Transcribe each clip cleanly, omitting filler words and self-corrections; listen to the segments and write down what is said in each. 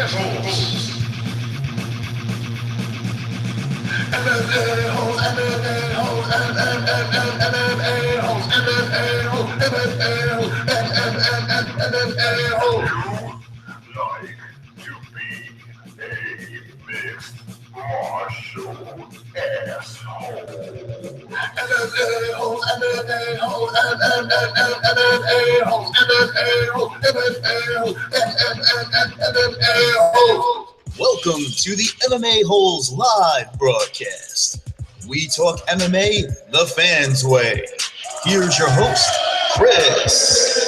MMA-holes. MMA-holes, MMA-holes, MMA-holes, MMA-holes, MMA-holes, MMA-holes. You like to be a mixed martial asshole. MMA-holes, MMA-holes, MMA-holes, MMA-holes, MMA-holes. Welcome to the MMA-holes live broadcast. We talk MMA the fans' way. Here's your host, Chris.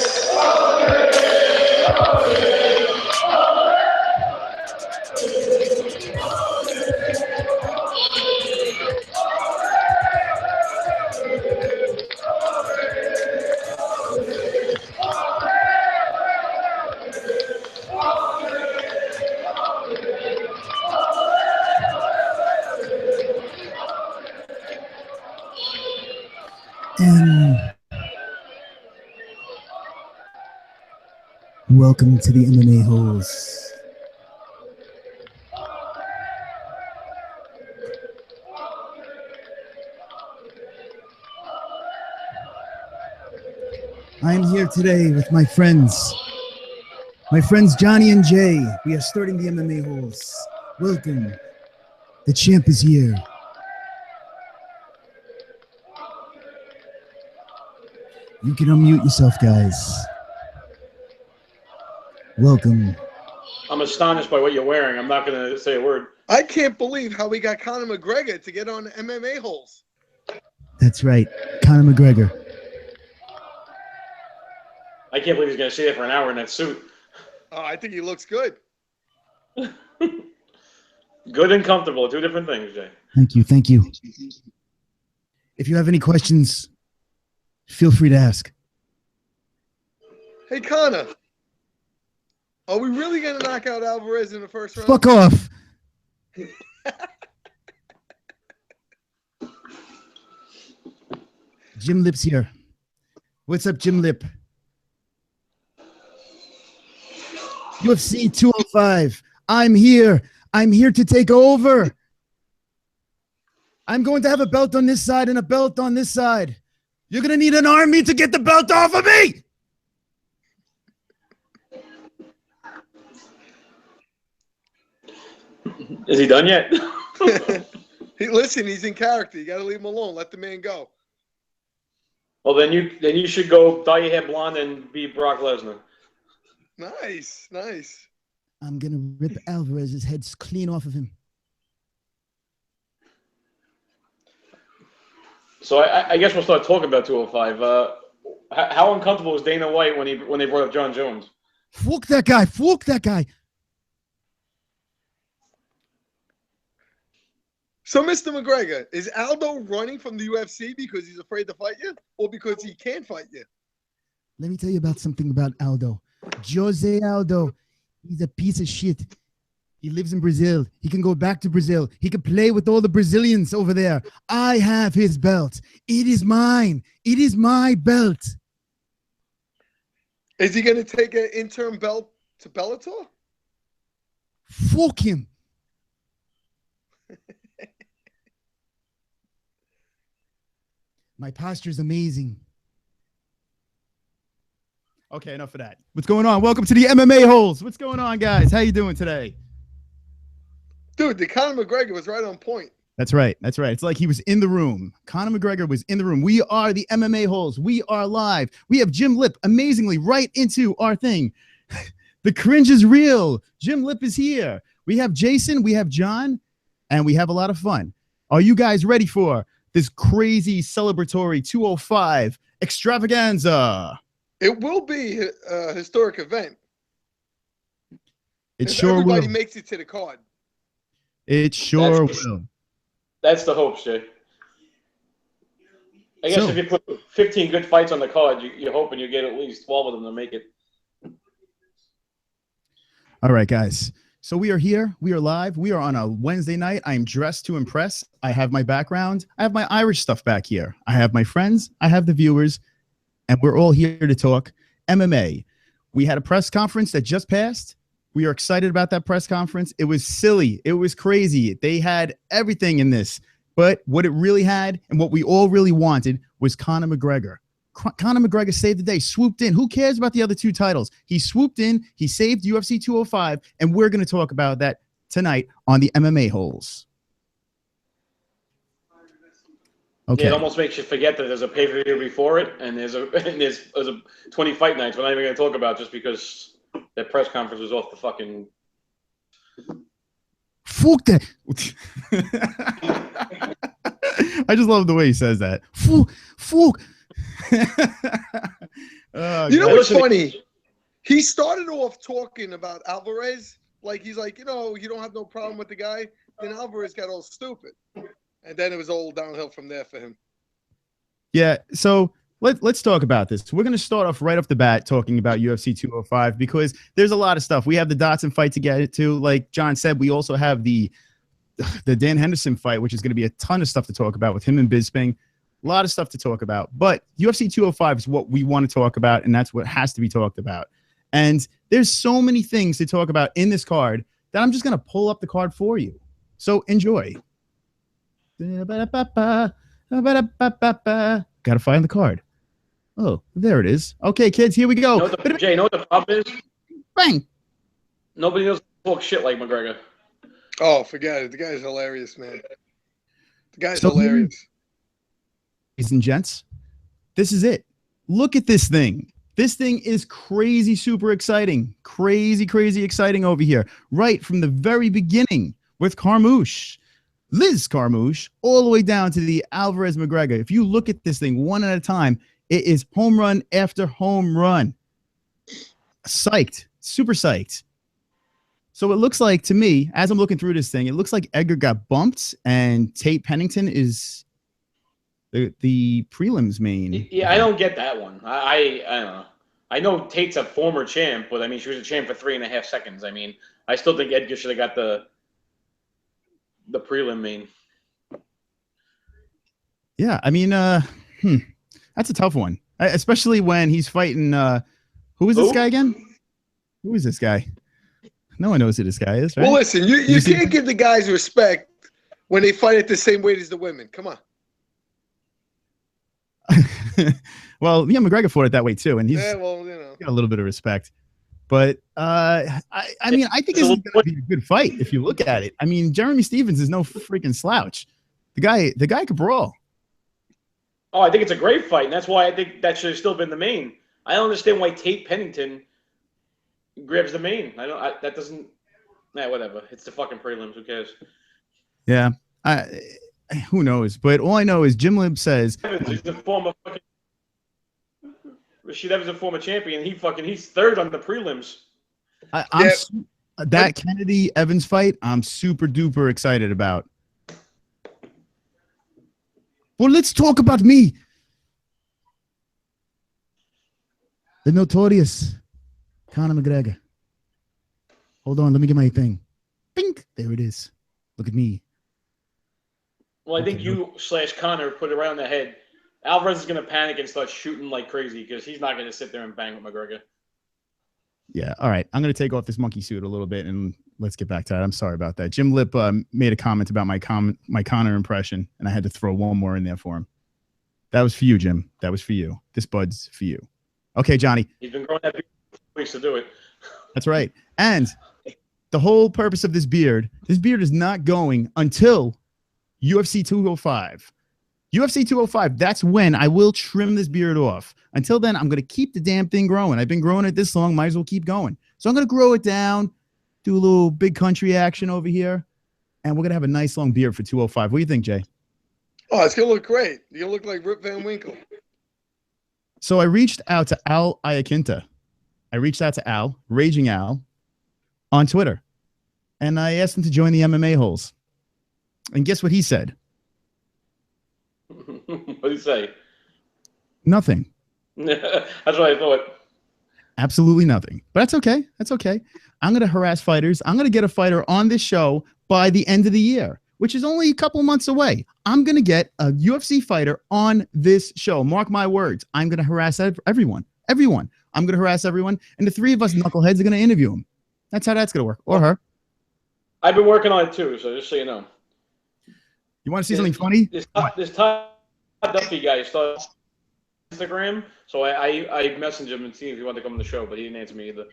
Welcome to the MMA-holes. I am here today with my friends Johnny and Jay. We are starting the MMA-holes. Welcome. The champ is here. You can unmute yourself, guys. Welcome. I'm astonished by what you're wearing. I'm not going to say a word. I can't believe how we got Conor McGregor to get on MMA-holes. That's right, Conor McGregor. I can't believe he's going to stay there for an hour in that suit. Oh, I think he looks good. Good and comfortable, two different things, Jay. Thank you. If you have any questions, feel free to ask. Hey, Conor. Are we really going to knock out Alvarez in the first round? Fuck off. Jim Lip's here. What's up, Jim Lip? UFC 205. I'm here. I'm here to take over. I'm going to have a belt on this side and a belt on this side. You're going to need an army to get the belt off of me. Is he done yet? Listen, he's in character. You got to leave him alone. Let the man go. Well, then you should go dye your hair blonde and be Brock Lesnar. Nice. I'm going to rip Alvarez's head clean off of him. So I guess we'll start talking about 205. How uncomfortable was Dana White when they brought up John Jones? Fuck that guy. So, Mr. McGregor, is Aldo running from the UFC because he's afraid to fight you or because he can't fight you? Let me tell you about something about Aldo. Jose Aldo, he's a piece of shit. He lives in Brazil. He can go back to Brazil. He can play with all the Brazilians over there. I have his belt. It is mine. It is my belt. Is he going to take an interim belt to Bellator? Fuck him. My posture is amazing. Okay, enough of that. What's going on? Welcome to the MMA-holes. What's going on, guys? How you doing today? Dude, the Conor McGregor was right on point. That's right. It's like he was in the room. Conor McGregor was in the room. We are the MMA-holes. We are live. We have Jim Lip amazingly right into our thing. The cringe is real. Jim Lip is here. We have Jason, we have John, and we have a lot of fun. Are you guys ready for this crazy celebratory 205 extravaganza? It will be a historic event. It sure will. Everybody makes it to the card. It sure will. That's the hope, Jay. I guess if you put 15 good fights on the card, you're hoping you get at least 12 of them to make it. All right, guys. So we are here. We are live. We are on a Wednesday night. I am dressed to impress. I have my background. I have my Irish stuff back here. I have my friends. I have the viewers. And we're all here to talk MMA. We had a press conference that just passed. We are excited about that press conference. It was silly. It was crazy. They had everything in this. But what it really had and what we all really wanted was Conor McGregor. Conor McGregor saved the day, swooped in. Who cares about the other 2 titles? He swooped in. He saved UFC 205. And we're going to talk about that tonight on the MMA-Holes. Okay. Yeah, it almost makes you forget that there's a pay-per-view before it, and there's a 20 fight nights we're not even going to talk about just because that press conference was off the fucking. Fuck that. I just love the way he says that. Fuck. You know what's funny? He started off talking about Alvarez. Like, he's like, you don't have no problem with the guy. Then Alvarez got all stupid. And then it was all downhill from there for him. Yeah, so let's talk about this. We're going to start off right off the bat talking about UFC 205 because there's a lot of stuff. We have the Dotson fight to get to. Like John said, we also have the Dan Henderson fight, which is going to be a ton of stuff to talk about with him and Bisping. A lot of stuff to talk about. But UFC 205 is what we want to talk about, and that's what has to be talked about. And there's so many things to talk about in this card that I'm just going to pull up the card for you. So enjoy. Gotta find the card. Oh, there it is. Okay, kids, here we go. Jay, you know what the problem is? Bang. Nobody knows to talk shit like McGregor. Oh, forget it. The guy's hilarious, man. The guy's hilarious. Ladies and gents, this is it. Look at this thing. This thing is crazy, super exciting. Crazy, crazy exciting over here. Right from the very beginning with Carmouche. Liz Carmouche, all the way down to the Alvarez McGregor. If you look at this thing one at a time, it is home run after home run. Psyched, super psyched. So it looks like, to me, as I'm looking through this thing, it looks like Edgar got bumped and Tate Pennington is the prelims main. Yeah, I don't get that one. I don't know. I know Tate's a former champ, but I mean, she was a champ for 3.5 seconds. I mean, I still think Edgar should have got the prelim main. Yeah, I mean, that's a tough one, especially when he's fighting. Who is this guy again? Who is this guy? No one knows who this guy is, right? Well, listen, you can't give the guys respect when they fight at the same weight as the women. Come on. Well, yeah, McGregor fought it that way too, and he's got a little bit of respect. But I mean, I think this is going to be a good fight if you look at it. I mean, Jeremy Stevens is no freaking slouch. The guy could brawl. Oh, I think it's a great fight, and that's why I think that should have still been the main. I don't understand why Tate Pennington grabs the main. That doesn't. Whatever. It's the fucking prelims. Who cares? Yeah. Who knows? But all I know is Jim Lib says he's the former fucking. Rashid Evans is a former champion. He's third on the prelims. That Kennedy Evans fight, I'm super duper excited about. Well, let's talk about me. The notorious Conor McGregor. Hold on, let me get my thing. Bink, there it is. Look at me. Well, I think you / Conor put it right on the head. Alvarez is going to panic and start shooting like crazy because he's not going to sit there and bang with McGregor. Yeah, all right. I'm going to take off this monkey suit a little bit and let's get back to that. I'm sorry about that. Jim Lip made a comment about my Conor impression, and I had to throw one more in there for him. That was for you, Jim. That was for you. This bud's for you. Okay, Johnny. He's been growing that beard for weeks to do it. That's right. And the whole purpose of this beard is not going until UFC 205. UFC 205, that's when I will trim this beard off. Until then, I'm going to keep the damn thing growing. I've been growing it this long, might as well keep going. So I'm going to grow it down, do a little big country action over here, and we're going to have a nice long beard for 205. What do you think, Jay? Oh, it's going to look great. You're going to look like Rip Van Winkle. So I reached out to Al Iaquinta. I reached out to Al, Raging Al, on Twitter. And I asked him to join the MMA-Holes. And guess what he said? What did he say? Nothing. That's what I thought. Absolutely nothing. But that's okay. That's okay. I'm going to harass fighters. I'm going to get a fighter on this show by the end of the year, which is only a couple months away. I'm going to get a UFC fighter on this show. Mark my words. I'm going to harass everyone. I'm going to harass everyone. And the three of us knuckleheads are going to interview him. That's how that's gonna work. Or her. I've been working on it too, so just so you know. You want to see something funny? This Duffy guy started Instagram, so I messaged him and see if he wanted to come on the show, but he didn't answer me either.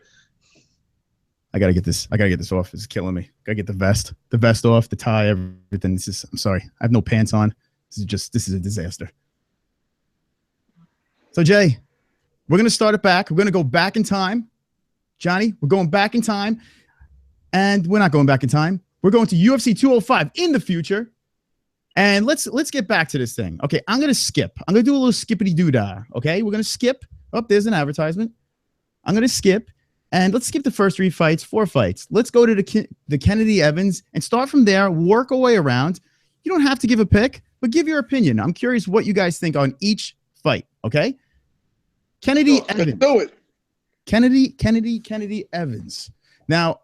I gotta get this off. It's killing me. Gotta get the vest off, the tie, everything. I'm sorry. I have no pants on. This is a disaster. So Jay, we're gonna start it back. We're gonna go back in time. Johnny, we're going back in time. And we're not going back in time. We're going to UFC 205 in the future. And let's get back to this thing. Okay, I'm gonna skip. I'm gonna do a little skippity doo-dah. Okay, we're gonna skip. Oh, there's an advertisement. I'm gonna skip. And let's skip the first 4 fights. Let's go to the Kennedy Evans and start from there, work our way around. You don't have to give a pick, but give your opinion. I'm curious what you guys think on each fight, okay? Kennedy Evans. Do it. Kennedy Evans. Now,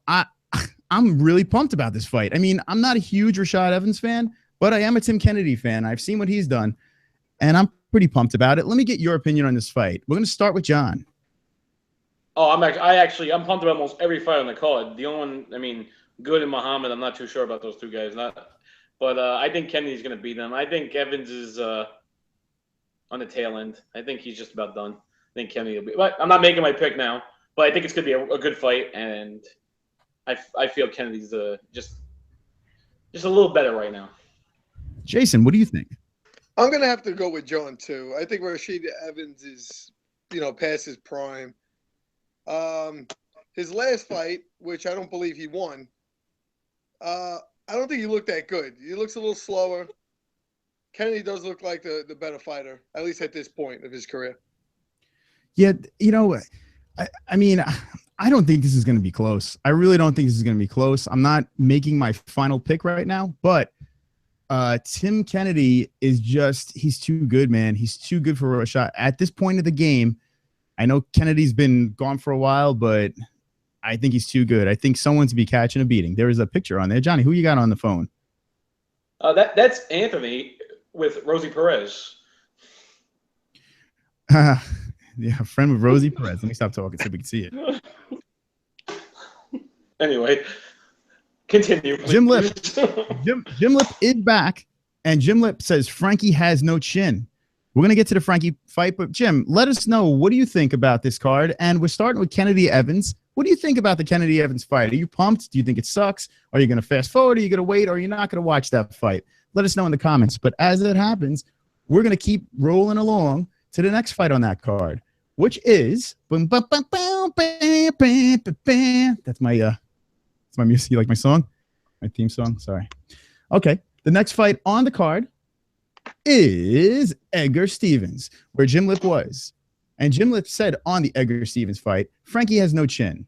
I'm really pumped about this fight. I mean, I'm not a huge Rashad Evans fan, but I am a Tim Kennedy fan. I've seen what he's done, and I'm pretty pumped about it. Let me get your opinion on this fight. We're going to start with John. Oh, I'm pumped about almost every fight on the card. The only one, I mean, Good and Muhammad, I'm not too sure about those two guys. But I think Kennedy's going to beat them. I think Evans is on the tail end. I think he's just about done. I think Kennedy will be. But I'm not making my pick now. But I think it's going to be a good fight, and I feel Kennedy's just a little better right now. Jason, what do you think? I'm going to have to go with John too. I think Rashad Evans is, past his prime. His last fight, which I don't believe he won, I don't think he looked that good. He looks a little slower. Kennedy does look like the better fighter, at least at this point of his career. Yeah, I mean, I don't think this is going to be close. I really don't think this is going to be close. I'm not making my final pick right now, but Tim Kennedy is he's too good, man. He's too good for Rashad. At this point of the game, I know Kennedy's been gone for a while, but I think he's too good. I think someone to be catching a beating. There is a picture on there. Johnny, who you got on the phone? That's Anthony with Rosie Perez. Yeah, a friend with Rosie Perez. Let me stop talking so we can see it. Anyway, continue. Please. Jim Lip. Jim Lip is back, and Jim Lip says Frankie has no chin. We're going to get to the Frankie fight, but Jim, let us know, what do you think about this card? And we're starting with Kennedy Evans. What do you think about the Kennedy Evans fight? Are you pumped? Do you think it sucks? Are you going to fast forward? Are you going to wait? Or are you not going to watch that fight? Let us know in the comments. But as it happens, we're going to keep rolling along to the next fight on that card, which is that's my music. You like my song? My theme song? Sorry. Okay. The next fight on the card is Edgar Stevens, where Jim Lip was. And Jim Lip said on the Edgar Stevens fight, Frankie has no chin.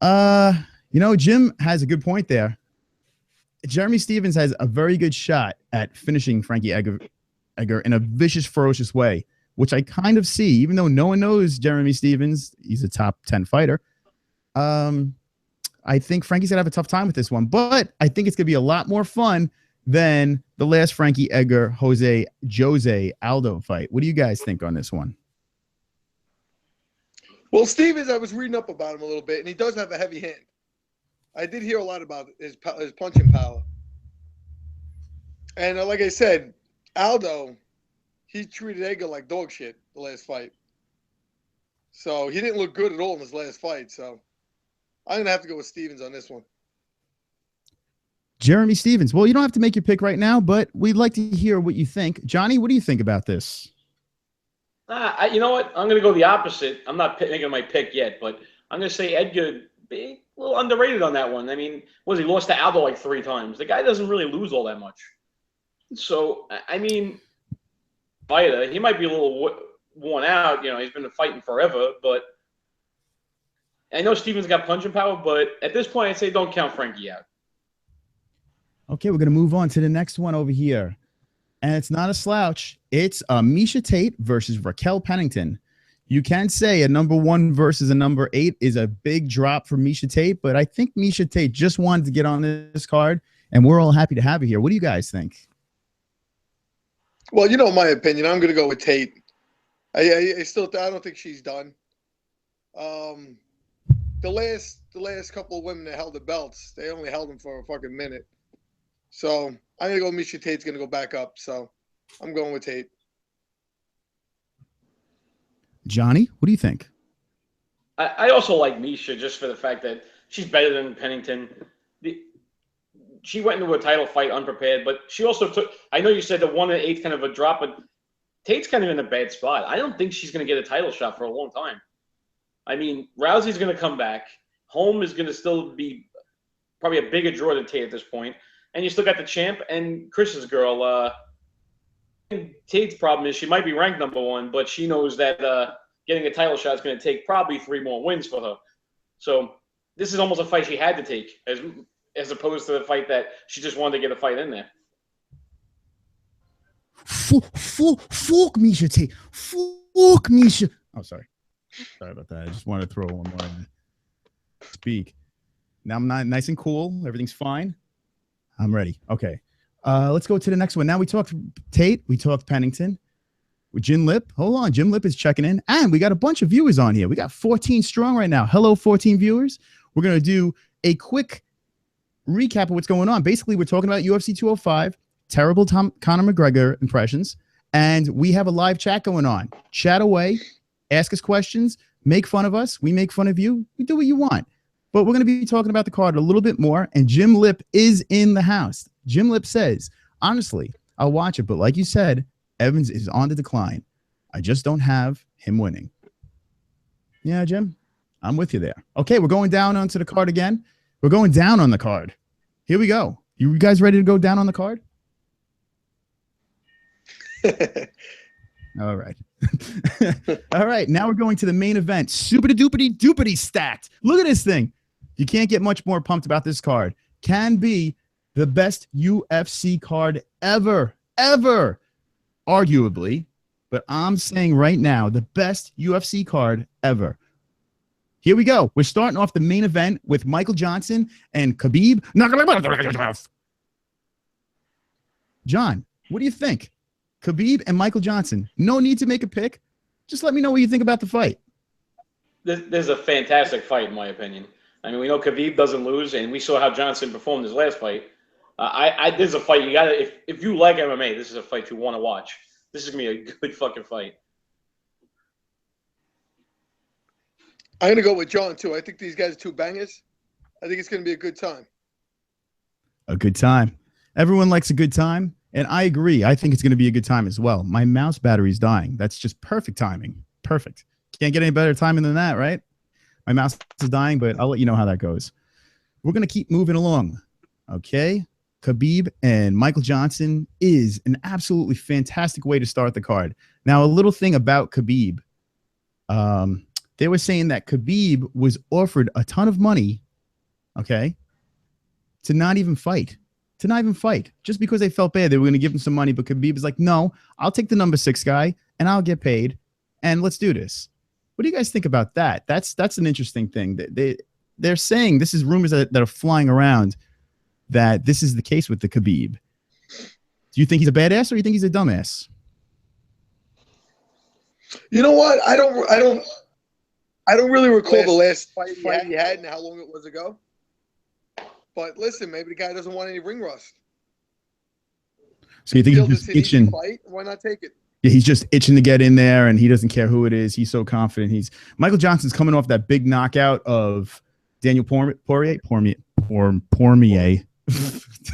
Jim has a good point there. Jeremy Stevens has a very good shot at finishing Frankie Edgar in a vicious, ferocious way, which I kind of see, even though no one knows Jeremy Stevens. He's a top 10 fighter. I think Frankie's going to have a tough time with this one, but I think it's going to be a lot more fun than the last Frankie Edgar Jose Aldo fight. What do you guys think on this one? Well, Stevens, I was reading up about him a little bit, and he does have a heavy hand. I did hear a lot about his punching power. And like I said, Aldo, he treated Edgar like dog shit the last fight. So he didn't look good at all in his last fight. So I'm going to have to go with Stevens on this one. Jeremy Stevens. Well, you don't have to make your pick right now, but we'd like to hear what you think. Johnny, what do you think about this? You know what? I'm going to go the opposite. I'm not making my pick yet, but I'm going to say Edgar, a little underrated on that one. I mean, he lost to Aldo like 3 times. The guy doesn't really lose all that much. So, I mean, fighter, he might be a little worn out. He's been fighting forever, but I know Stevens got punching power, but at this point, I'd say don't count Frankie out. Okay, we're going to move on to the next one over here. And it's not a slouch. It's Miesha Tate versus Raquel Pennington. You can say a number 1 versus a number 8 is a big drop for Miesha Tate, but I think Miesha Tate just wanted to get on this card, and we're all happy to have her here. What do you guys think? Well, my opinion. I'm going to go with Tate. I don't think she's done. the last couple of women that held the belts, they only held them for a fucking minute. So I'm gonna go. Miesha Tate's gonna go back up. So I'm going with Tate. Johnny, what do you think? I also like Miesha just for the fact that she's better than Pennington. She went into a title fight unprepared, but she also took. I know you said the 1-8 kind of a drop, but Tate's kind of in a bad spot. I don't think she's going to get a title shot for a long time. I mean, Rousey's going to come back. Holm is going to still be probably a bigger draw than Tate at this point. And you still got the champ and Chris's girl. Tate's problem is she might be ranked #1, but she knows that getting a title shot is going to take probably 3 more wins for her. So this is almost a fight she had to take, as opposed to the fight that she just wanted to get a fight in there. Fuck Miesha Tate. Fuck Miesha. Oh, sorry about that. I just wanted to throw one more in. Speak. Now I'm not nice and cool. Everything's fine. I'm ready. Okay. Let's go to the next one. Now we talked Tate. We talked Pennington. With Jim Lip. Hold on. Jim Lip is checking in. And we got a bunch of viewers on here. We got 14 strong right now. Hello, 14 viewers. We're going to do a quick recap of what's going on. Basically, we're talking about UFC 205, terrible Conor McGregor impressions, and we have a live chat going on. Chat away. Ask us questions. Make fun of us. We make fun of you. We do what you want. But we're going to be talking about the card a little bit more, and Jim Lip is in the house. Jim Lip says, honestly, I'll watch it, but like you said, Evans is on the decline. I just don't have him winning. Yeah, Jim, I'm with you there. Okay, we're going down onto the card again. We're going down on the card. Here we go. You guys ready to go down on the card? All right. All right, now we're going to the main event. Super-duper-duper stacked. Look at this thing. You can't get much more pumped about this card. Can be the best UFC card ever. Arguably, but I'm saying right now, the best UFC card ever. Here we go. We're starting off the main event with Michael Johnson and Khabib. John, what do you think? Khabib and Michael Johnson. No need to make a pick. Just let me know what you think about the fight. This is a fantastic fight, in my opinion. I mean, we know Khabib doesn't lose, and we saw how Johnson performed his last fight. This is a fight you gotta. If you like MMA, this is a fight you want to watch. This is gonna be a good fucking fight. I'm gonna go with John too. I think these guys are 2 bangers. I think it's gonna be a good time. A good time. Everyone likes a good time, and I agree. I think it's gonna be a good time as well. My mouse battery's dying. That's just perfect timing. Perfect. Can't get any better timing than that, right? My mouse is dying, but I'll let you know how that goes. We're gonna keep moving along. Okay. Khabib and Michael Johnson is an absolutely fantastic way to start the card. Now, a little thing about Khabib. They were saying that Khabib was offered a ton of money, okay, to not even fight. Just because they felt bad, they were going to give him some money, but Khabib is like, no, I'll take the #6 guy, and I'll get paid, and let's do this. What do you guys think about that? That's an interesting thing. They're saying, this is rumors that are flying around, that this is the case with the Khabib. Do you think he's a badass or do you think he's a dumbass? You know what? I don't really recall the last fight he had and how long it was ago. But listen, maybe the guy doesn't want any ring rust. So you think he's just itching? Fight, why not take it? Yeah, he's just itching to get in there, and he doesn't care who it is. He's so confident. Michael Johnson's coming off that big knockout of Daniel Poirier.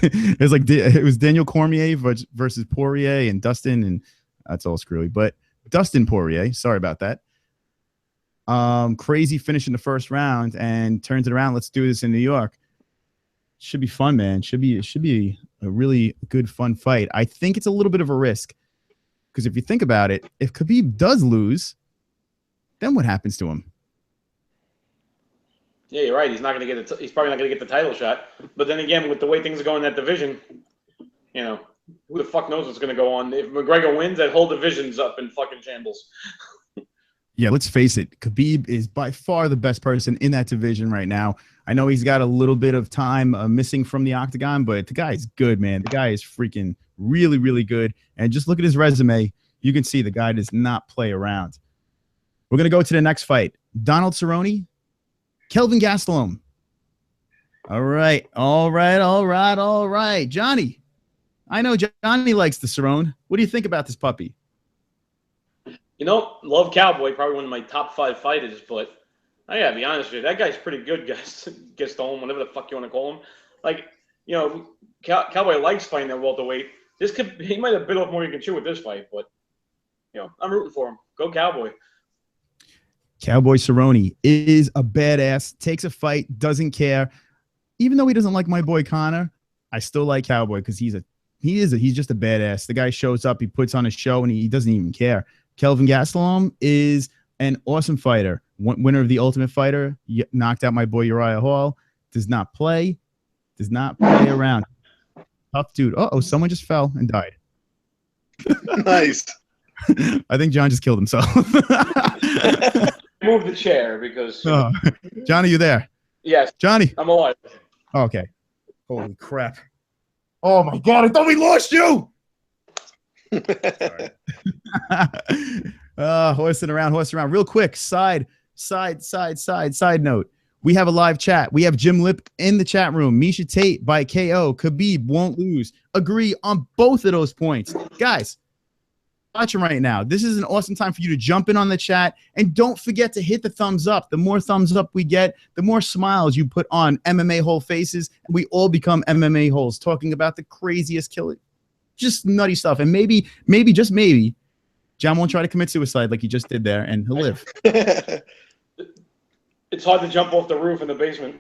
It was Daniel Cormier versus Poirier and Dustin, and that's all screwy. But Dustin Poirier, sorry about that. Crazy finish in the first round and turns it around. Let's do this in New York. Should be fun, man. Should be a really good, fun fight. I think it's a little bit of a risk because if you think about it, if Khabib does lose, then what happens to him? Yeah, you're right. He's probably not going to get the title shot. But then again, with the way things are going in that division, you know, who the fuck knows what's going to go on? If McGregor wins, that whole division's up in fucking shambles. Yeah, let's face it. Khabib is by far the best person in that division right now. I know he's got a little bit of time missing from the octagon, but the guy is good, man. The guy is freaking really, really good. And just look at his resume. You can see the guy does not play around. We're going to go to the next fight. Donald Cerrone Kelvin Gastelum. All right. Johnny, I know Johnny likes the Cerrone. What do you think about this puppy? You know, love Cowboy, probably one of my top 5 fighters, but I gotta be honest with you, that guy's pretty good, guys. Gastelum, whatever the fuck you want to call him. Like, you know, Cowboy likes fighting at welterweight. He might have bit off more you can chew with this fight, but you know, I'm rooting for him. Go Cowboy. Cowboy Cerrone is a badass, takes a fight, doesn't care. Even though he doesn't like my boy Conor, I still like Cowboy because he's just a badass. The guy shows up, he puts on a show, and he doesn't even care. Kelvin Gastelum is an awesome fighter. Winner of the Ultimate Fighter, knocked out my boy Uriah Hall. Does not play around. Tough dude. Uh-oh, someone just fell and died. Nice. I think John just killed himself. Move the chair because Johnny, you there? Yes. Johnny. I'm alive. Okay. Holy crap. Oh my God, I thought we lost you. Horsing around. Real quick, side note. We have a live chat. We have Jim Lip in the chat room. Misha Tate by KO. Khabib won't lose. Agree on both of those points. Guys, watching right now, this is an awesome time for you to jump in on the chat. And don't forget to hit the thumbs up. The more thumbs up we get, the more smiles you put on MMA hole faces. And we all become MMA holes, talking about the craziest killing. Just nutty stuff. And maybe, just maybe, John won't try to commit suicide like he just did there, and he'll live. It's hard to jump off the roof in the basement.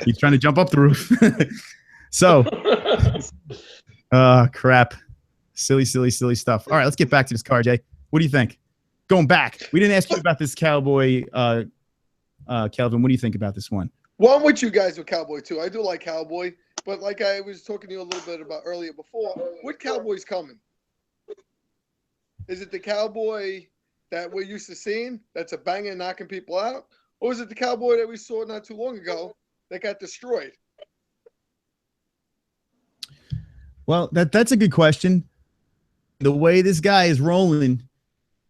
He's trying to jump up the roof. So, crap. Silly stuff. All right, let's get back to this card, Jay. What do you think? Going back. We didn't ask you about this Cowboy, Kelvin. What do you think about this one? Well, I'm with you guys with Cowboy, too. I do like Cowboy. But like I was talking to you a little bit about earlier before, what Cowboy's coming? Is it the Cowboy that we're used to seeing that's a banger knocking people out? Or is it the Cowboy that we saw not too long ago that got destroyed? Well, that's a good question. The way this guy is rolling,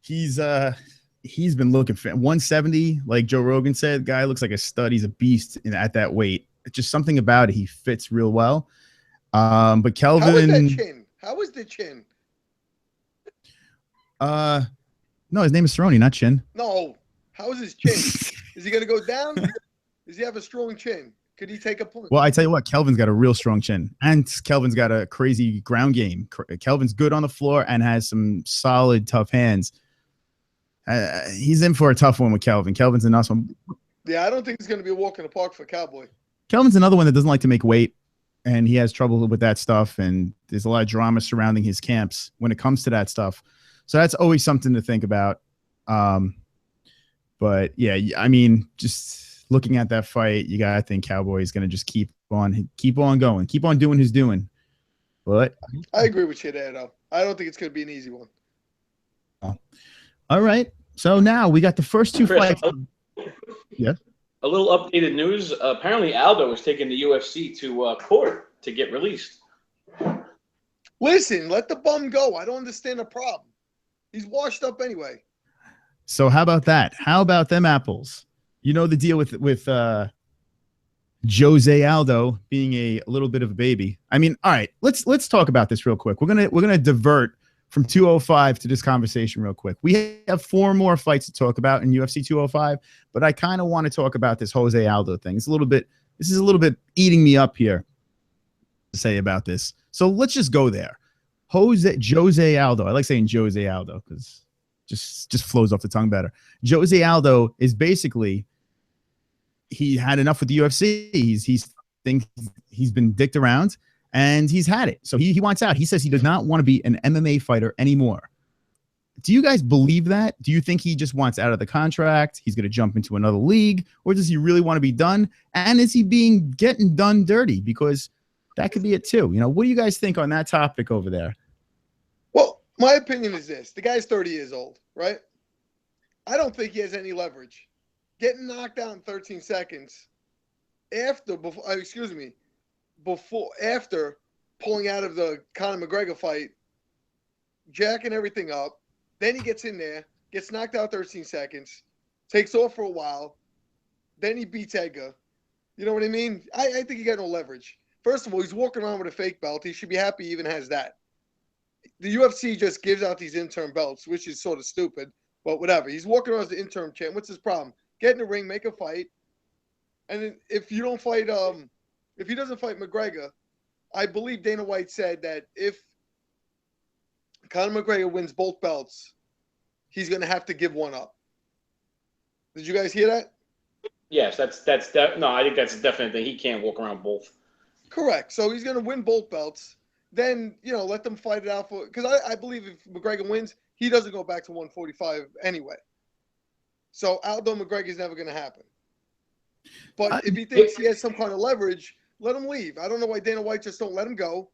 he's been looking for 170, like Joe Rogan said. Guy looks like a stud. He's a beast at that weight. It's just something about it. He fits real well. But Kelvin, how is that chin? How is the chin? No, his name is Cerrone, not Chin. No, how is his chin? Is he gonna go down? Does he have a strong chin? Could he take a punch? Well, I tell you what, Kelvin's got a real strong chin, and Kelvin's got a crazy ground game. Kelvin's good on the floor and has some solid, tough hands. He's in for a tough one with Kelvin. Kelvin's a nice one. Yeah, I don't think it's going to be a walk in the park for Cowboy. Kelvin's another one that doesn't like to make weight, and he has trouble with that stuff, and there's a lot of drama surrounding his camps when it comes to that stuff. So that's always something to think about. But, yeah, I mean, just looking at that fight, you got to think Cowboy is going to just keep on going, keep on doing his doing. But I agree with you there, though. I don't think it's going to be an easy one. All right. So now we got the first two fights. Yeah. A little updated news. Apparently, Aldo is taking the UFC to court to get released. Listen, let the bum go. I don't understand the problem. He's washed up anyway. So how about that? How about them apples? You know the deal with Jose Aldo being a little bit of a baby. I mean, all right, let's talk about this real quick. We're gonna divert from 205 to this conversation real quick. We have 4 more fights to talk about in UFC 205, but I kind of want to talk about this Jose Aldo thing. This is a little bit eating me up here to say about this. So let's just go there. Jose Aldo. I like saying Jose Aldo because just flows off the tongue better. Jose Aldo is basically, he had enough with the UFC. He's been dicked around and he's had it. So he wants out. He says he does not want to be an MMA fighter anymore. Do you guys believe that? Do you think he just wants out of the contract? He's going to jump into another league, or does he really want to be done? And is he getting done dirty? Because that could be it too. You know, what do you guys think on that topic over there? Well, my opinion is this. The guy's 30 years old, right? I don't think he has any leverage. Getting knocked out in 13 seconds after pulling out of the Conor McGregor fight, jacking everything up. Then he gets in there, gets knocked out 13 seconds. takes off for a while, then he beats Edgar. You know what I mean? I think he got no leverage. First of all, he's walking around with a fake belt. He should be happy he even has that. The UFC just gives out these interim belts, which is sort of stupid, but whatever. He's walking around as the interim champ. What's his problem? Get in the ring, make a fight. And then if you don't fight, if he doesn't fight McGregor, I believe Dana White said that if Conor McGregor wins both belts, he's going to have to give one up. Did you guys hear that? Yes, no, I think that's a definite thing. He can't walk around both. Correct. So he's going to win both belts. Then, let them fight it out for, because I believe if McGregor wins, he doesn't go back to 145 anyway. So Aldo McGregor is never going to happen. But if he thinks he has some kind of leverage, let him leave. I don't know why Dana White just don't let him go.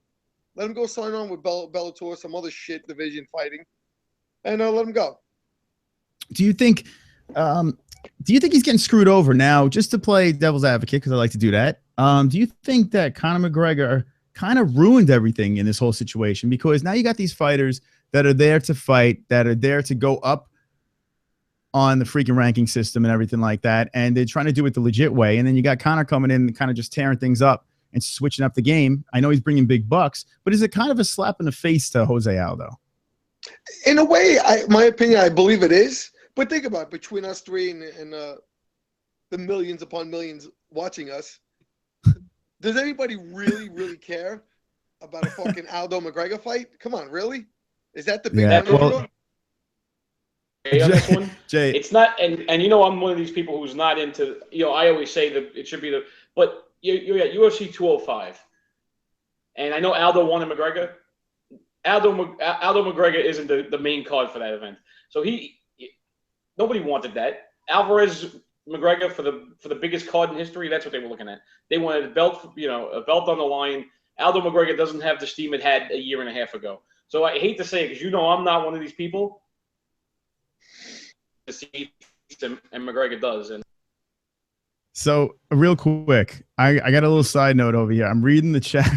Let him go sign on with Bellator, some other shit division fighting, and let him go. Do you think he's getting screwed over now? Just to play devil's advocate, because I like to do that. Do you think that Conor McGregor kind of ruined everything in this whole situation? Because now you got these fighters that are there to fight, that are there to go up on the freaking ranking system and everything like that, and they're trying to do it the legit way. And then you got Conor coming in and kind of just tearing things up and switching up the game. I know he's bringing big bucks, but is it kind of a slap in the face to Jose Aldo? In a way, my opinion, I believe it is. But think about it, between us three and the millions upon millions watching us, does anybody really, really care about a fucking Aldo McGregor fight? Come on, really? Is that the big one? On this one, Jay, it's not, and I'm one of these people who's not into. I always say that it should be but you're at UFC 205, and I know Aldo won in McGregor. Aldo McGregor isn't the main card for that event, so nobody wanted that. Alvarez McGregor for the biggest card in history. That's what they were looking at. They wanted a belt, a belt on the line. Aldo McGregor doesn't have the steam it had a year and a half ago. So I hate to say it, because I'm not one of these people. And McGregor does. And so real quick, I got a little side note over here. I'm reading the chat.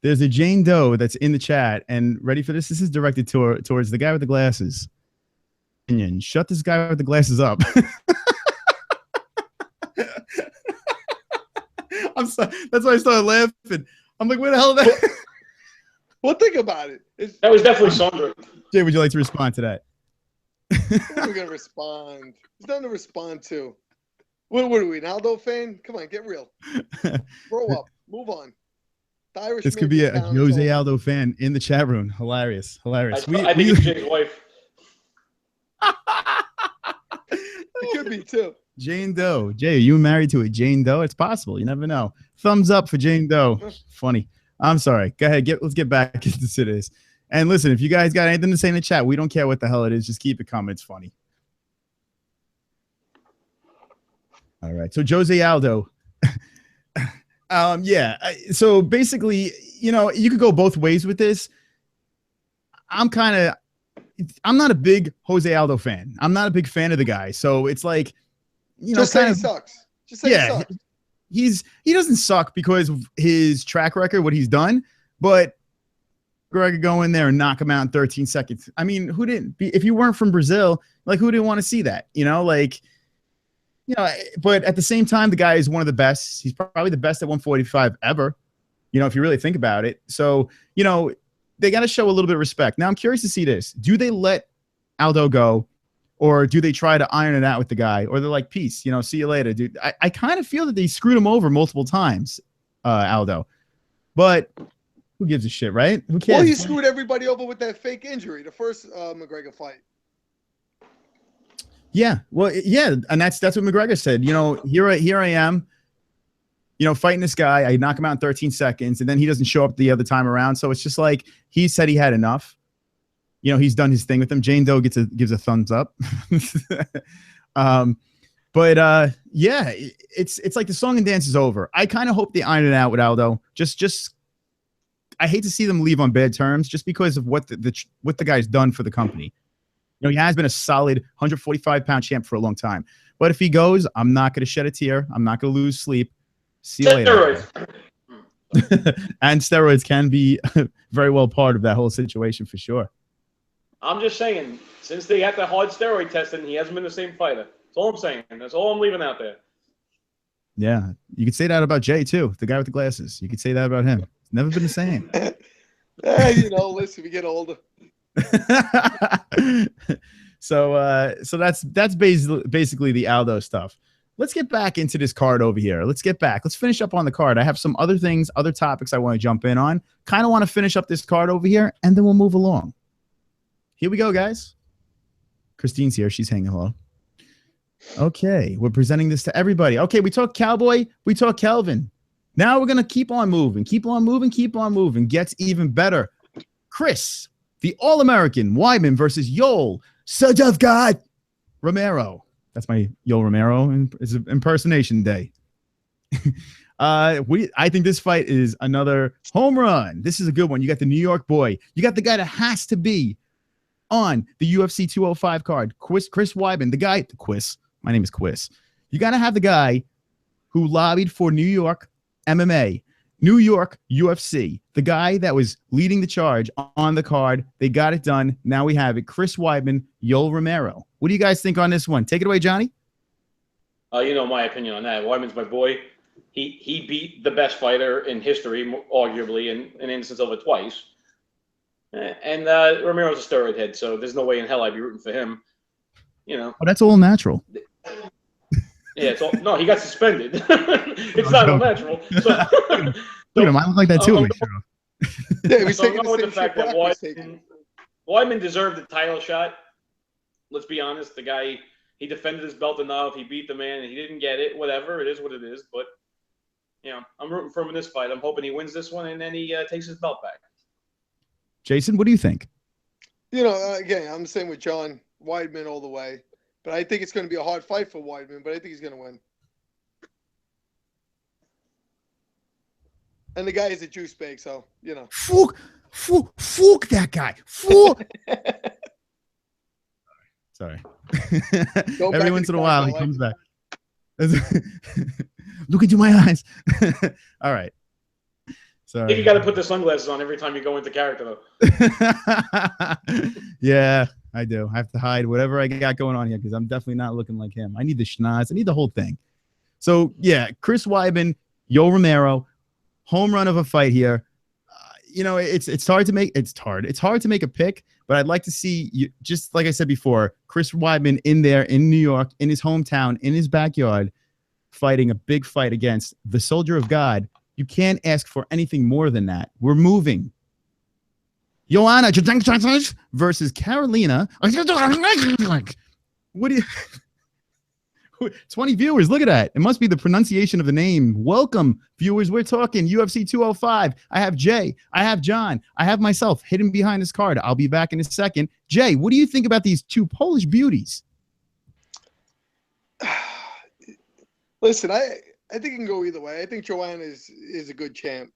There's a Jane Doe that's in the chat, and ready for this? This is directed towards the guy with the glasses. Shut this guy with the glasses up. I'm sorry. That's why I started laughing. I'm like, where the hell is that? Well, think about it. That was definitely Sandra. Jay, would you like to respond to that? What are we going to respond? There's nothing to respond to. What are we, an Aldo fan? Come on, get real. Grow up. Move on. The Irish this could be a Jose Aldo fan in the chat room. Hilarious. I think it's Jay's wife. It could be, too. Jane Doe. Jay, are you married to a Jane Doe? It's possible. You never know. Thumbs up for Jane Doe. Funny. I'm sorry. Go ahead. Let's get back into this. And listen, if you guys got anything to say in the chat, we don't care what the hell it is. Just keep it coming. It's funny. All right. So Jose Aldo. So basically, you could go both ways with this. I'm not a big Jose Aldo fan. I'm not a big fan of the guy. So it's like, just say he sucks. Just say he sucks. He doesn't suck because of his track record, what he's done, but McGregor go in there and knock him out in 13 seconds. I mean, who didn't? If you weren't from Brazil, like, who didn't want to see that? But at the same time, the guy is one of the best. He's probably the best at 145 ever, if you really think about it. So, they got to show a little bit of respect. Now, I'm curious to see this. Do they let Aldo go, or do they try to iron it out with the guy? Or they're like, peace, see you later, dude. I kind of feel that they screwed him over multiple times, Aldo. But who gives a shit, right? Who cares? Well, he screwed everybody over with that fake injury, the first McGregor fight. Yeah, well, yeah, and that's what McGregor said. Here I am, fighting this guy. I knock him out in 13 seconds, and then he doesn't show up the other time around. So it's just like he said he had enough. He's done his thing with him. Jane Doe gives a thumbs up. Yeah, it's like the song and dance is over. I kind of hope they iron it out with Aldo. Just I hate to see them leave on bad terms just because of what the guy's done for the company. He has been a solid 145-pound champ for a long time. But if he goes, I'm not going to shed a tear. I'm not going to lose sleep. See you later. And steroids can be very well part of that whole situation for sure. I'm just saying, since they had the hard steroid testing, he hasn't been the same fighter. That's all I'm saying. That's all I'm leaving out there. Yeah, you could say that about Jay too, the guy with the glasses. You could say that about him. It's never been the same. Listen, we get older. So that's basically the Aldo stuff. Let's get back into this card over here. Let's finish up on the card. I have some other things, other topics I want to jump in on. Kind of want to finish up this card over here, and then we'll move along. Here we go, guys. Christine's here. She's hanging hello. Okay, we're presenting this to everybody. Okay, we talk Cowboy, we talk Kelvin. Now we're going to keep on moving. Gets even better. Chris, the All-American, Weidman versus Yoel, Son of God, Romero. That's my Yoel Romero impersonation day. I think this fight is another home run. This is a good one. You got the New York boy. You got the guy that has to be on the UFC 205 card. Chris Weidman, the guy, my name is Quiz. You got to have the guy who lobbied for New York MMA, New York UFC, the guy that was leading the charge on the card. They got it done. Now we have it. Chris Weidman, Yoel Romero. What do you guys think on this one? Take it away, Johnny. You know my opinion on that. Weidman's my boy. He beat the best fighter in history, arguably, in an instance of it twice. And Romero's a steroid head, so there's no way in hell I'd be rooting for him. You know. Well, that's all natural. Yeah, no, he got suspended. It's not all natural. So, Look at him. I look like that too. Yeah, he's so taking I'm going with the fact that Weidman deserved the title shot. Let's be honest. The guy, he defended his belt enough. He beat the man, and he didn't get it. Whatever. It is what it is. But, you know, I'm rooting for him in this fight. I'm hoping he wins this one, and then he takes his belt back. Jason, what do you think? You know, again, I'm the same with John. Weidman all the way. But I think it's going to be a hard fight for Weidman, but I think he's going to win. And the guy is a juice bag, so, you know. Fuck that guy. Fuck. Sorry. Every once in a while, he comes back. Look into my eyes. All right. Sorry. I think you got to put the sunglasses on every time you go into character, though. Yeah, I do. I have to hide whatever I got going on here because I'm definitely not looking like him. I need the schnoz. I need the whole thing. So, yeah, Chris Weidman, Yoel Romero, home run of a fight here. You know, it's hard to make. It's hard to make a pick, but I'd like to see you, just like I said before, Chris Weidman in there in New York, in his hometown, in his backyard, fighting a big fight against the Soldier of God. You can't ask for anything more than that. We're moving. Joanna Jedrzejczyk versus Carolina. What do you? 20 viewers. Look at that. It must be the pronunciation of the name. Welcome, viewers. We're talking UFC 205. I have Jay. I have John. I have myself hidden behind this card. I'll be back in a second. Jay, what do you think about these two Polish beauties? Listen, I think it can go either way. I think Joanna is a good champ.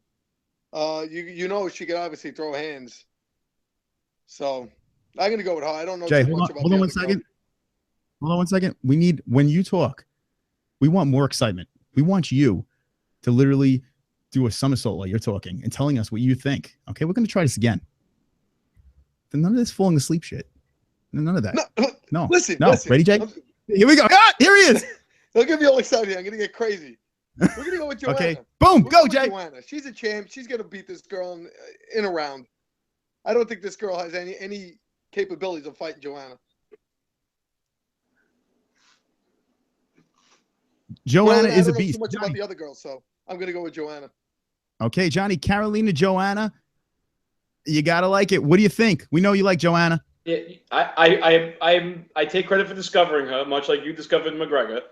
You know she can obviously throw hands. So I'm gonna go with her. I don't know Jay, too much about hold on 1 second. Hold on 1 second. We need, when you talk, we want more excitement. We want you to literally do a somersault while you're talking and telling us what you think. Okay, we're gonna try this again. None of this falling asleep shit. None of that. No. Listen. Ready, Jay? Here we go. Here he is. Don't get me all excited. I'm gonna get crazy. We're gonna go with Joanna. Okay. Boom. Go, Jay. Joanna. She's a champ. She's gonna beat this girl in a round. I don't think this girl has any capabilities of fighting Joanna. Joanna is a beast. I don't know too much about the other girls, so I'm gonna go with Joanna. Okay, Johnny. Carolina, Joanna. You gotta like it. What do you think? We know you like Joanna. Yeah, I take credit for discovering her, much like you discovered McGregor,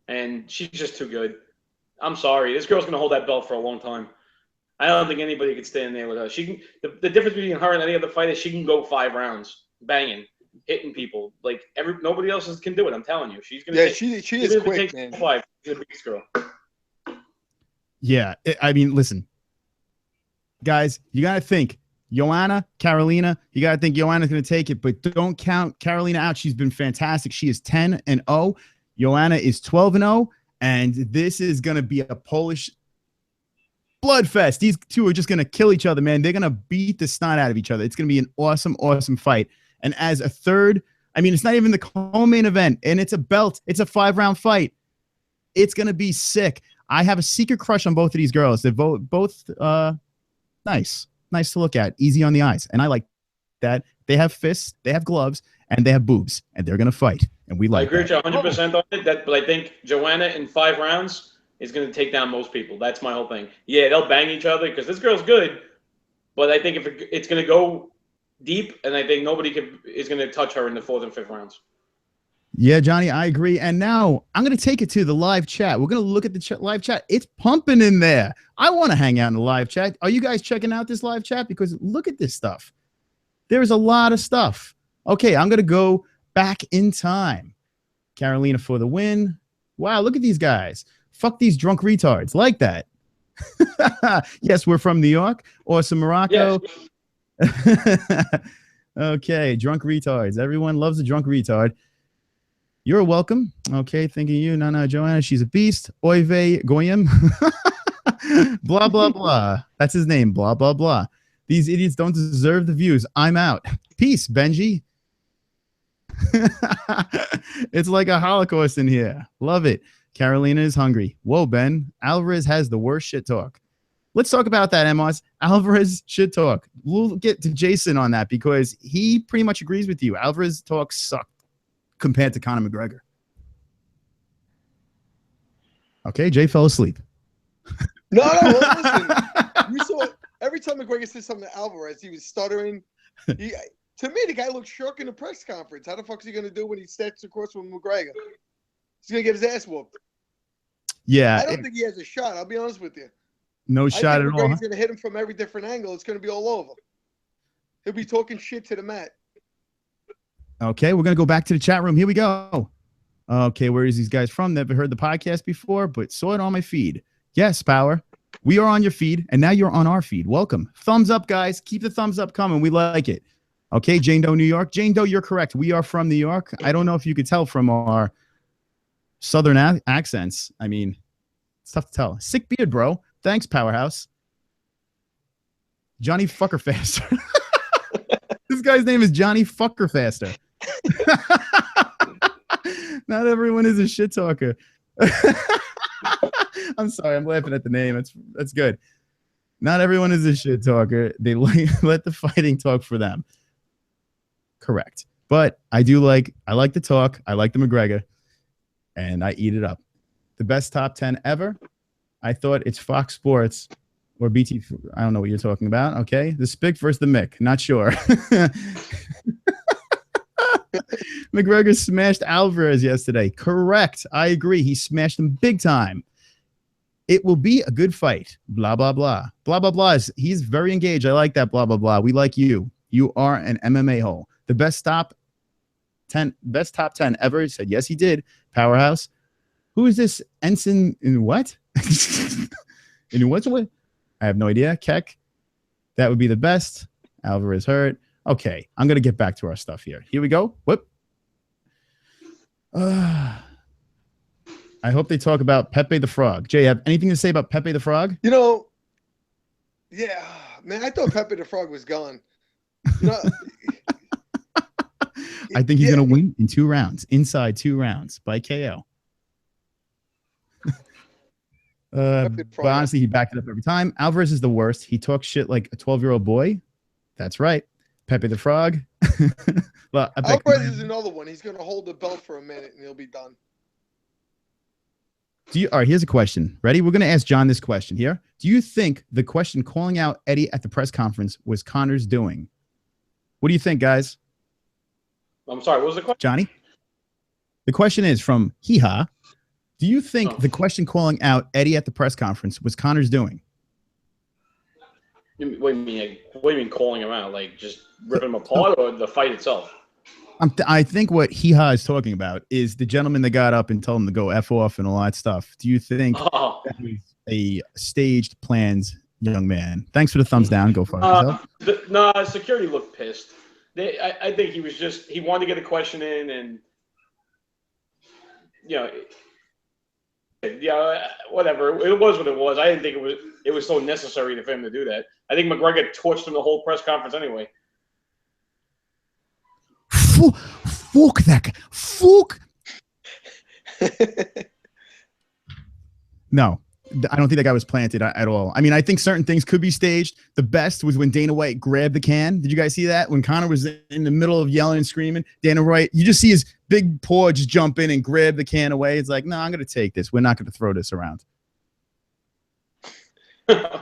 and she's just too good. I'm sorry, this girl's gonna hold that belt for a long time. I don't think anybody could stand there with her. She can. The difference between her and any other fighter, she can go 5 rounds, banging, hitting people. Like nobody else can do it. I'm telling you, she's gonna. Yeah, she is quick, man. 5. She's a beast girl. Yeah, I mean, listen, guys, you gotta think. Joanna, Carolina, you got to think Joanna's going to take it, but don't count Carolina out. She's been fantastic. She is 10-0. Joanna is 12-0, and this is going to be a Polish bloodfest. These two are just going to kill each other, man. They're going to beat the snot out of each other. It's going to be an awesome, awesome fight. And as a third I mean, it's not even the co-main event, and it's a belt. It's a 5-round fight. It's going to be sick. I have a secret crush on both of these girls. They're both nice to look at, easy on the eyes. And I like that. They have fists, they have gloves, and they have boobs, and they're going to fight. And we like I agree with that. you 100% on it. But I think Joanna in 5 rounds is going to take down most people. That's my whole thing. Yeah, they'll bang each other because this girl's good. But I think if it's going to go deep, and I think nobody is going to touch her in the 4th and 5th rounds. Yeah, Johnny, I agree. And now I'm going to take it to the live chat. We're going to look at the live chat. It's pumping in there. I want to hang out in the live chat. Are you guys checking out this live chat? Because look at this stuff. There's a lot of stuff. Okay, I'm going to go back in time. Carolina for the win. Wow, look at these guys. Fuck these drunk retards. Like that. Yes, we're from New York. Awesome, Morocco. Yes. Okay, drunk retards. Everyone loves a drunk retard. You're welcome. Okay, thinking you. No, Joanna, she's a beast. Oy vey goyim. Blah, blah, blah. That's his name. Blah, blah, blah. These idiots don't deserve the views. I'm out. Peace, Benji. It's like a Holocaust in here. Love it. Carolina is hungry. Whoa, Ben. Alvarez has the worst shit talk. Let's talk about that, Emos. Alvarez shit talk. We'll get to Jason on that because he pretty much agrees with you. Alvarez talk sucked compared to Conor McGregor. Okay, Jay fell asleep. No, listen. You saw every time McGregor said something to Alvarez, he was stuttering. To me, the guy looked shook in the press conference. How the fuck is he going to do when he steps across from McGregor? He's going to get his ass whooped. Yeah. I don't think he has a shot. I'll be honest with you. No shot at all. He's going to hit him from every different angle. It's going to be all over. He'll be talking shit to the mat. Okay, we're going to go back to the chat room. Here we go. Okay, where is these guys from? Never heard the podcast before, but saw it on my feed. Yes, Power. We are on your feed, and now you're on our feed. Welcome. Thumbs up, guys. Keep the thumbs up coming. We like it. Okay, Jane Doe, New York. Jane Doe, you're correct. We are from New York. I don't know if you could tell from our southern accents. I mean, it's tough to tell. Sick beard, bro. Thanks, Powerhouse. Johnny Fucker Faster. This guy's name is Johnny Fucker Faster. Not everyone is a shit talker. I'm sorry, I'm laughing at the name. That's good. Not everyone is a shit talker. They let the fighting talk for them. Correct. But I like the talk. I like the McGregor. And I eat it up. The best top 10 ever. I thought it's Fox Sports or BT. I don't know what you're talking about. Okay. The Spick versus the Mick. Not sure. McGregor smashed Alvarez yesterday. Correct. I agree. He smashed him big time. It will be a good fight. Blah, blah, blah. Blah, blah, blah. He's very engaged. I like that. Blah, blah, blah. We like you. You are an MMA hole. The best top 10 ever. He said, yes, he did. Powerhouse. Who is this ensign in what? In what's what? I have no idea. Keck. That would be the best. Alvarez hurt. Okay, I'm going to get back to our stuff here. Here we go. Whoop. I hope they talk about Pepe the Frog. Jay, have anything to say about Pepe the Frog? You know, yeah, man, I thought Pepe the Frog was gone. You know, I think he's going to win in 2 rounds, inside 2 rounds by KO. But honestly, he backed it up every time. Alvarez is the worst. He talks shit like a 12-year-old boy. That's right. Pepe the Frog. Well, Alvarez is another one. He's going to hold the belt for a minute, and he'll be done. All right, here's a question. Ready? We're going to ask John this question here. Do you think the question calling out Eddie at the press conference was Conor's doing? What do you think, guys? I'm sorry, what was the question? Johnny? The question is from Hee-Ha. Do you think the question calling out Eddie at the press conference was Conor's doing? What do you mean calling him out? Like just ripping him apart or the fight itself? I think what Hee-Ha is talking about is the gentleman that got up and told him to go F off and all that stuff. Do you think that was a staged, planned young man? Thanks for the thumbs down. Go for it. No, security looked pissed. I think he wanted to get a question in and, whatever. It was what it was. I didn't think it was so necessary for him to do that. I think McGregor torched him the whole press conference anyway. fuck that guy. Fuck. No, I don't think that guy was planted at all. I mean, I think certain things could be staged. The best was when Dana White grabbed the can. Did you guys see that? When Conor was in the middle of yelling and screaming, Dana White, you just see his big paw just jump in and grab the can away. It's like, no, I'm going to take this. We're not going to throw this around. I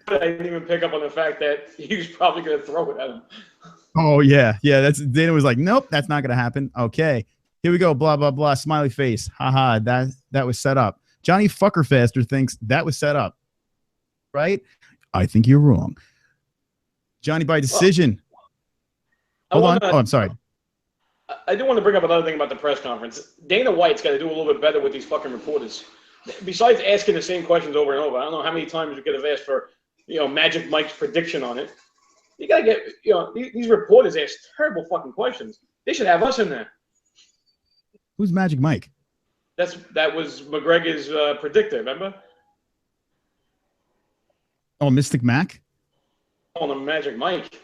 didn't even pick up on the fact that he was probably going to throw it at him. Oh, yeah. Yeah, that's Dana was like, nope, that's not going to happen. Okay. Here we go, blah, blah, blah, smiley face. Haha, that was set up. Johnny Fuckerfaster thinks that was set up. Right? I think you're wrong. Johnny by decision. Hold on. Oh, I'm sorry. I do want to bring up another thing about the press conference. Dana White's got to do a little bit better with these fucking reporters. Besides asking the same questions over and over, I don't know how many times we could have asked for, Magic Mike's prediction on it. You got to get, these reporters ask terrible fucking questions. They should have us in there. Who's Magic Mike? That was McGregor's predictor, remember? Oh, Mystic Mac? On a Magic Mike.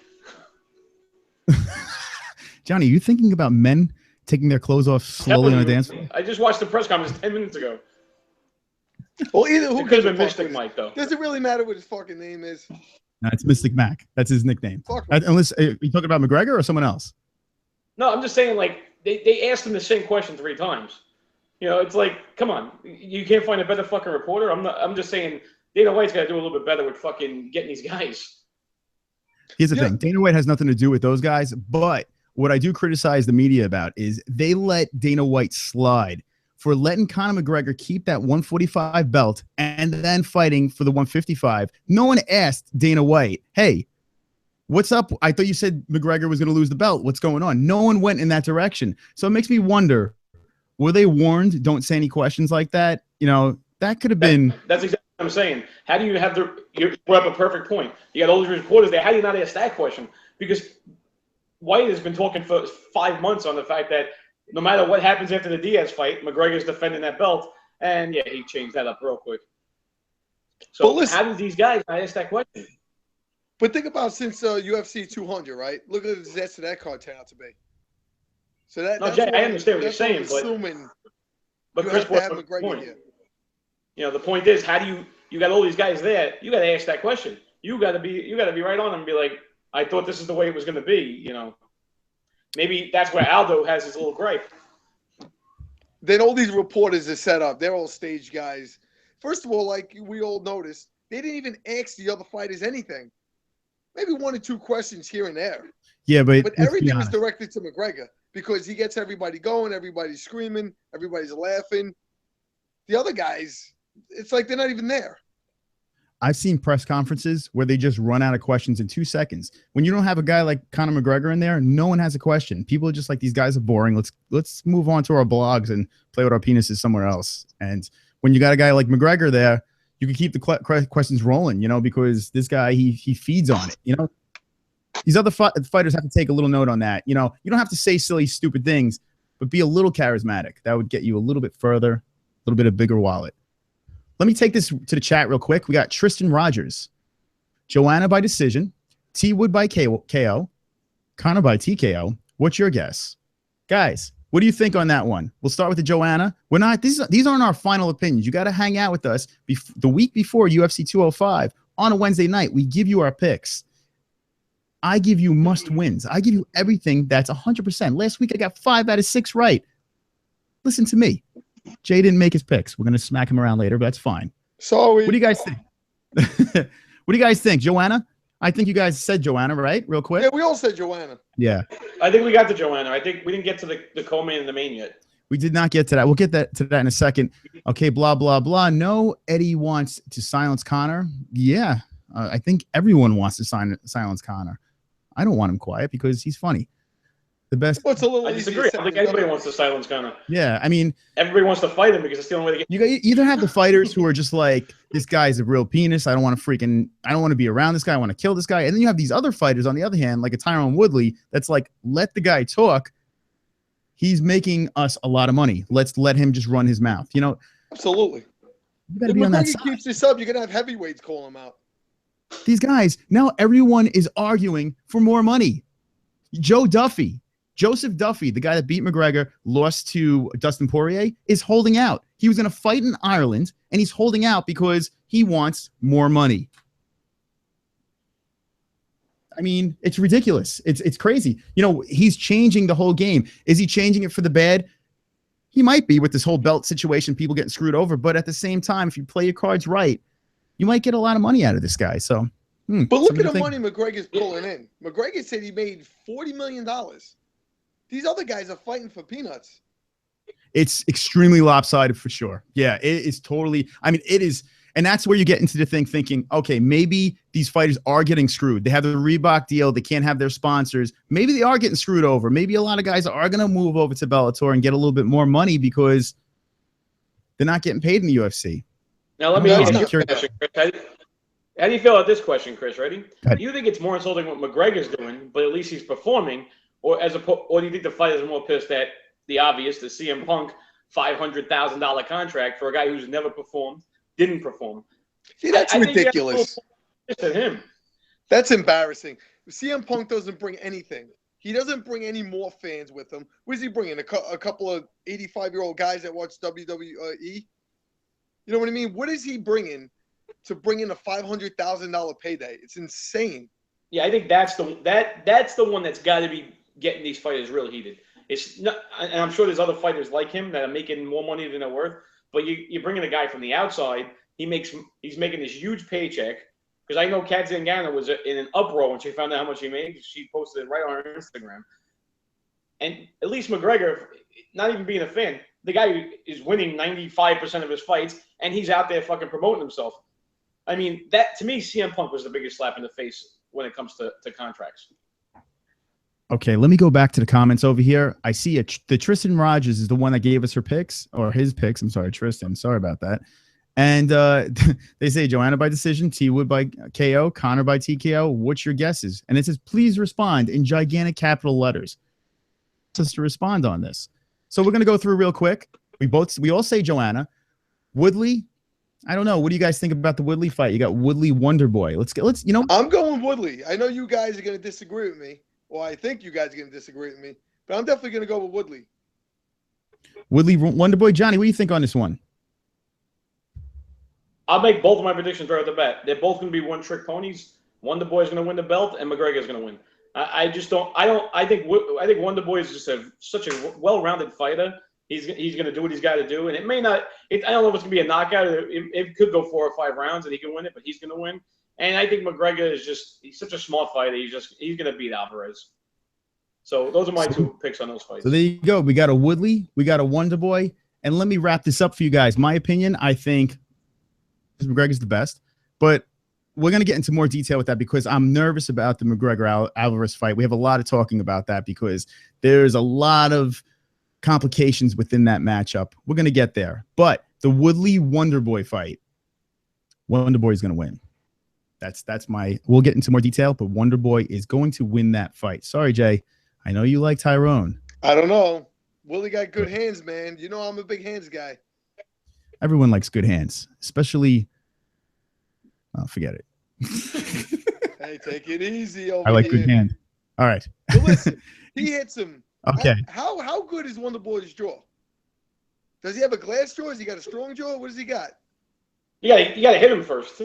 Johnny, are you thinking about men taking their clothes off slowly on a dance floor? I just watched the press conference 10 minutes ago. Well, either who could have been Mystic Mike, though. Does it really matter what his fucking name is? No, it's Mystic Mac. That's his nickname. Unless you talking about McGregor or someone else? No, I'm just saying, like, they asked him the same question 3 times. It's like, come on, you can't find a better fucking reporter. I'm just saying, Dana White's got to do a little bit better with fucking getting these guys. Here's the thing: Dana White has nothing to do with those guys. But what I do criticize the media about is they let Dana White slide for letting Conor McGregor keep that 145 belt and then fighting for the 155. No one asked Dana White, "Hey, what's up? I thought you said McGregor was going to lose the belt. What's going on?" No one went in that direction. So it makes me wonder, were they warned, don't say any questions like that? That could have been. That's exactly what I'm saying. How do you have you brought up a perfect point. You got all these reporters there. How do you not ask that question? Because White has been talking for 5 months on the fact that no matter what happens after the Diaz fight, McGregor's defending that belt. And, yeah, he changed that up real quick. So how do these guys not ask that question? But think about since UFC 200, right? Look at the disaster that card turned out to be. So that's Jay, I understand what you're saying, but you Chris, have to have what's the McGregor point? here. The point is, how do you got all these guys there? You got to ask that question. You got to be right on and be like, I thought this is the way it was going to be. Maybe that's where Aldo has his little gripe. Then all these reporters are set up. They're all stage guys. First of all, like we all noticed, they didn't even ask the other fighters anything. Maybe 1 or 2 questions here and there. Yeah, but everything was directed to McGregor because he gets everybody going, everybody's screaming, everybody's laughing. The other guys, it's like they're not even there. I've seen press conferences where they just run out of questions in 2 seconds. When you don't have a guy like Conor McGregor in there, no one has a question. People are just like, these guys are boring. Let's move on to our blogs and play with our penises somewhere else. And when you got a guy like McGregor there, you can keep the questions rolling, because this guy, he feeds on it, These other fighters have to take a little note on that. You don't have to say silly, stupid things, but be a little charismatic. That would get you a little bit further, a little bit of bigger wallet. Let me take this to the chat real quick. We got Tristan Rogers, Joanna by decision, T Wood by KO, Conor by TKO. What's your guess? Guys, what do you think on that one? We'll start with the Joanna. These aren't our final opinions. You got to hang out with us the week before UFC 205 on a Wednesday night. We give you our picks. I give you must wins. I give you everything that's 100%. Last week I got 5 out of 6 right. Listen to me. Jay didn't make his picks. We're going to smack him around later, but that's fine. Sorry. What do you guys think? What do you guys think? Joanna? I think you guys said Joanna, right? Real quick. Yeah, we all said Joanna. Yeah. I think we got to Joanna. I think we didn't get to the co-main and the main yet. We did not get to that. We'll get to that in a second. Okay, blah, blah, blah. No, Eddie wants to silence Conor. Yeah, I think everyone wants to silence Conor. I don't want him quiet because he's funny. The best. Well, it's a little I disagree. I think everybody wants to silence Conor. Yeah, I mean, everybody wants to fight him because it's the only way to get. You either have the fighters who are just like, this guy's a real penis. I don't want to be around this guy. I want to kill this guy. And then you have these other fighters on the other hand, like a Tyron Woodley, that's like, let the guy talk. He's making us a lot of money. Let's let him just run his mouth. Absolutely. You got to be on that side. If McGregor keeps this up, you're gonna have heavyweights call him out. These guys now, everyone is arguing for more money. Joe Duffy, Joseph Duffy, the guy that beat McGregor, lost to Dustin Poirier, is holding out. He was going to fight in Ireland, and he's holding out because he wants more money. I mean, it's ridiculous. It's crazy. You know, he's changing the whole game. Is he changing it for the bad? He might be with this whole belt situation, people getting screwed over. But at the same time, if you play your cards right, you might get a lot of money out of this guy. So, but look at the money McGregor's pulling in. McGregor said he made $40 million. These other guys are fighting for peanuts. It's extremely lopsided for sure. Yeah, it is totally. I mean, it is. And that's where you get into the thing thinking, okay, maybe these fighters are getting screwed. They have the Reebok deal. They can't have their sponsors. Maybe they are getting screwed over. Maybe a lot of guys are going to move over to Bellator and get a little bit more money because they're not getting paid in the UFC. Now, let me ask you a question, Chris. How do you feel about this question, Chris? Ready? Do you think it's more insulting what McGregor's doing, but at least he's performing, or do you think the fighters are more pissed at the obvious, the CM Punk $500,000 contract for a guy who's never performed? Didn't perform. See, that's ridiculous. At him. That's embarrassing. CM Punk doesn't bring anything. He doesn't bring any more fans with him. What is he bringing? A couple of 85-year-old guys that watch WWE? You know what I mean? What is he bringing to bring in a $500,000 payday? It's insane. Yeah, I think that's the one that's got to be getting these fighters real heated. It's not, and I'm sure there's other fighters like him that are making more money than they're worth. But you bring in a guy from the outside, he's making this huge paycheck. Because I know Kat Zingano was in an uproar when she found out how much he made. She posted it right on her Instagram. And at least McGregor, not even being a fan, the guy is winning 95% of his fights, and he's out there fucking promoting himself. I mean, that to me, CM Punk was the biggest slap in the face when it comes to contracts. Okay, let me go back to the comments over here. I see the Tristan Rogers is the one that gave us her picks, or his picks. I'm sorry, Tristan. Sorry about that. And they say Joanna by decision, T Wood by KO, Conor by TKO. What's your guesses? And it says, please respond in gigantic capital letters. Just to respond on this. So we're going to go through real quick. We all say Joanna. Woodley, I don't know. What do you guys think about the Woodley fight? You got Woodley Wonderboy. I'm going Woodley. I know you guys are going to disagree with me. Well, I think you guys are going to disagree with me, but I'm definitely going to go with Woodley. Woodley Wonderboy. Johnny, what do you think on this one? I'll make both of my predictions right off the bat. They're both going to be one-trick ponies. Wonderboy's going to win the belt, and McGregor's going to win. I think Wonderboy is just such a well-rounded fighter. He's going to do what he's got to do, and it may not. I don't know if it's going to be a knockout. It could go 4 or 5 rounds, and he can win it, but he's going to win. And I think McGregor he's such a smart fighter. He's going to beat Alvarez. So those are my 2 picks on those fights. So there you go. We got a Woodley, we got a Wonderboy, and let me wrap this up for you guys. My opinion, I think McGregor's the best, but we're going to get into more detail with that because I'm nervous about the McGregor-Alvarez fight. We have a lot of talking about that because there's a lot of complications within that matchup. We're going to get there. But the Woodley Wonderboy fight, Wonderboy is going to win. We'll get into more detail, but Wonderboy is going to win that fight. Sorry, Jay. I know you like Tyrone. I don't know. Willie got good hands, man. You know I'm a big hands guy. Everyone likes good hands, especially. Oh, forget it. Hey, take it easy over I like here. good hands. All right. But listen, he hits him. Okay. How good is Wonderboy's jaw? Does he have a glass jaw? Has he got a strong jaw? What does he got? You got to hit him first.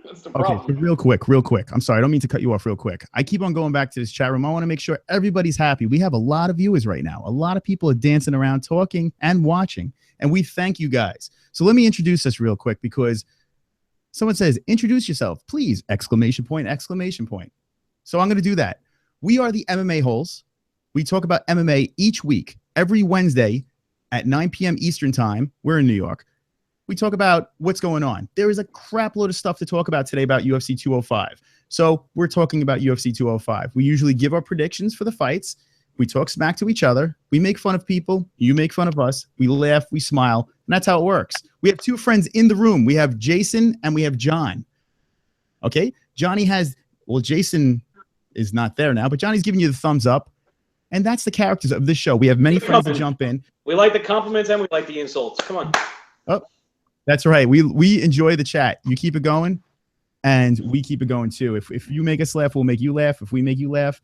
That's the problem. Okay, so real quick. I'm sorry. I don't mean to cut you off real quick. I keep on going back to this chat room. I want to make sure everybody's happy. We have a lot of viewers right now. A lot of people are dancing around, talking and watching, and we thank you guys. So let me introduce us real quick because someone says, introduce yourself, please, exclamation point. So I'm going to do that. We are the MMA-HOLES. We talk about MMA each week, every Wednesday at 9 p.m. Eastern time. We're in New York. We talk about what's going on. There is a crap load of stuff to talk about today about UFC 205. So we're talking about UFC 205. We usually give our predictions for the fights. We talk smack to each other. We make fun of people. You make fun of us. We laugh. We smile. And that's how it works. We have 2 friends in the room. We have Jason and we have John. Okay? Jason is not there now, but Johnny's giving you the thumbs up. And that's the characters of this show. We have many friends that jump in. We like the compliments and we like the insults. Come on. Oh, that's right. We enjoy the chat. You keep it going, and we keep it going too. If you make us laugh, we'll make you laugh. If we make you laugh,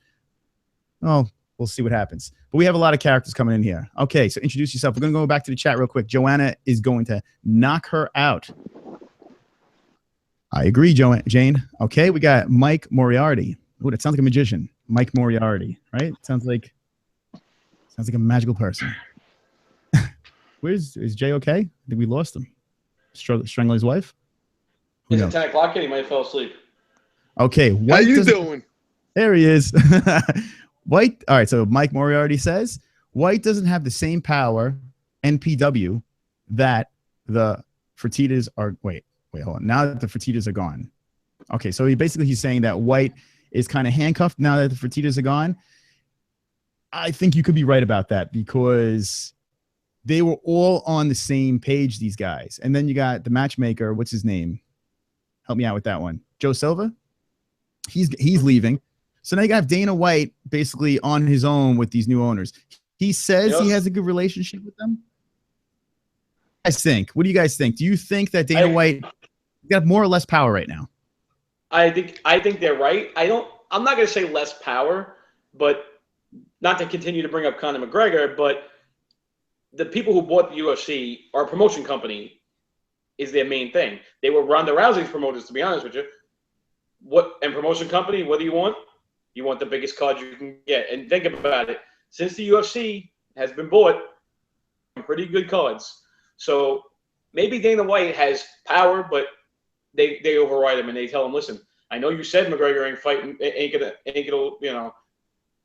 oh, we'll see what happens. But we have a lot of characters coming in here. Okay, so introduce yourself. We're going to go back to the chat real quick. Joanna is going to knock her out. I agree, Jane. Okay, we got Mike Moriarty. Oh, that sounds like a magician. Mike Moriarty, right? Sounds like a magical person. Is Jay okay? I think we lost him. Strangling his wife? Is it 10 o'clock yet? He might have fell asleep. Okay. How you doing? There he is. White. All right. So Mike Moriarty says White doesn't have the same power, NPW, that the Fertittas are. Wait, hold on. Now that the Fertittas are gone. Okay. So he's saying that White is kind of handcuffed now that the Fertittas are gone. I think you could be right about that because they were all on the same page, these guys. And then you got the matchmaker. What's his name? Help me out with that one. Joe Silva. He's leaving. So now you got Dana White basically on his own with these new owners. He says he has a good relationship with them. What do you guys think? Do you think that Dana White got more or less power right now? I think they're right. I'm not going to say less power, but not to continue to bring up Conor McGregor, but the people who bought the UFC, our promotion company, is their main thing. They were Ronda Rousey's promoters, to be honest with you. And promotion company, what do you want? You want the biggest card you can get. And think about it. Since the UFC has been bought, pretty good cards. So maybe Dana White has power, but they override him and they tell him, listen, I know you said McGregor ain't gonna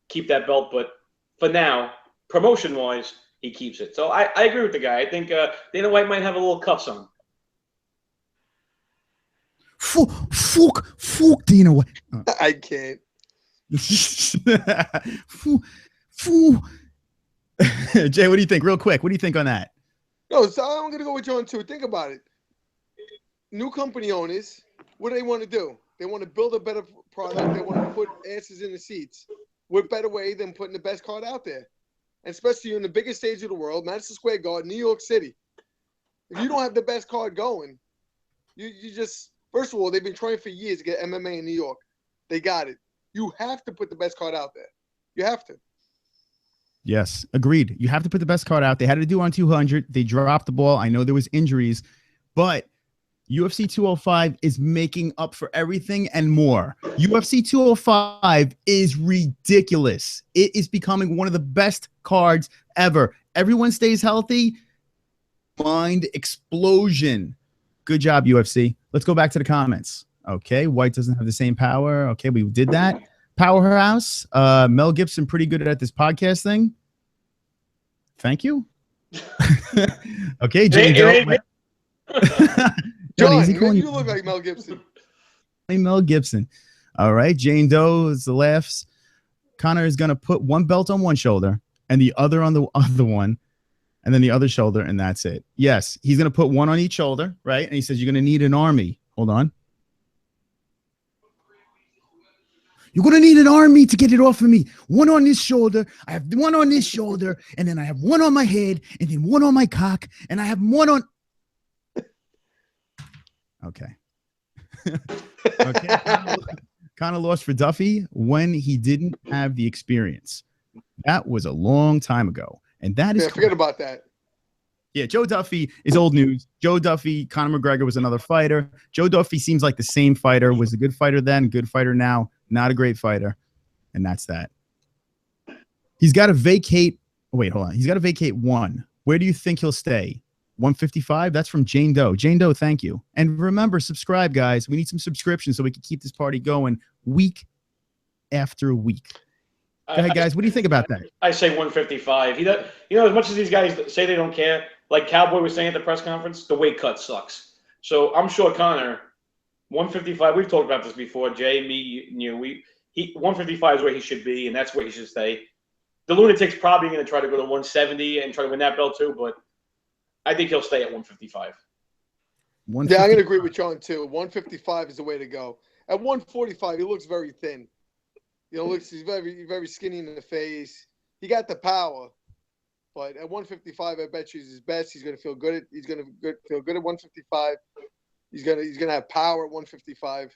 keep that belt, but for now, promotion-wise, he keeps it. So I agree with the guy. I think Dana White might have a little cuffs on. Fuck Dana White. I can't. Jay, what do you think? Real quick, what do you think on that? No, so I'm gonna go with John too. Think about it. New company owners, what do they want to do? They want to build a better product. They want to put asses in the seats. What better way than putting the best card out there? And especially in the biggest stage of the world, Madison Square Garden, New York City. If you don't have the best card going, you just, first of all, they've been trying for years to get MMA in New York. They got it. You have to put the best card out there. You have to. Yes, agreed. You have to put the best card out. They had to do on 200. They dropped the ball. I know there was injuries, but UFC 205 is making up for everything and more. UFC 205 is ridiculous. It is becoming one of the best cards ever. Everyone stays healthy. Mind explosion. Good job, UFC. Let's go back to the comments. Okay, White doesn't have the same power. Okay, we did that. Powerhouse. Mel Gibson pretty good at this podcast thing. Thank you. Okay, Jane Doe. John, you look like Mel Gibson. Mel Gibson. All right, Jane Doe is the laughs. Conor is going to put one belt on one shoulder and the other on the other one, and then the other shoulder, and that's it. Yes, he's going to put one on each shoulder, right? And he says you're going to need an army. Hold on. You're going to need an army to get it off of me. One on this shoulder. I have one on this shoulder. And then I have one on my head. And then one on my cock. And I have one on. Okay. Okay. Conor lost for Duffy when he didn't have the experience. That was a long time ago. And that is. Forget about that. Yeah, Joe Duffy is old news. Joe Duffy, Conor McGregor was another fighter. Joe Duffy seems like the same fighter, was a good fighter then, good fighter now, not a great fighter. And that's that. He's got to vacate. Oh, wait, hold on. He's got to vacate one. Where do you think he'll stay? 155? That's from Jane Doe. Jane Doe, thank you. And remember, subscribe, guys. We need some subscriptions so we can keep this party going week after week. Go ahead, guys. What do you think about that? I say 155. As much as these guys say they don't care, like Cowboy was saying at the press conference, the weight cut sucks. So I'm sure Conor, 155. We've talked about this before. Jay, me, you. 155 is where he should be, and that's where he should stay. The Lunatic's probably going to try to go to 170 and try to win that belt too, but I think he'll stay at 155. Yeah, I'm going to agree with John too. 155 is the way to go. At 145, he looks very thin. He's very, very skinny in the face. He got the power, but at 155, I bet you he's his best. He's going to feel good. He's going to feel good at 155. He's going to have power at 155.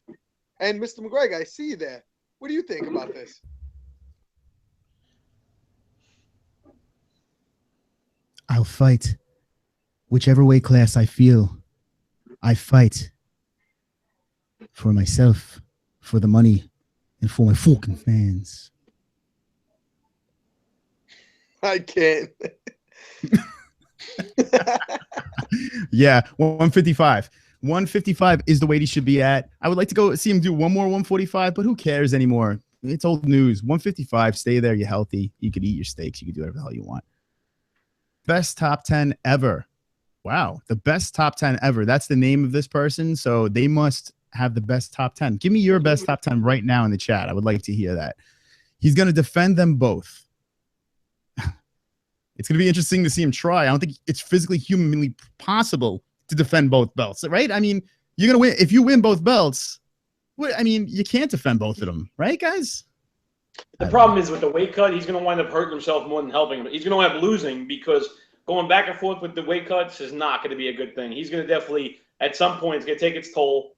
And Mr. McGregor, I see you there. What do you think about this? I'll fight. Whichever weight class I feel, I fight. For myself, for the money, and for my fucking fans. I can't. Yeah, 155. 155 is the weight he should be at. I would like to go see him do one more 145, but who cares anymore? It's old news. 155, stay there. You're healthy. You could eat your steaks. You could do whatever the hell you want. Best top 10 ever. Wow, the best top 10 ever. That's the name of this person, so they must have the best top 10. Give me your best top 10 right now in the chat. I would like to hear that. He's going to defend them both. It's going to be interesting to see him try. I don't think it's physically, humanly possible to defend both belts, right? I mean, you're going to win. If you win both belts, I mean, you can't defend both of them, right, guys? The problem is with the weight cut, he's going to wind up hurting himself more than helping him. He's going to wind up losing because going back and forth with the weight cuts is not going to be a good thing. He's going to definitely, at some point, it's going to take its toll.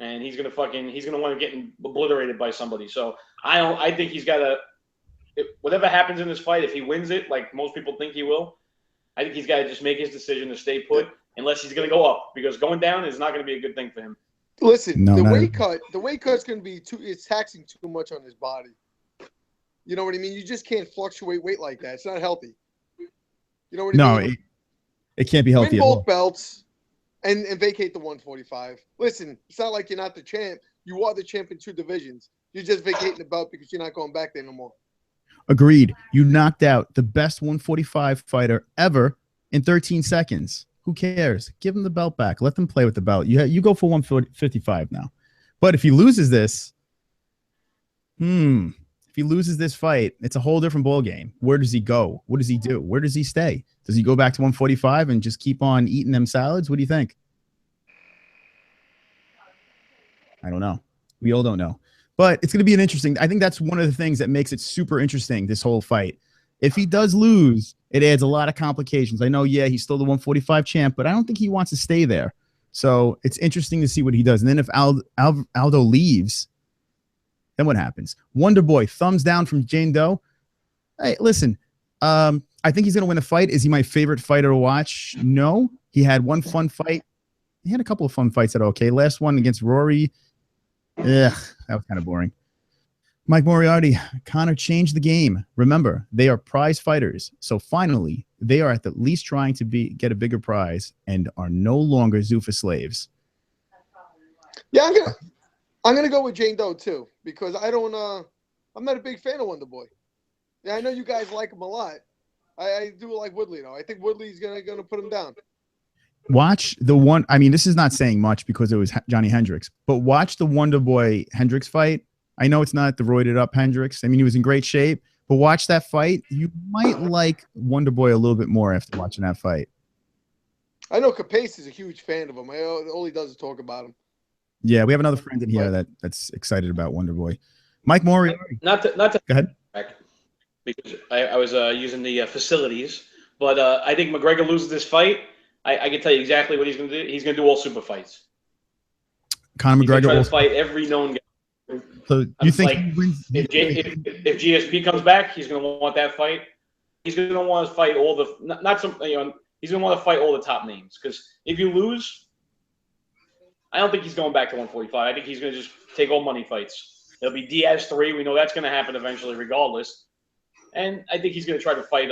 And he's going to wind up getting obliterated by somebody. So I think he's got to, whatever happens in this fight, if he wins it, like most people think he will, I think he's got to just make his decision to stay put unless he's going to go up, because going down is not going to be a good thing for him. Listen, the weight cut's going to be it's taxing too much on his body. You know what I mean? You just can't fluctuate weight like that. It's not healthy. You know what I mean? No, it can't be healthy. Win both belts and vacate the 145. Listen, it's not like you're not the champ. You are the champ in 2 divisions. You're just vacating the belt because you're not going back there no more. Agreed. You knocked out the best 145 fighter ever in 13 seconds. Who cares? Give him the belt back. Let them play with the belt. You go for 155 now. But if he loses this, if he loses this fight, it's a whole different ball game. Where does he go? What does he do? Where does he stay? Does he go back to 145 and just keep on eating them salads? What do you think? I don't know. We all don't know. But it's going to be an interesting. I think that's one of the things that makes it super interesting, this whole fight. If he does lose, it adds a lot of complications. I know, yeah, he's still the 145 champ, but I don't think he wants to stay there. So it's interesting to see what he does. And then if Aldo leaves, then what happens? Wonder Boy, thumbs down from Jane Doe. Hey, listen, I think he's going to win a fight. Is he my favorite fighter to watch? No. He had one fun fight. He had a couple of fun fights that are okay. Last one against Rory. That was kind of boring. Mike Moriarty, Conor changed the game. Remember, they are prize fighters. So finally, they are at the least trying to get a bigger prize and are no longer Zuffa slaves. Yeah, I'm gonna go with Jane Doe too, because I'm not a big fan of Wonder Boy. Yeah, I know you guys like him a lot. I do like Woodley though. I think Woodley's gonna put him down. Watch the one. I mean, this is not saying much because it was Johnny Hendricks, but watch the Wonder Boy Hendricks fight. I know it's not the roided up Hendricks. I mean, he was in great shape, but watch that fight. You might like Wonder Boy a little bit more after watching that fight. I know Capace is a huge fan of him. All he does is talk about him. Yeah, we have another friend in here that's excited about Wonder Boy. Mike Moriarty. Not to go ahead. Because I was using the facilities, but I think McGregor loses this fight. I can tell you exactly what he's going to do. He's going to do all super fights. Conor McGregor will fight every known guy. So you think like, he wins? If GSP comes back, he's going to want that fight. He's going to want to fight all the he's going to want to fight all the top names, because if you lose, I don't think he's going back to 145. I think he's going to just take all money fights. It'll be Diaz 3. We know that's going to happen eventually, regardless. And I think he's going to try to fight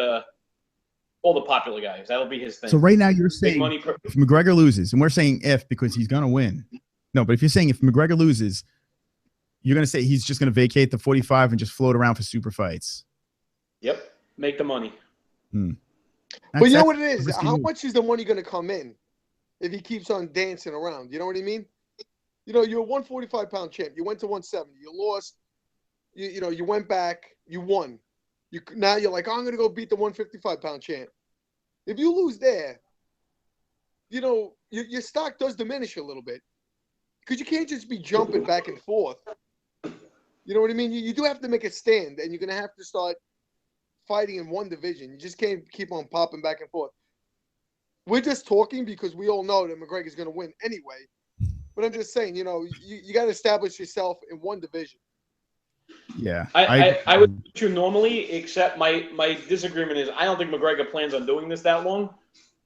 all the popular guys. That'll be his thing. So right now you're saying if McGregor loses, and we're saying if because he's going to win. No, but if you're saying if McGregor loses, you're going to say he's just going to vacate the 45 and just float around for super fights. Yep. Make the money. But you know what it is? How much is the money going to come in if he keeps on dancing around? You know what I mean? You know, you're a 145-pound champ. You went to 170. You lost. You went back. You won. Now you're like, oh, I'm going to go beat the 155-pound champ. If you lose there, your stock does diminish a little bit, because you can't just be jumping back and forth. You know what I mean? You do have to make a stand, and you're going to have to start fighting in one division. You just can't keep on popping back and forth. We're just talking because we all know that McGregor's going to win anyway. But I'm just saying, you got to establish yourself in one division. Yeah. I would do normally, except my disagreement is I don't think McGregor plans on doing this that long.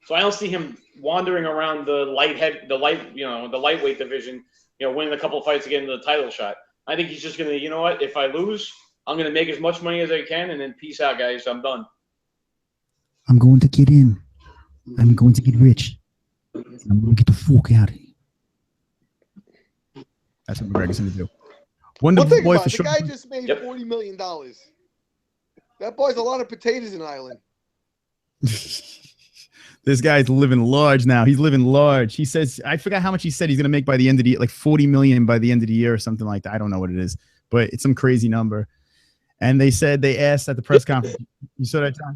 So I don't see him wandering around the lightweight division, winning a couple of fights to get into the title shot. I think he's just gonna, you know what? If I lose, I'm gonna make as much money as I can, and then peace out, guys. I'm done. I'm going to get in. I'm going to get rich. I'm going to get the fuck out of here. That's what McGregor's going to do. Think about it. The guy just made $40 million. That boy's a lot of potatoes in Ireland. This guy's living large now. He's living large. He says, I forgot how much he said he's going to make by the end of the year, like 40 million by the end of the year or something like that. I don't know what it is, but it's some crazy number. And they asked at the press conference. You saw that, John?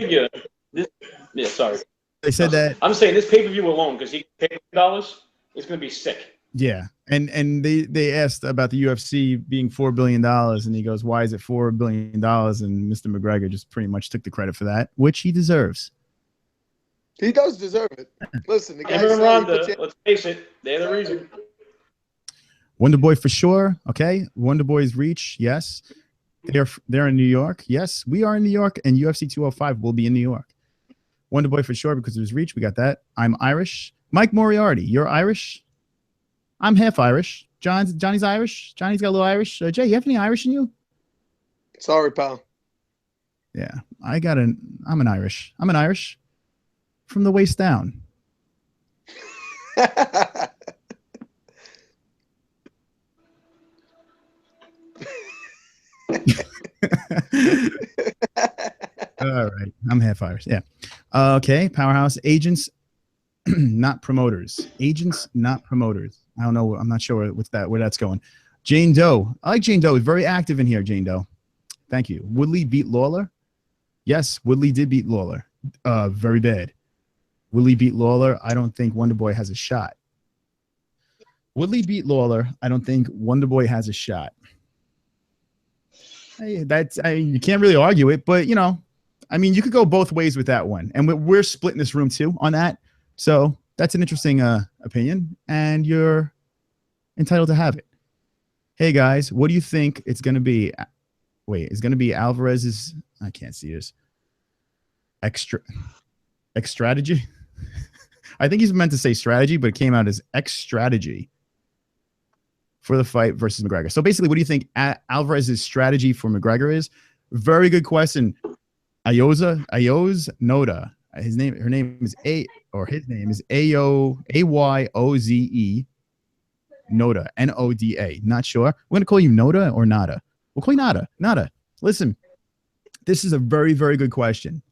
Yeah, sorry. They said that. I'm saying this pay-per-view alone, because he paid $1, it's going to be sick. Yeah. And they asked about the UFC being $4 billion, and he goes, why is it $4 billion? And Mr. McGregor just pretty much took the credit for that, which he deserves. He does deserve it. Listen, the guy's let's face it, they're the reason. Wonder Boy for sure. Okay. Wonder Boy's reach. Yes. They're in New York. Yes, we are in New York, and UFC 205 will be in New York. Wonder Boy for sure because of his reach. We got that. I'm Irish. Mike Moriarty, you're Irish? I'm half Irish. Johnny's Irish. Johnny's got a little Irish. Jay, you have any Irish in you? Sorry, pal. Yeah, I'm an Irish. I'm an Irish from the waist down. All right. I'm half Irish. Yeah. Okay. Powerhouse agents, not promoters. Agents, not promoters. I don't know. I'm not sure where that's going. Jane Doe. I like Jane Doe. Very active in here, Jane Doe. Thank you. Woodley beat Lawler. Yes, Woodley did beat Lawler. Very bad. Woodley beat Lawler. I don't think Wonder Boy has a shot. Woodley beat Lawler. I don't think Wonder Boy has a shot. Hey, you can't really argue it, but you could go both ways with that one. And we're splitting this room too on that. So that's an interesting opinion, and you're entitled to have it. Hey guys, what do you think it's going to be? Wait, it's going to be Alvarez's, I can't see this. X strategy. I think he's meant to say strategy, but it came out as X strategy for the fight versus McGregor. So basically, what do you think Alvarez's strategy for McGregor is? Very good question. Ayoze Noda. His name is Ayoze Noda. Noda. Not sure. We're gonna call you Noda or Nada. We'll call you Nada. Nada. Listen, this is a very, very good question.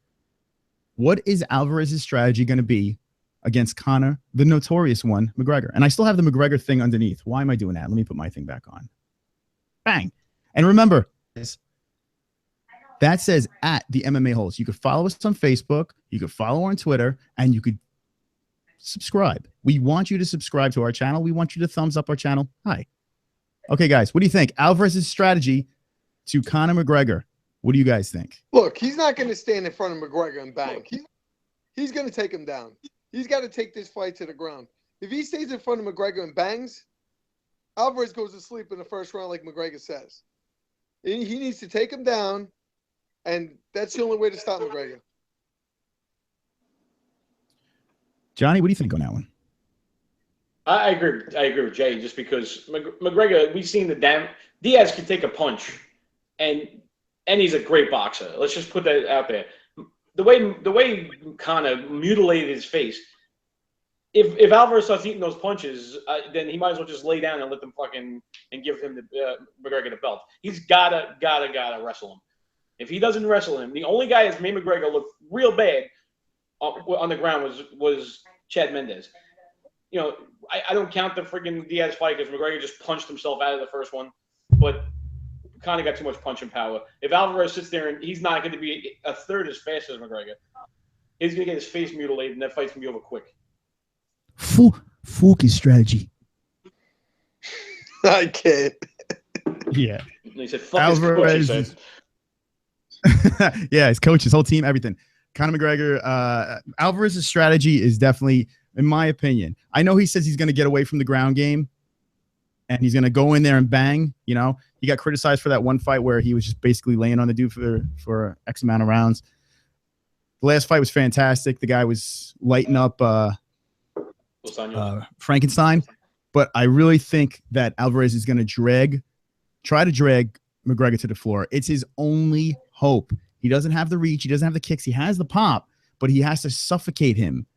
What is Alvarez's strategy going to be against Conor, the notorious one, McGregor? And I still have the McGregor thing underneath. Why am I doing that? Let me put my thing back on. Bang. And remember, that says at the MMA-HOLES. You could follow us on Facebook. You could follow on Twitter. And you could subscribe. We want you to subscribe to our channel. We want you to thumbs up our channel. Hi. Okay, guys. What do you think? Alvarez's strategy to Conor McGregor. What do you guys think? Look, he's not going to stand in front of McGregor and bang. He's going to take him down. He's got to take this fight to the ground. If he stays in front of McGregor and bangs, Alvarez goes to sleep in the first round like McGregor says. He needs to take him down, and that's the only way to stop McGregor. Johnny, what do you think on that one? I agree with Jay, just because McGregor, we've seen Diaz can take a punch, and he's a great boxer. Let's just put that out there. The way Conor mutilated his face, if Alvarez starts eating those punches, then he might as well just lay down and let them and give him McGregor the belt. He's gotta wrestle him. If he doesn't wrestle him, the only guy that's made McGregor look real bad on the ground was Chad Mendes. I don't count the freaking Diaz fight because McGregor just punched himself out of the first one, but Conor got too much punching power. If Alvarez sits there and he's not going to be a third as fast as McGregor, he's going to get his face mutilated and that fight's going to be over quick. Focus strategy. I can't. Yeah. And he said, fuck Alvarez. His coach, yeah, his coach, his whole team, everything. Conor McGregor, Alvarez's strategy is definitely, in my opinion, I know he says he's going to get away from the ground game and he's going to go in there and bang, He got criticized for that one fight where he was just basically laying on the dude for X amount of rounds. The last fight was fantastic. The guy was lighting up Frankenstein. But I really think that Alvarez is going to try to drag McGregor to the floor. It's his only hope. He doesn't have the reach. He doesn't have the kicks. He has the pop, but he has to suffocate him.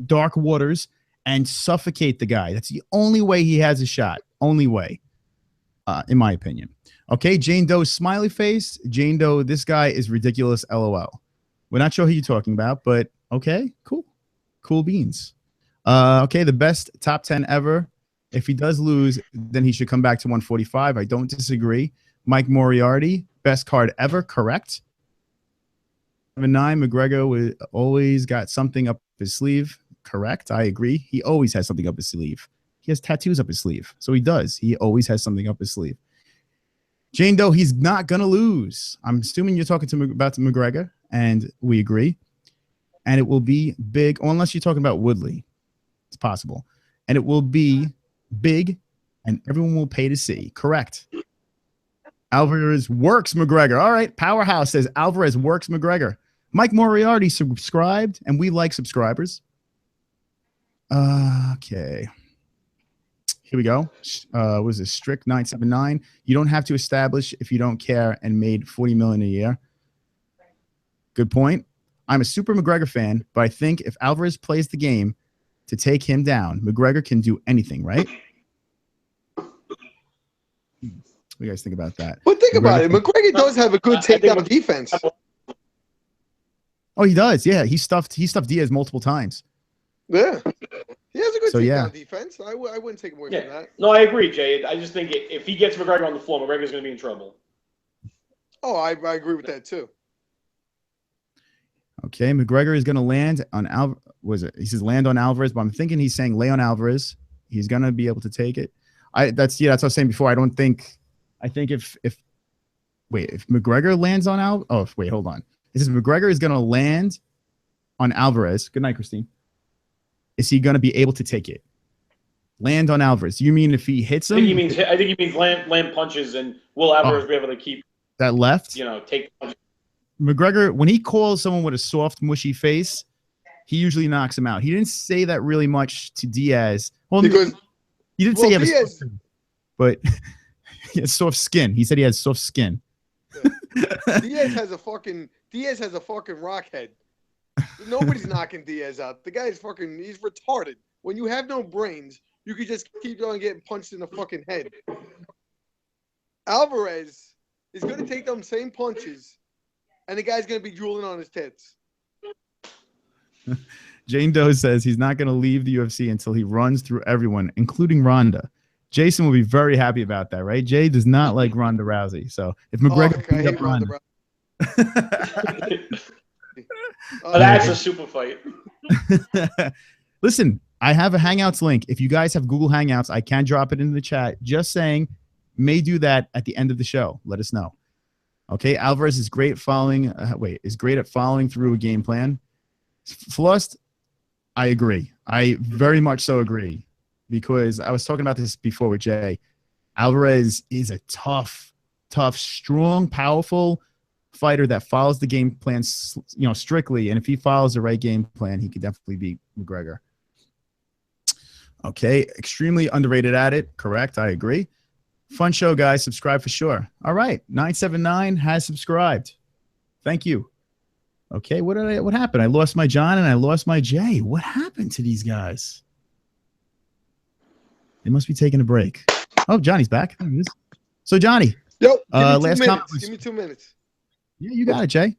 Dark waters and suffocate the guy. That's the only way he has a shot. Only way, in my opinion. Okay, Jane Doe's smiley face. Jane Doe, this guy is ridiculous, LOL. We're not sure who you're talking about, but okay, cool. Cool beans. Okay, the best top 10 ever. If he does lose, then he should come back to 145. I don't disagree. Mike Moriarty, best card ever, correct. 7-9, McGregor always got something up his sleeve, correct. I agree. He always has something up his sleeve. He has tattoos up his sleeve, so he does. He always has something up his sleeve. Jane Doe, he's not going to lose. I'm assuming you're talking about McGregor, and we agree. And it will be big, unless you're talking about Woodley. It's possible. And it will be big, and everyone will pay to see. Correct. Alvarez works McGregor. All right. Powerhouse says Alvarez works McGregor. Mike Moriarty subscribed, and we like subscribers. Okay. Here we go. Was it Strict 979? You don't have to establish if you don't care and made $40 million a year. Good point. I'm a super McGregor fan, but I think if Alvarez plays the game to take him down, McGregor can do anything, right? What do you guys think about that? But think about it. McGregor does have a good takedown defense. Oh, he does. Yeah, he stuffed Diaz multiple times. Yeah. He has a good takedown defense. I wouldn't take him away from that. No, I agree, Jay. I just think if he gets McGregor on the floor, McGregor's going to be in trouble. Oh, I agree with that too. Okay, McGregor is going to land on he says land on Alvarez, but I'm thinking he's saying lay on Alvarez. He's going to be able to take it. That's what I was saying before. I think if McGregor lands on hold on. It says McGregor is going to land on Alvarez. Good night, Christine. Is he going to be able to take it? Land on Alvarez. You mean if he hits him? I think he means land punches, and will Alvarez be able to keep that left? Take punches. McGregor, when he calls someone with a soft, mushy face, he usually knocks him out. He didn't say that really much to Diaz. Well, because he didn't say he had a soft skin, but he has soft skin. He said he has soft skin. Yeah. Diaz has a fucking rock head. Nobody's knocking Diaz out. The guy's he's retarded. When you have no brains, you could just keep on getting punched in the fucking head. Alvarez is going to take them same punches, and the guy's going to be drooling on his tits. Jane Doe says he's not going to leave the UFC until he runs through everyone, including Ronda. Jason will be very happy about that, right? Jay does not like Ronda Rousey. So if McGregor beat up Ronda. That's a super fight. Listen, I have a Hangouts link. If you guys have Google Hangouts, I can drop it into the chat. Just saying, may do that at the end of the show. Let us know. Okay, Alvarez is great at following through a game plan. Flossed, I agree. I very much so agree, because I was talking about this before with Jay. Alvarez is a tough, strong, powerful fighter that follows the game plan, strictly. And if he follows the right game plan, he could definitely beat McGregor. Okay, extremely underrated at it. Correct, I agree. Fun show, guys. Subscribe for sure. All right, 979 has subscribed. Thank you. Okay, what happened? I lost my John and I lost my Jay. What happened to these guys? They must be taking a break. Oh, Johnny's back. There he is. So, Johnny. Yo, give me 2 minutes. Yeah, you got it, Jay.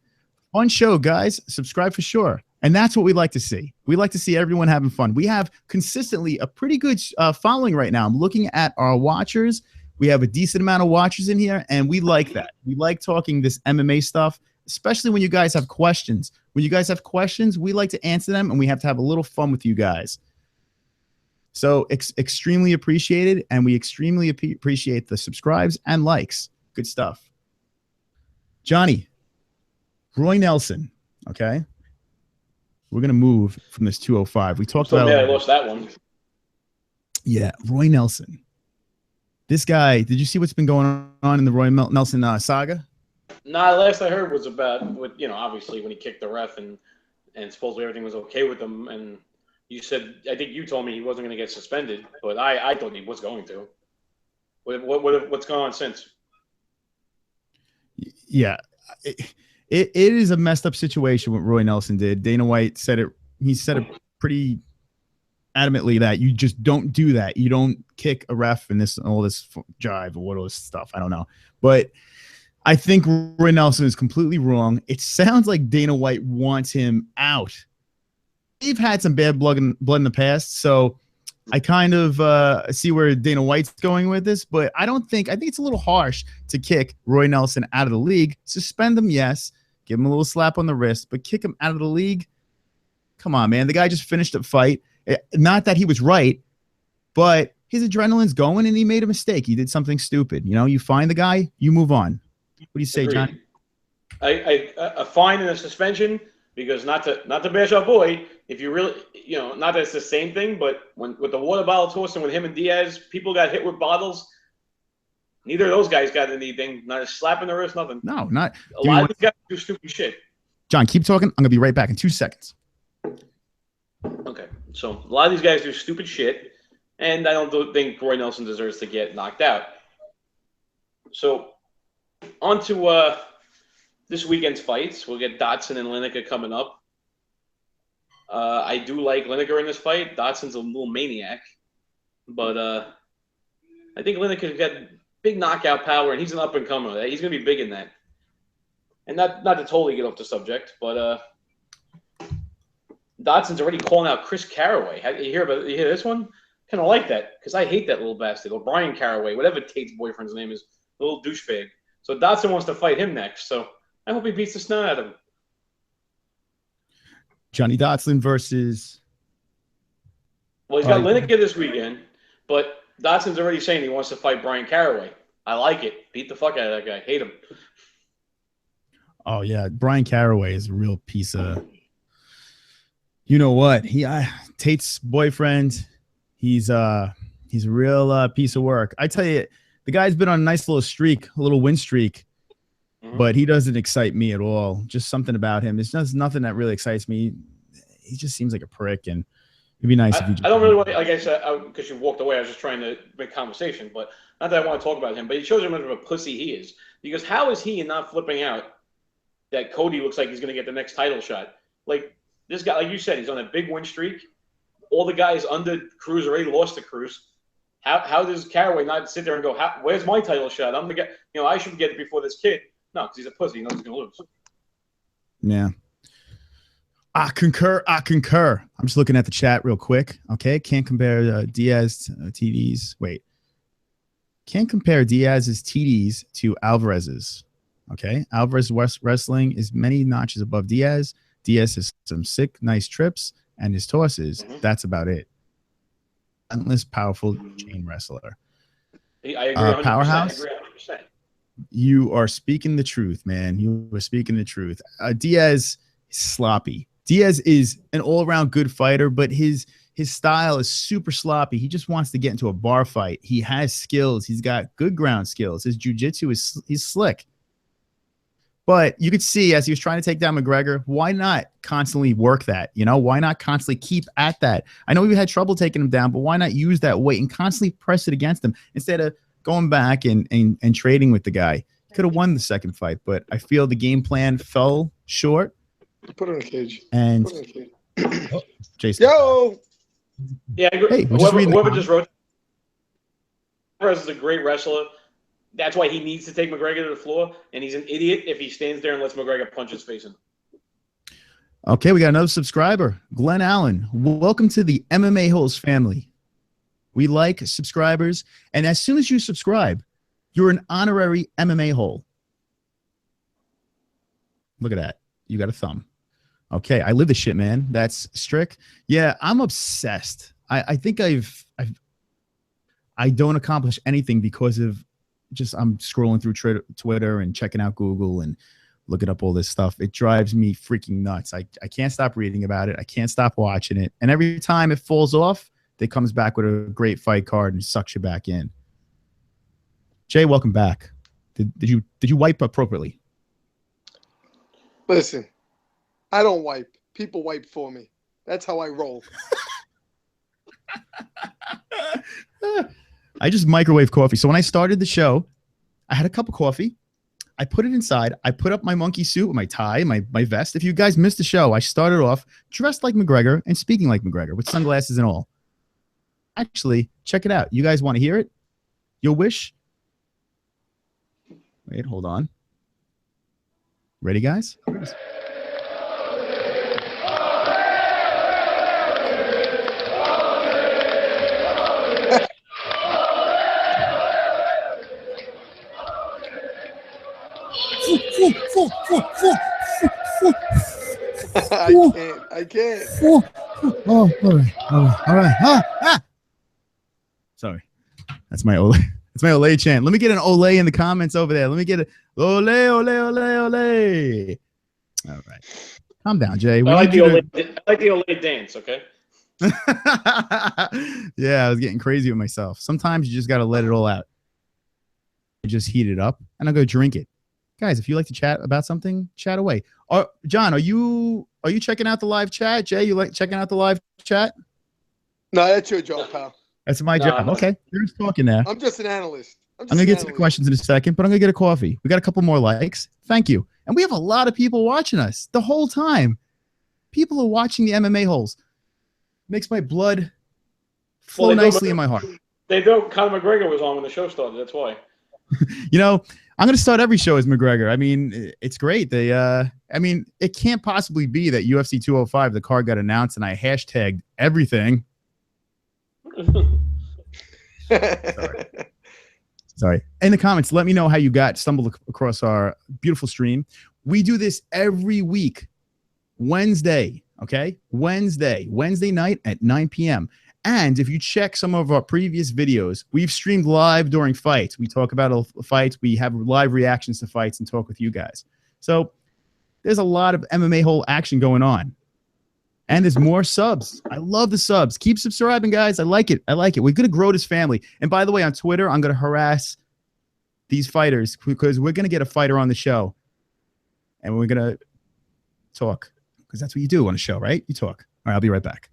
Fun show, guys. Subscribe for sure. And that's what we like to see. We like to see everyone having fun. We have consistently a pretty good following right now. I'm looking at our watchers. We have a decent amount of watchers in here, and we like that. We like talking this MMA stuff, especially when you guys have questions. When you guys have questions, we like to answer them, and we have to have a little fun with you guys. So extremely appreciated, and we extremely appreciate the subscribes and likes. Good stuff. Johnny, Roy Nelson, okay? We're going to move from this 205. We talked about... I lost that one. Yeah, Roy Nelson. This guy, did you see what's been going on in the Roy Nelson saga? Nah, last I heard was about obviously when he kicked the ref and supposedly everything was okay with him. And you said, I think you told me he wasn't going to get suspended, but I thought he was going to. What's going on since? Yeah, it is a messed up situation what Roy Nelson did. Dana White said it. He said it pretty adamantly that you just don't do that. You don't kick a ref and all this jive or all this stuff. I don't know, but I think Roy Nelson is completely wrong. It sounds like Dana White wants him out. They've had some bad blood in the past, so I kind of see where Dana White's going with this, but I think it's a little harsh to kick Roy Nelson out of the league. Suspend him, yes. Give him a little slap on the wrist, but kick him out of the league? Come on, man. The guy just finished a fight. Not that he was right, but his adrenaline's going and he made a mistake. He did something stupid. You find the guy, you move on. What do you say, John? A fine and a suspension, because not to bash our boy, if you really, not that it's the same thing, but with the water bottle tossing with him and Diaz, people got hit with bottles. Neither of those guys got anything. Not a slap in the wrist, nothing. No, not. A lot of these guys do stupid shit. John, keep talking. I'm going to be right back in 2 seconds. Okay. So a lot of these guys do stupid shit, and I don't think Roy Nelson deserves to get knocked out. So on to this weekend's fights. We'll get Dotson and Lineker coming up. I do like Lineker in this fight. Dotson's a little maniac, but I think Lineker's got big knockout power, and he's an up-and-comer. He's going to be big in that. And not to totally get off the subject, but Dotson's already calling out Chris Caraway. You hear this one? Kind of like that, because I hate that little bastard. Or Brian Caraway, whatever Tate's boyfriend's name is, little douchebag. So Dotson wants to fight him next. So I hope he beats the snot out of him. Johnny Dotson versus... Well, he's got Lineker this weekend, but Dotson's already saying he wants to fight Brian Caraway. I like it. Beat the fuck out of that guy. Hate him. Oh, yeah. Brian Caraway is a real piece of... You know what? Tate's boyfriend, he's a real piece of work. I tell you, the guy's been on a nice little streak, a little win streak, but he doesn't excite me at all. Just something about him. It's just nothing that really excites me. He just seems like a prick, and it'd be nice if you just... I don't really want to, like I said, because you walked away, I was just trying to make conversation, but not that I want to talk about him, but it shows how much of a pussy he is. Because how is he not flipping out that Cody looks like he's going to get the next title shot? Like, this guy, like you said, he's on a big win streak. All the guys under Cruz already lost to Cruz. How does Caraway not sit there and go, where's my title shot? I'm the guy, I should get it before this kid. No, because he's a pussy. He knows he's going to lose. Yeah. I concur. I'm just looking at the chat real quick. Okay. Can't compare Diaz TDs. Wait. Can't compare Diaz's TDs to Alvarez's. Okay. Alvarez's wrestling is many notches above Diaz. Diaz has some sick, nice trips, and his tosses. That's about it. Endless, powerful chain wrestler. I agree. Powerhouse. I agree 100%. You are speaking the truth, man. You are speaking the truth. Diaz is sloppy. Diaz is an all-around good fighter, but his style is super sloppy. He just wants to get into a bar fight. He has skills. He's got good ground skills. His jiu-jitsu he's slick. But you could see as he was trying to take down McGregor, why not constantly work that? Why not constantly keep at that? I know we had trouble taking him down, but why not use that weight and constantly press it against him instead of going back and trading with the guy? Could have won the second fight, but I feel the game plan fell short. Put it in a cage. And Jason. Yo! Yeah, I agree. Hey, whoever just wrote, Perez is a great wrestler. That's why he needs to take McGregor to the floor, and he's an idiot if he stands there and lets McGregor punch his face in. Okay, we got another subscriber, Glenn Allen. Welcome to the MMA-HOLES family. We like subscribers, and as soon as you subscribe, you're an honorary MMA-HOLE. Look at that. You got a thumb. Okay, I live the shit, man. That's strict. Yeah, I'm obsessed. I think I don't accomplish anything because of I'm scrolling through Twitter and checking out Google and looking up all this stuff. It drives me freaking nuts. I can't stop reading about it. I can't stop watching it. And every time it falls off, it comes back with a great fight card and sucks you back in. Jay, welcome back. Did you wipe appropriately? Listen, I don't wipe. People wipe for me. That's how I roll. I just microwave coffee. So when I started the show, I had a cup of coffee. I put it inside. I put up my monkey suit, my tie, my vest. If you guys missed the show, I started off dressed like McGregor and speaking like McGregor with sunglasses and all. Actually, check it out. You guys want to hear it? You'll wish. Wait, hold on. Ready, guys? I can't. Oh, all right. Sorry. That's my Ole. That's my Ole chant. Let me get an Ole in the comments over there. Let me get a Ole, Ole, Ole, Ole. All right. Calm down, Jay. I like the Ole dance, okay? Yeah, I was getting crazy with myself. Sometimes you just got to let it all out. I just heat it up and I'll go drink it. Guys, if you like to chat about something, chat away. John, are you checking out the live chat? Jay, you like checking out the live chat? No, that's your job, pal. That's my job. Okay, you're just talking there. I'm just an analyst. I'm going to get to the questions in a second, but I'm going to get a coffee. We got a couple more likes. Thank you. And we have a lot of people watching us the whole time. People are watching the MMA holes. Makes my blood flow nicely in my heart. They know Conor McGregor was on when the show started. That's why. You know, I'm going to start every show as McGregor. I mean, it's great. It can't possibly be that UFC 205, the card got announced and I hashtagged everything. Sorry. In the comments, let me know how you stumbled across our beautiful stream. We do this every week, Wednesday, okay? Wednesday night at 9 p.m. And if you check some of our previous videos, we've streamed live during fights. We talk about fights. We have live reactions to fights and talk with you guys. So there's a lot of MMA hole action going on. And there's more subs. I love the subs. Keep subscribing, guys. I like it. We're going to grow this family. And by the way, on Twitter, I'm going to harass these fighters because we're going to get a fighter on the show. And we're going to talk because that's what you do on a show, right? You talk. All right, I'll be right back.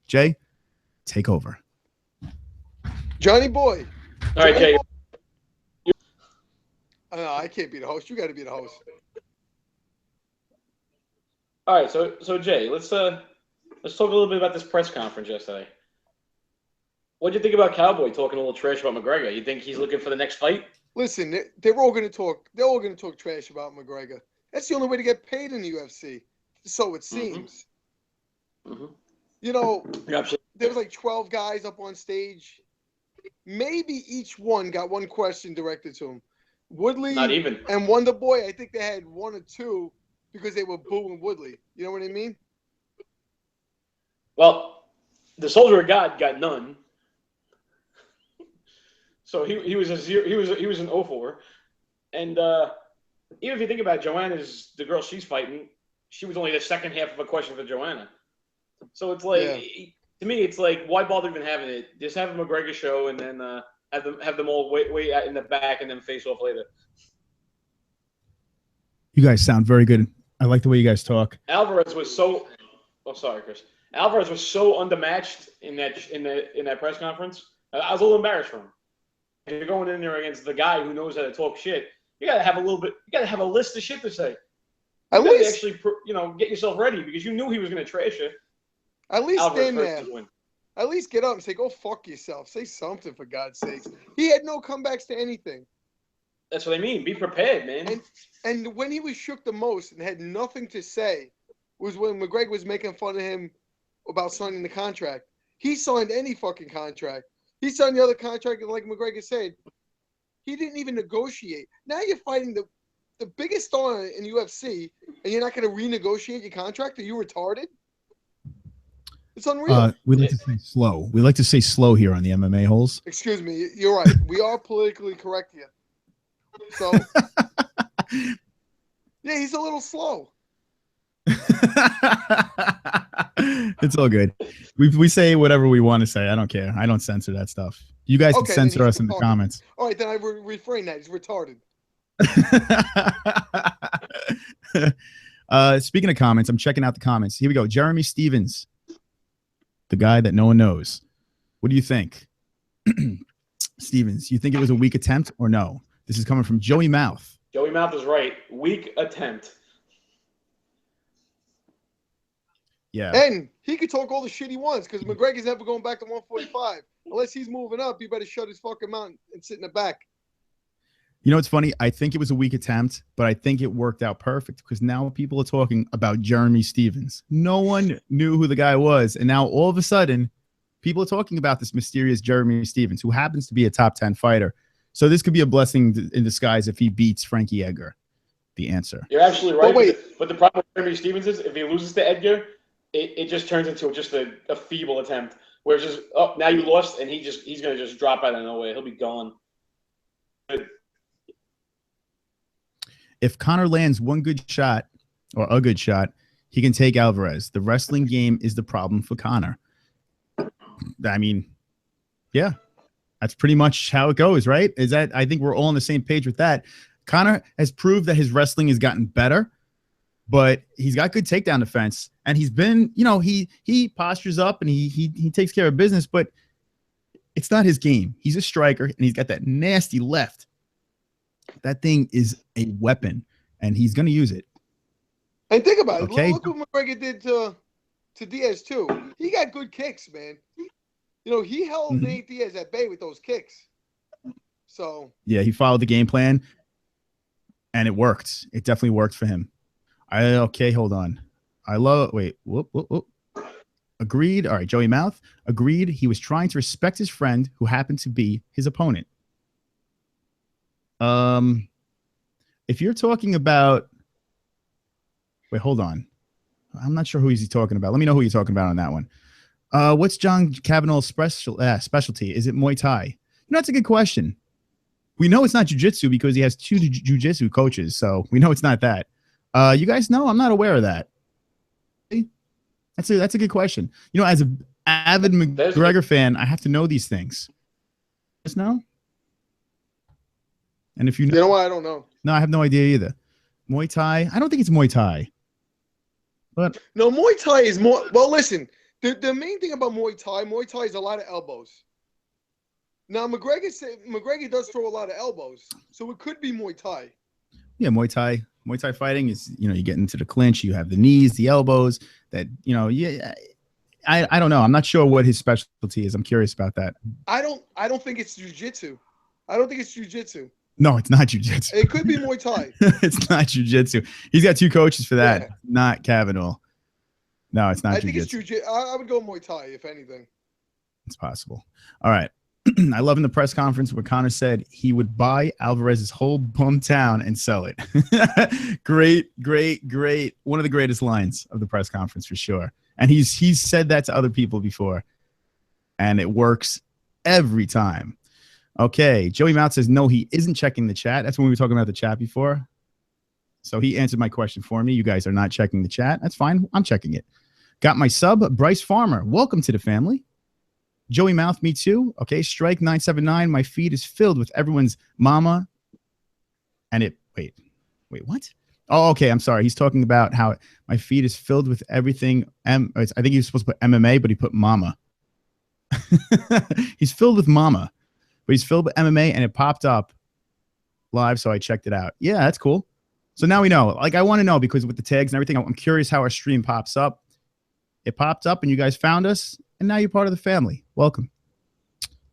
Jay, take over. Johnny boy. All right, Jay. No, I can't be the host. You got to be the host. All right, so Jay, let's talk a little bit about this press conference yesterday. What do you think about Cowboy talking a little trash about McGregor? You think he's looking for the next fight? Listen, they're all going to talk. They're all going to talk trash about McGregor. That's the only way to get paid in the UFC. So it seems. Mm-hmm. You know, there was like 12 guys up on stage. Maybe each one got one question directed to him. Woodley Not even. And Wonder Boy, I think they had one or two because they were booing Woodley. You know what I mean? Well, the Soldier of God got none. So he was a zero. He was an 0-4. And even if you think about it, Joanna's the girl she's fighting. She was only the second half of a question for Joanna. So it's like to me, it's like why bother even having it? Just have a McGregor show and then have them all wait out in the back and then face off later. You guys sound very good. I like the way you guys talk. Alvarez was so. Oh, sorry, Chris. Alvarez was so undermatched in that press conference. I was a little embarrassed for him. If you're going in there against the guy who knows how to talk shit, you gotta have a little bit. You gotta have a list of shit to say. At least actually, get yourself ready because you knew he was gonna trash you. At least stand there. At least get up and say, "Go fuck yourself." Say something for God's sakes. He had no comebacks to anything. That's what I mean. Be prepared, man. And when he was shook the most and had nothing to say was when McGregor was making fun of him about signing the contract. He signed any fucking contract. He signed the other contract, and like McGregor said, he didn't even negotiate. Now you're fighting the biggest star in UFC, and you're not going to renegotiate your contract? Are you retarded? It's unreal. We like to say slow. We like to say slow here on the MMA holes. Excuse me. You're right. We are politically correct here. So, yeah, he's a little slow. It's all good. We say whatever we want to say. I don't care. I don't censor that stuff. You guys can Okay, censor then us in the comments. All right, then I refrain that. He's retarded. Speaking of comments, I'm checking out the comments. Here we go. Jeremy Stevens, the guy that no one knows. What do you think? Stevens, you think it was a weak attempt or no? This is coming from Joey Mouth. Joey Mouth is right. Weak attempt. Yeah. And he could talk all the shit he wants because McGregor's never going back to 145. Unless he's moving up, you better shut his fucking mouth and sit in the back. You know what's funny? I think it was a weak attempt, but I think it worked out perfect because now people are talking about Jeremy Stevens. No one knew who the guy was, and now all of a sudden, people are talking about this mysterious Jeremy Stevens, who happens to be a top 10 fighter. So this could be a blessing in disguise if he beats Frankie Edgar. The answer. You're absolutely right. But wait. But the problem with Jeremy Stevens is if he loses to Edgar, it just turns into just a feeble attempt where it's just, oh, now you lost, and he's going to just drop out of nowhere. He'll be gone. If Conor lands one good shot or a good shot, he can take Alvarez. The wrestling game is the problem for Conor. I mean, yeah, that's pretty much how it goes, right? I think we're all on the same page with that. Conor has proved that his wrestling has gotten better, but he's got good takedown defense, and he's been, he postures up and he takes care of business, but it's not his game. He's a striker, and he's got that nasty left. That thing is a weapon, and he's going to use it. And think about it. Okay. Look what McGregor did to Diaz too. He got good kicks, man. He held Nate Diaz at bay with those kicks. So yeah, he followed the game plan, and it worked. It definitely worked for him. Hold on. Agreed. All right, Joey Mouth agreed. He was trying to respect his friend who happened to be his opponent. If you're talking about, wait, hold on. I'm not sure who he's talking about. Let me know who you're talking about on that one. What's John Kavanaugh's specialty? Is it Muay Thai? That's a good question. We know it's not jiu-jitsu because he has 2 jiu-jitsu coaches, so we know it's not that. You guys know? I'm not aware of that. That's a good question. As an avid McGregor fan, I have to know these things. Just know? And if you know what? I don't know. No, I have no idea either. Muay Thai? I don't think it's Muay Thai. But no, Muay Thai is more. Well, listen. The main thing about Muay Thai is a lot of elbows. Now McGregor does throw a lot of elbows, so it could be Muay Thai. Yeah, Muay Thai fighting is, you get into the clinch, you have the knees, the elbows. That I don't know. I'm not sure what his specialty is. I'm curious about that. I don't think it's jiu-jitsu. I don't think it's jiu-jitsu. No, it's not jiu-jitsu. It could be Muay Thai. It's not jiu-jitsu. He's got 2 coaches for that. Yeah. Not Kavanaugh. No, it's not jiu-jitsu. I think it's jiu-jitsu. I would go Muay Thai, if anything. It's possible. All right. I love in the press conference where Conor said he would buy Alvarez's whole hometown and sell it. Great. One of the greatest lines of the press conference for sure. And he's said that to other people before, and it works every time. Okay, Joey Mount says, no, he isn't checking the chat. That's when we were talking about the chat before. So he answered my question for me. You guys are not checking the chat. That's fine. I'm checking it. Got my sub, Bryce Farmer. Welcome to the family. Joey Mouth, me too. Okay, Strike 979. My feed is filled with everyone's mama. And it, wait, what? Oh, okay, I'm sorry. He's talking about how my feed is filled with everything. I think he was supposed to put MMA, but he put mama. He's filled with mama. But he's filled with MMA, and it popped up live, so I checked it out. Yeah, that's cool. So now we know. Like, I want to know because with the tags and everything, I'm curious how our stream pops up. It popped up, and you guys found us, and now you're part of the family. Welcome.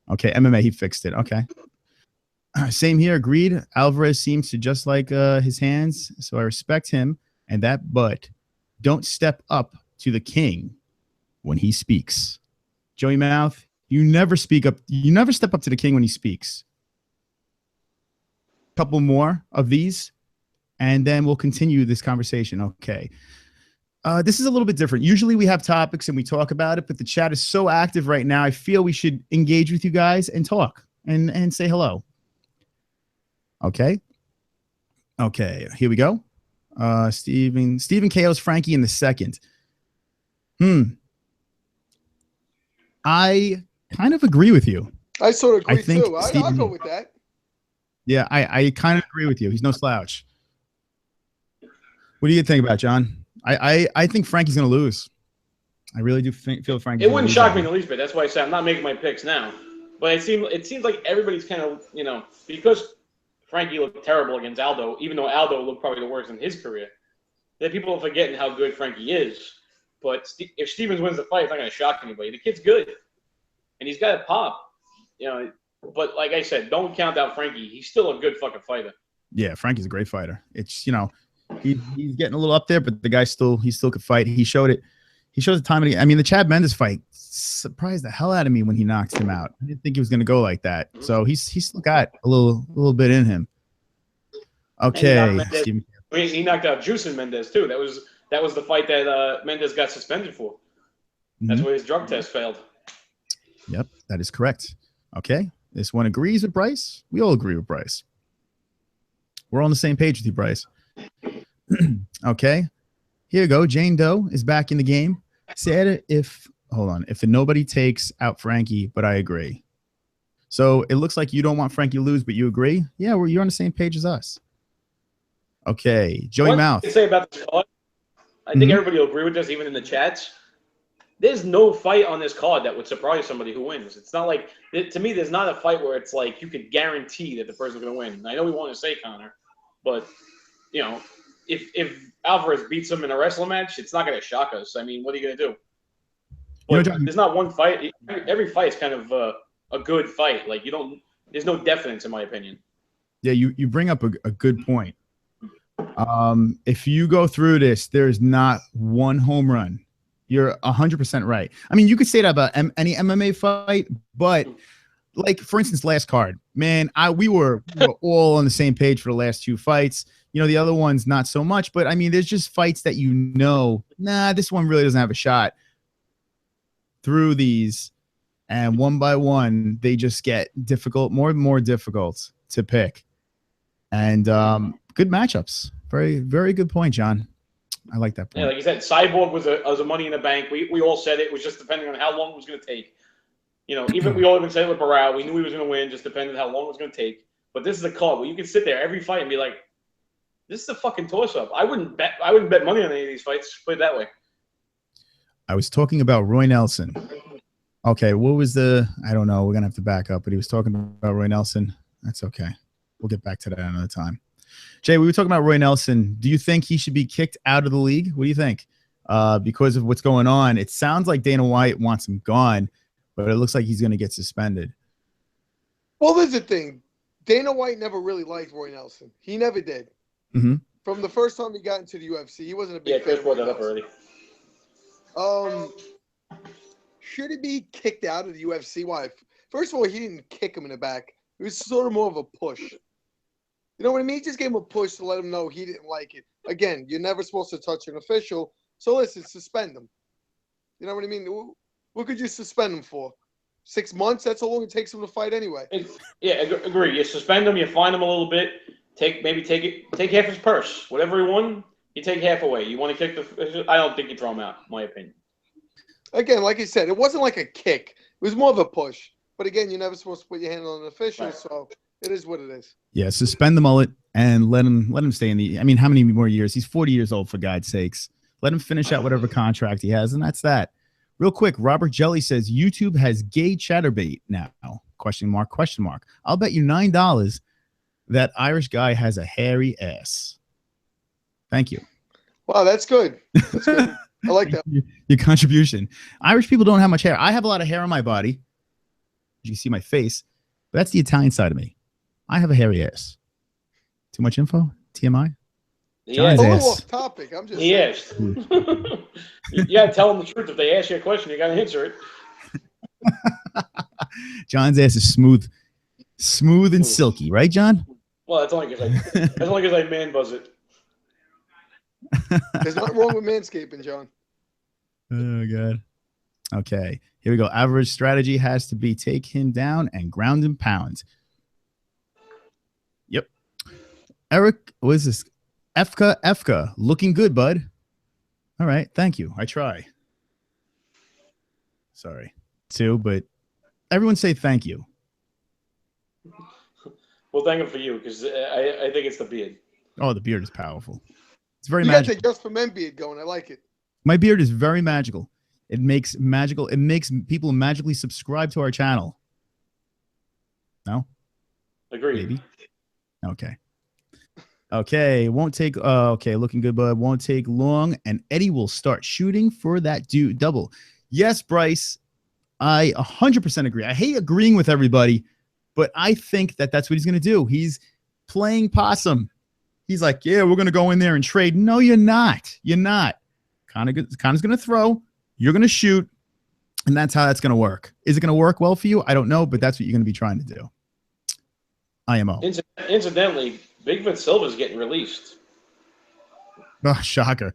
Okay, MMA, he fixed it. Okay. Same here, agreed. Alvarez seems to just like his hands, so I respect him. And that, but don't step up to the king when he speaks. Joey Mouth, you never speak up. You never step up to the king when he speaks. A couple more of these, and then we'll continue this conversation. Okay. This is a little bit different. Usually we have topics and we talk about it, but the chat is so active right now. I feel we should engage with you guys and talk and say hello. Okay. Okay. Here we go. Stephen KO's Frankie in the second. I kind of agree with you. I sort of agree think too. I'll Stephen- go with that. Yeah, I kind of agree with you. He's no slouch. What do you think about it, John? I think Frankie's going to lose. I really do feel Frankie's It gonna wouldn't lose shock that me in one. the least bit. That's why I say I'm not making my picks now. But it seems like everybody's kind of, because Frankie looked terrible against Aldo, even though Aldo looked probably the worst in his career, that people are forgetting how good Frankie is. But if Stevens wins the fight, it's not going to shock anybody. The kid's good, and he's got a pop. But like I said, don't count out Frankie. He's still a good fucking fighter. Yeah, Frankie's a great fighter. It's he's getting a little up there, but the guy still could fight. He showed it. He showed the time. I mean, the Chad Mendes fight surprised the hell out of me when he knocked him out. I didn't think he was going to go like that. So he's still got a little bit in him. Okay, He knocked out Juicin Mendes too. That was the fight that Mendes got suspended for. That's where his drug test failed. Yep, that is correct. Okay, this one agrees with Bryce. We all agree with Bryce. We're on the same page with you, Bryce. Okay, here you go. Jane Doe is back in the game. Said if the nobody takes out Frankie, but I agree. So it looks like you don't want Frankie to lose, but you agree? Yeah, you're on the same page as us. Okay, Joey What Mouth. I can say about this card, I think everybody will agree with this, even in the chats. There's no fight on this card that would surprise somebody who wins. It's not like, to me, there's not a fight where it's like you could guarantee that the person's going to win. I know we want to say Conor, but, if Alvarez beats him in a wrestling match, it's not going to shock us. I mean, what are you going to do? But there's not one fight. Every fight is kind of a good fight. Like, there's no definites, in my opinion. Yeah, you bring up a good point. If you go through this, there's not one home run. You're 100% right. I mean, you could say that about any MMA fight, but like, for instance, last card, man, we were all on the same page for the last two fights. The other ones, not so much, but I mean, there's just fights that this one really doesn't have a shot through these. And one by one, they just get more and more difficult to pick. And good matchups. Very, very good point, John. I like that point. Yeah, like you said, Cyborg was a Money in the Bank. We all said it was just depending on how long it was going to take. Even we all even said it with Barao. We knew he was going to win, just depending on how long it was going to take. But this is a card where you can sit there every fight and be like, "This is a fucking toss-up." I wouldn't bet money on any of these fights. Put it that way. I was talking about Roy Nelson. Okay, what was I don't know. We're gonna have to back up, but he was talking about Roy Nelson. That's okay. We'll get back to that another time. Jay, we were talking about Roy Nelson. Do you think he should be kicked out of the league? What do you think? Because of what's going on, it sounds like Dana White wants him gone, but it looks like he's going to get suspended. Well, there's the thing. Dana White never really liked Roy Nelson. He never did. Mm-hmm. From the first time he got into the UFC, he wasn't a big fan. Chris brought that up already. Should he be kicked out of the UFC? Why? First of all, he didn't kick him in the back. It was sort of more of a push. You know what I mean? He just gave him a push to let him know he didn't like it. Again, you're never supposed to touch an official. So listen, suspend him. You know what I mean? What could you suspend him for? 6 months? That's how long it takes him to fight anyway. Yeah, agree. You suspend him, you fine him a little bit. Take half his purse. Whatever he won, you take half away. You want to kick I don't think you throw him out, in my opinion. Again, like I said, it wasn't like a kick. It was more of a push. But again, you're never supposed to put your hand on an official, right. So it is what it is. Yeah, suspend the mullet and let him stay in the. I mean, how many more years? He's 40 years old, for God's sakes. Let him finish out whatever contract he has, and that's that. Real quick, Robert Jelly says YouTube has gay chatterbait now? Question mark? I'll bet you $9 that Irish guy has a hairy ass. Thank you. Wow, that's good. That's good. I like that. Your contribution. Irish people don't have much hair. I have a lot of hair on my body. You can see my face, but that's the Italian side of me. I have a hairy ass. Too much info? TMI? Yeah, a little off topic. I'm just. Yes. You gotta tell them the truth. If they ask you a question, you gotta answer it. John's ass is smooth and silky, right, John? Well, that's only because I man buzz it. There's nothing wrong with manscaping, John. Oh God. Okay, here we go. Average strategy has to be take him down and ground and pound. Yep. Eric, what is this? Efka, looking good, bud. All right, thank you. I try. Sorry, too, but everyone say thank you. Well, thank him for you because I think it's the beard. Oh, the beard is powerful. It's very You got magical. the Just for Men beard going. I like it. My beard is very magical. It makes people magically subscribe to our channel. No? Agreed. Maybe. Okay. Okay. Won't take. Okay. Looking good, bud. Won't take long. And Eddie will start shooting for that double. Yes, Bryce. I 100% agree. I hate agreeing with everybody, but I think that that's what he's going to do. He's playing possum. He's like, yeah, we're going to go in there and trade. No, you're not. You're not. Conor's going to throw. You're going to shoot. And that's how that's going to work. Is it going to work well for you? I don't know, but that's what you're going to be trying to do. IMO. Incidentally, Bigfoot Silva's getting released. Oh, shocker.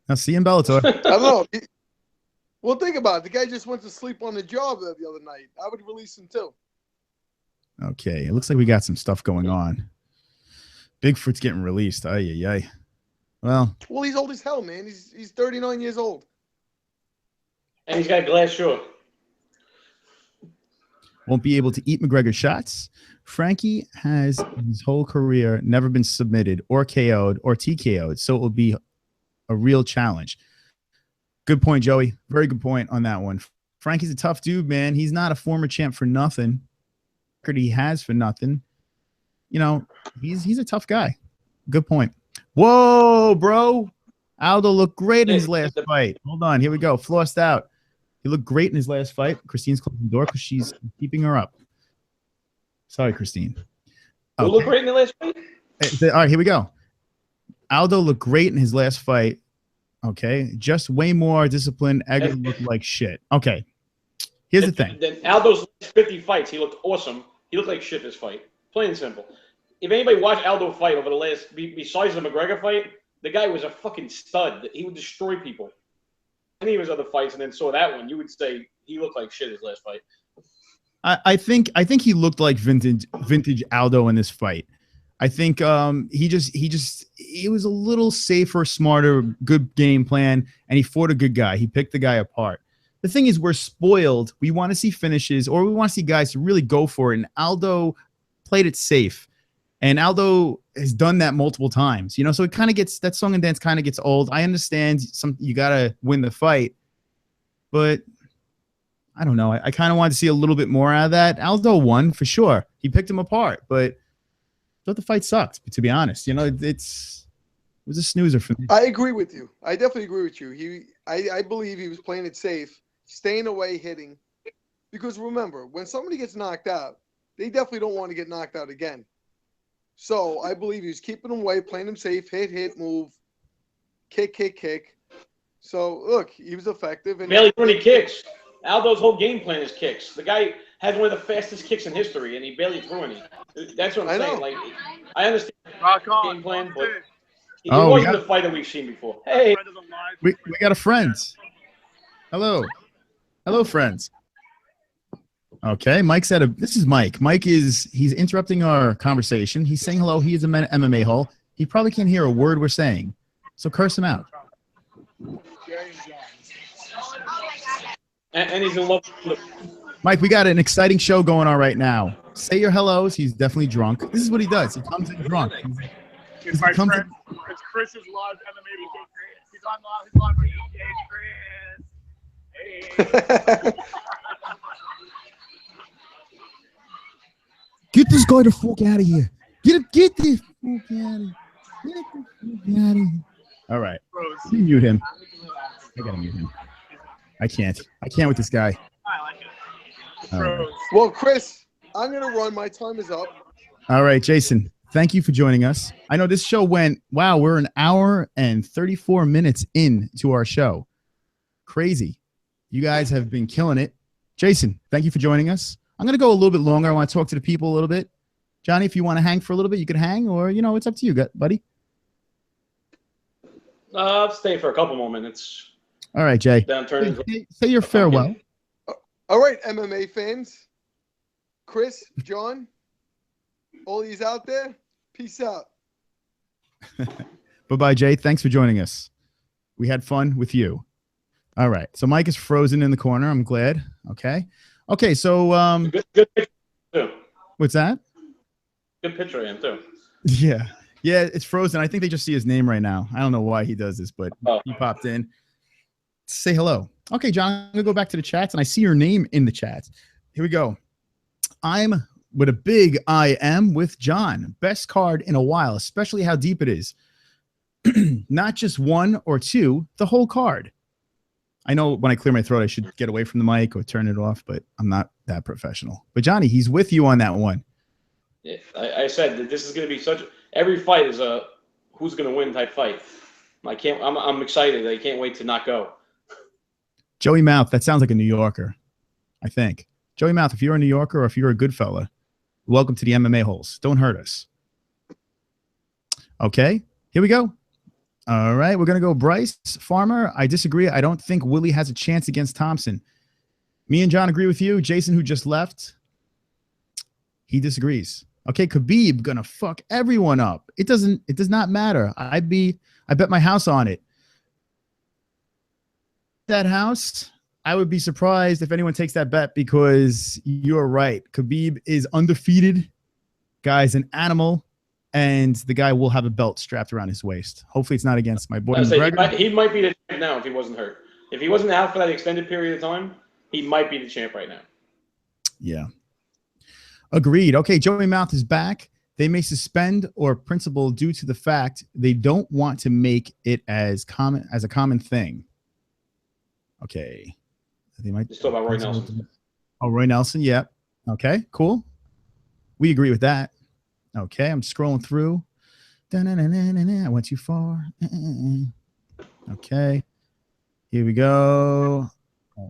Now see you in Bellator. I don't know. Well, think about it. The guy just went to sleep on the job the other night. I would release him too. Okay. It looks like we got some stuff going on. Bigfoot's getting released. Ay, ay, ay. Well, he's old as hell, man. He's 39 years old. And he's got a glass jaw. won't be able to eat McGregor shots. Frankie has his whole career never been submitted or KO'd or TKO'd, so it will be a real challenge. Good point, Joey. Very good point on that one. Frankie's a tough dude, man. He's not a former champ for nothing. He has for nothing. You know, he's a tough guy. Good point. Whoa, bro. Aldo looked great in his last fight. Hold on. Here we go. Flossed out. He looked great in his last fight. Christine's closing the door because she's keeping her up. Sorry, Christine. Who looked great in the last fight? All right, here we go. Aldo looked great in his last fight. Okay. Just way more disciplined. Edgar looked like shit. Okay. Here's the thing. Then Aldo's 50 fights, he looked awesome. He looked like shit this fight. Plain and simple. If anybody watched Aldo fight over the last, besides the McGregor fight, the guy was a fucking stud. He would destroy people. Any of his other fights, and then saw that one, you would say he looked like shit his last fight. I think he looked like vintage Aldo in this fight. I think he was a little safer, smarter, good game plan, and he fought a good guy. He picked the guy apart. The thing is, we're spoiled. We want to see finishes, or we want to see guys to really go for it. And Aldo played it safe. And Aldo has done that multiple times, you know, so it kind of gets, that song and dance kind of gets old. I understand you got to win the fight, but I don't know. I kind of wanted to see a little bit more out of that. Aldo won for sure. He picked him apart, but I thought the fight sucked, to be honest. You know, it was a snoozer for me. I agree with you. I definitely agree with you. I believe he was playing it safe, staying away, hitting. Because remember, when somebody gets knocked out, they definitely don't want to get knocked out again. So I believe he was keeping him away, playing him safe, hit, move, kick. So look, he was effective. And barely threw any kicks. Aldo's whole game plan is kicks. The guy has one of the fastest kicks in history, and he barely threw any. That's what I'm saying. Like, I understand the game plan, but it wasn't the fight that we've seen before. Hey, we got a friend. Hello, friends. Okay, Mike said, this is Mike. He's interrupting our conversation. He's saying hello. He is a MMA-hole. He probably can't hear a word we're saying. So curse him out. and he's in love with Mike, we got an exciting show going on right now. Say your hellos. He's definitely drunk. This is what he does. He comes in drunk. It's my friend. It's Chris's Laws MMA. He's on Chris. Hey. Get this guy the fuck out of here. Get this fuck out of here. Get the fuck out of here. All right. You mute him. I gotta mute him. I can't with this guy. I like it. Well, Chris, I'm going to run. My time is up. All right, Jason. Thank you for joining us. I know this show went, wow, we're an hour and 34 minutes into our show. Crazy. You guys have been killing it. Jason, thank you for joining us. I'm going to go a little bit longer. I want to talk to the people a little bit. Johnny, if you want to hang for a little bit, you can hang, or, you know, it's up to you, buddy. I'll stay for a couple more minutes. All right, Jay. Say your farewell. All right, MMA fans. Chris, John, all these out there, peace out. Bye-bye, Jay. Thanks for joining us. We had fun with you. All right. So Mike is frozen in the corner. I'm glad. Okay, so good picture too. What's that? Good picture of him too. Yeah. Yeah, it's frozen. I think they just see his name right now. I don't know why he does this, but he popped in. Say hello. Okay, John, I'm going to go back to the chats, and I see your name in the chats. Here we go. I'm with a big I am with John. Best card in a while, especially how deep it is. Not just one or two, the whole card. I know when I clear my throat, I should get away from the mic or turn it off, but I'm not that professional. But Johnny, he's with you on that one. Yeah, I said that this is going to be such. Every fight is a who's going to win type fight. I'm excited. I can't wait to not go. Joey Mouth, that sounds like a New Yorker, I think. Joey Mouth, if you're a New Yorker or if you're a good fella, welcome to the MMA-holes. Don't hurt us. Okay, here we go. All right, we're going to go Bryce Farmer. I disagree. I don't think Woodley has a chance against Thompson. Me and John agree with you. Jason, who just left, he disagrees. Okay, Khabib going to fuck everyone up. It does not matter. I bet my house on it. That house, I would be surprised if anyone takes that bet because you're right. Khabib is undefeated. Guy's an animal, and the guy will have a belt strapped around his waist. Hopefully it's not against my boy McGregor. He might be the champ now if he wasn't hurt. If he wasn't out for that extended period of time, he might be the champ right now. Yeah. Agreed. Okay, Joey Mouth is back. They may suspend or principle due to the fact they don't want to make it as a common thing. Okay. They might just talk about Roy Nelson. Oh, Roy Nelson. Yeah. Okay, cool. We agree with that. Okay, I'm scrolling through. I went too far. Okay. Here we go.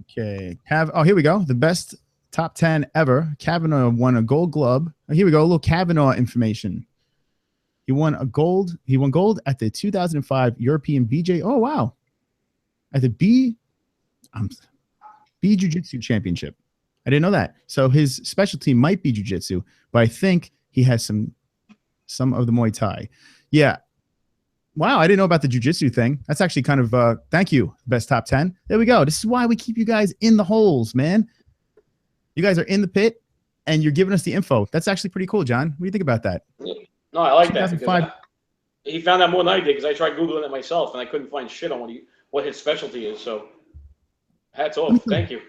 Okay. Here we go. The best top 10 ever. Kavanaugh won a gold glove. Oh, here we go. A little Kavanaugh information. He won gold at the 2005 European BJ. Oh, wow. At the B Jiu-Jitsu Championship. I didn't know that. So his specialty might be Jiu-Jitsu, but I think he has some of the Muay Thai. Yeah. Wow, I didn't know about the Jiu-Jitsu thing. That's actually kind of thank you, best top 10. There we go. This is why we keep you guys in the holes, man. You guys are in the pit, and you're giving us the info. That's actually pretty cool, John. What do you think about that? No, I like that. He found out more than I did because I tried Googling it myself, and I couldn't find shit on what his specialty is. So hats off. Thank you.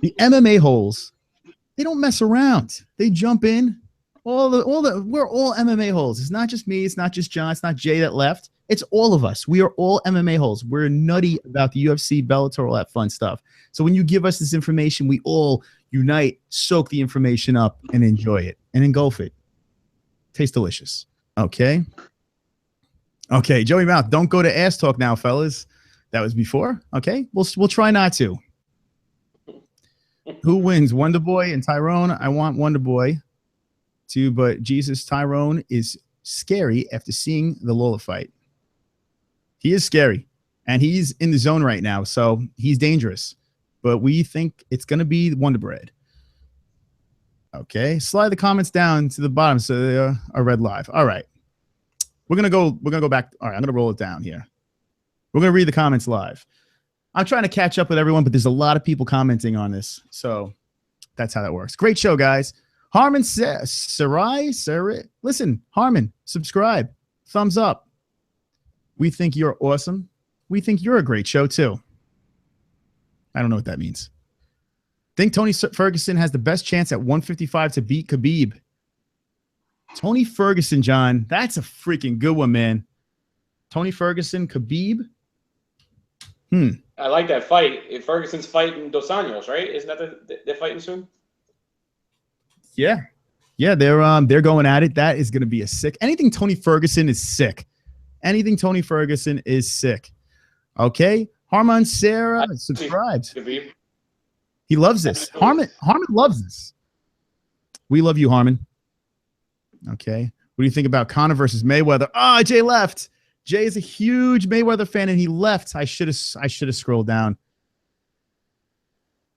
The MMA-holes, they don't mess around. They jump in. We're all MMA-holes. It's not just me. It's not just John. It's not Jay that left. It's all of us. We are all MMA-holes. We're nutty about the UFC, Bellator, all that fun stuff. So when you give us this information, we all unite, soak the information up, and enjoy it and engulf it. Tastes delicious. Okay. Okay, Joey Mouth, don't go to ass talk now, fellas. That was before. Okay, we'll try not to. Who wins, Wonder Boy and Tyrone? I want Wonder Boy too, but Jesus, Tyrone is scary after seeing the Lola fight. He is scary, and he's in the zone right now, so he's dangerous. But we think it's going to be Wonder Bread. Okay, slide the comments down to the bottom so they are read live. All right, we're gonna go back. All right, I'm gonna roll it down here. We're gonna read the comments live. I'm trying to catch up with everyone, but there's a lot of people commenting on this, so that's how that works. Great show, guys. Harmon Sarai, listen, Harmon, subscribe, thumbs up. We think you're awesome. We think you're a great show too. I don't know what that means. Think Tony Ferguson has the best chance at 155 to beat Khabib. Tony Ferguson, John, that's a freaking good one, man. Tony Ferguson, Khabib. I like that fight. If Ferguson's fighting Dos Anjos, right? Isn't that they're fighting soon? Yeah. Yeah, they're going at it. That is going to be a sick. Anything Tony Ferguson is sick. Anything Tony Ferguson is sick. Okay. Harmon Sarah subscribed. He loves this. Harmon loves this. We love you, Harmon. Okay. What do you think about Conor versus Mayweather? Oh, Jay left. Jay is a huge Mayweather fan, and he left. I should have scrolled down.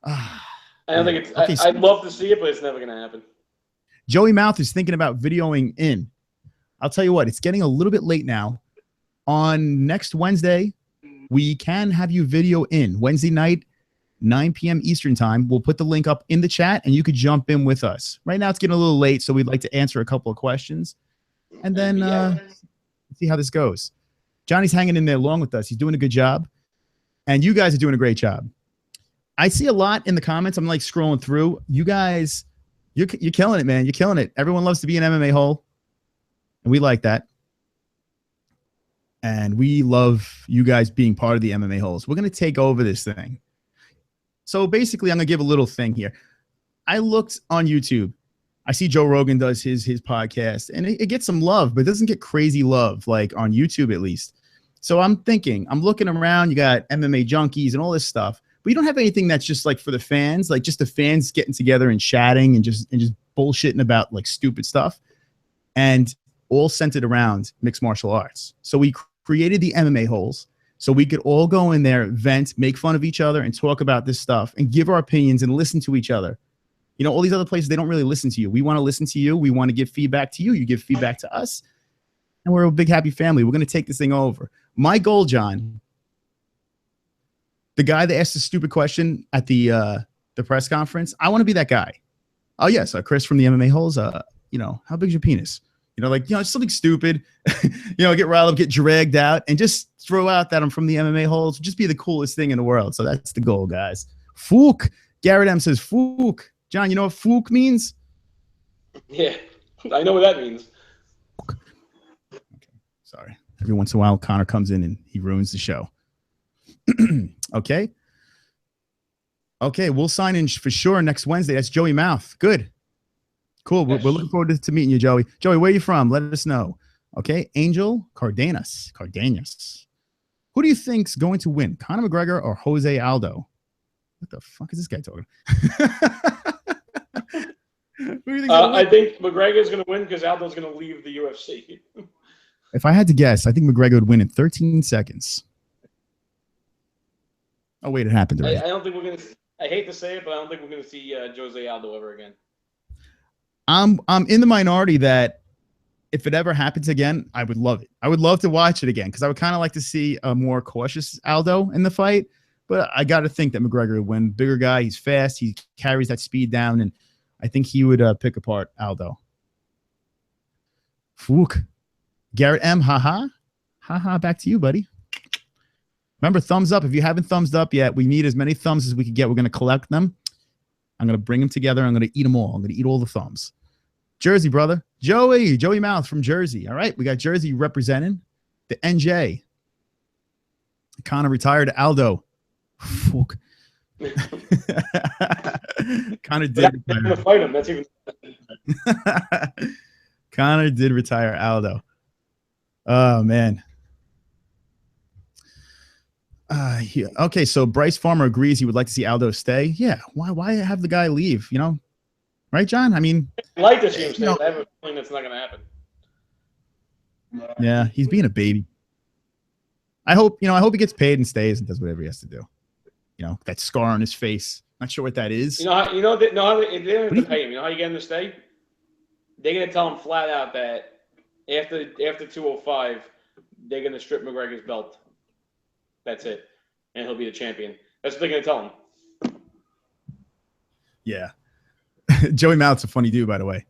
I don't think it's. Okay, I'd love to see it, but it's never going to happen. Joey Mouth is thinking about videoing in. I'll tell you what. It's getting a little bit late now. On next Wednesday, we can have you video in. Wednesday night 9 p.m. Eastern time. We'll put the link up in the chat, and you could jump in with us. Right now, it's getting a little late, so we'd like to answer a couple of questions, and then see how this goes. Johnny's hanging in there along with us. He's doing a good job, and you guys are doing a great job. I see a lot in the comments. I'm like scrolling through. You guys, you're killing it, man. You're killing it. Everyone loves to be an MMA hole, and we like that. And we love you guys being part of the MMA holes. We're going to take over this thing. So basically, I'm going to give a little thing here. I looked on YouTube. I see Joe Rogan does his podcast, and it gets some love, but it doesn't get crazy love, like on YouTube at least. So I'm thinking, I'm looking around. You got MMA junkies and all this stuff. But you don't have anything that's just like for the fans, like just the fans getting together and chatting and just bullshitting about like stupid stuff, and all centered around mixed martial arts. So we created the MMA holes so we could all go in there, vent, make fun of each other, and talk about this stuff and give our opinions and listen to each other. You know, all these other places, they don't really listen to you. We want to listen to you. We want to give feedback to you. You give feedback to us, and we're a big happy family. We're going to take this thing over. My goal, John. The guy that asked a stupid question at the press conference, I want to be that guy. Oh, yes, Chris from the MMA holes. You know, how big's your penis? You know, like, you know, something stupid, you know, get riled up, get dragged out, and just throw out that I'm from the MMA holes. Just be the coolest thing in the world. So that's the goal, guys. Fook. Garrett M says, Fook. John, you know what Fook means? Yeah, I know what that means. Okay, sorry. Every once in a while, Conor comes in and he ruins the show. Okay. Okay, we'll sign in for sure next Wednesday. That's Joey Mouth. Good. Cool. We're looking forward to meeting you, Joey. Joey, where are you from? Let us know. Okay. Angel Cardenas. Who do you think's going to win? Conor McGregor or Jose Aldo? What the fuck is this guy talking? Who do you think's gonna win? I think McGregor's going to win because Aldo's going to leave the UFC. If I had to guess, I think McGregor would win in 13 seconds. Oh, wait, it happened already. I don't think we're going to – I hate to say it, but I don't think we're going to see Jose Aldo ever again. I'm in the minority that if it ever happens again, I would love it. I would love to watch it again because I would kind of like to see a more cautious Aldo in the fight. But I got to think that McGregor would win. Bigger guy, he's fast, he carries that speed down, and I think he would pick apart Aldo. Fook. Garrett M, haha. Haha, back to you, buddy. Remember, thumbs up. If you haven't thumbs up yet, we need as many thumbs as we can get. We're going to collect them. I'm going to bring them together. I'm going to eat them all. I'm going to eat all the thumbs. Jersey, brother. Joey Mouth from Jersey. All right. We got Jersey representing the NJ. Conor retired Aldo. Fuck. Conor did fight him. That's even Conor did retire Aldo. Oh, man. Okay, so Bryce Farmer agrees he would like to see Aldo stay. Yeah, why have the guy leave? You know, right, John? I mean, I'd like to see him stay. I have a feeling that's not going to happen. Yeah, he's being a baby. I hope he gets paid and stays and does whatever he has to do. You know, that scar on his face. Not sure what that is. If they don't have to pay him. You know how you get him to stay? They're going to tell him flat out that after 205, they're going to strip McGregor's belt. That's it. And he'll be the champion. That's what they're going to tell him. Yeah. Joey Mouth's a funny dude, by the way.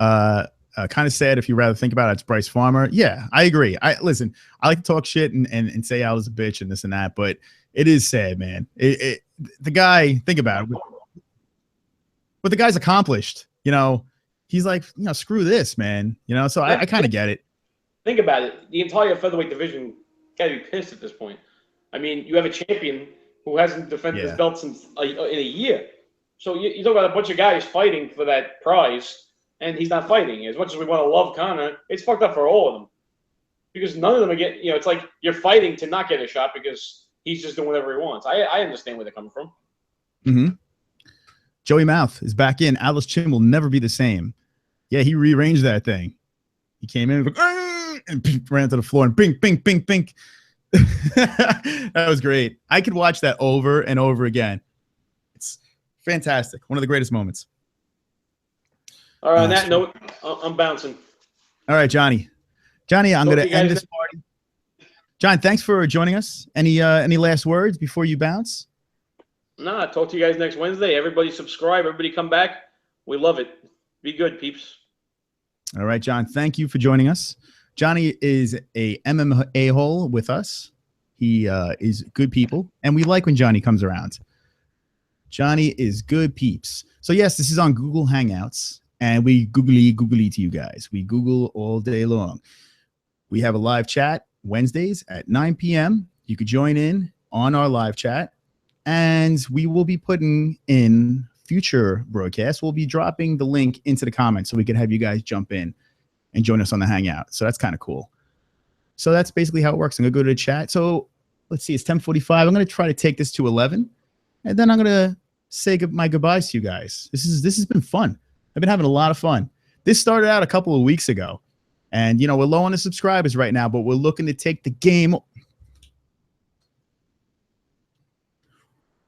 Kind of sad if you rather think about it. It's Bryce Farmer. Yeah, I agree. Listen, I like to talk shit and say Aldo's a bitch and this and that, but it is sad, man. The guy, think about it. What the guy's accomplished, you know, he's like, you know, screw this, man. You know, so I kind of get it. Think about it. The entire featherweight division got to be pissed at this point. I mean, you have a champion who hasn't defended his belt since in a year. So you talk about a bunch of guys fighting for that prize, and he's not fighting. As much as we want to love Conor, it's fucked up for all of them. Because none of them are getting, you know, it's like you're fighting to not get a shot because he's just doing whatever he wants. I understand where they're coming from. Mm-hmm. Joey Mouth is back in. Aldo's chin will never be the same. Yeah, he rearranged that thing. He came in and ran to the floor and bink, bink, bink, bink. That was great. I could watch that over and over again. It's fantastic. One of the greatest moments. All right, on that note, I'm bouncing. All right, Johnny. I'm going to end this party. John, thanks for joining us. Any last words before you bounce? Nah, talk to you guys next Wednesday. Everybody subscribe. Everybody come back. We love it. Be good, peeps. All right, John. Thank you for joining us. Johnny is a MMA-hole with us. He is good people, and we like when Johnny comes around. Johnny is good peeps. So yes, this is on Google Hangouts, and we googly to you guys. We Google all day long. We have a live chat Wednesdays at 9 p.m. You could join in on our live chat, and we will be putting in future broadcasts. We'll be dropping the link into the comments so we can have you guys jump in and join us on the Hangout. So that's kind of cool. So that's basically how it works. I'm going to go to the chat. So let's see, it's 10:45. I'm going to try to take this to 11, and then I'm going to say my goodbyes to you guys. This has been fun. I've been having a lot of fun. This started out a couple of weeks ago, and we're low on the subscribers right now, but we're looking to take the game.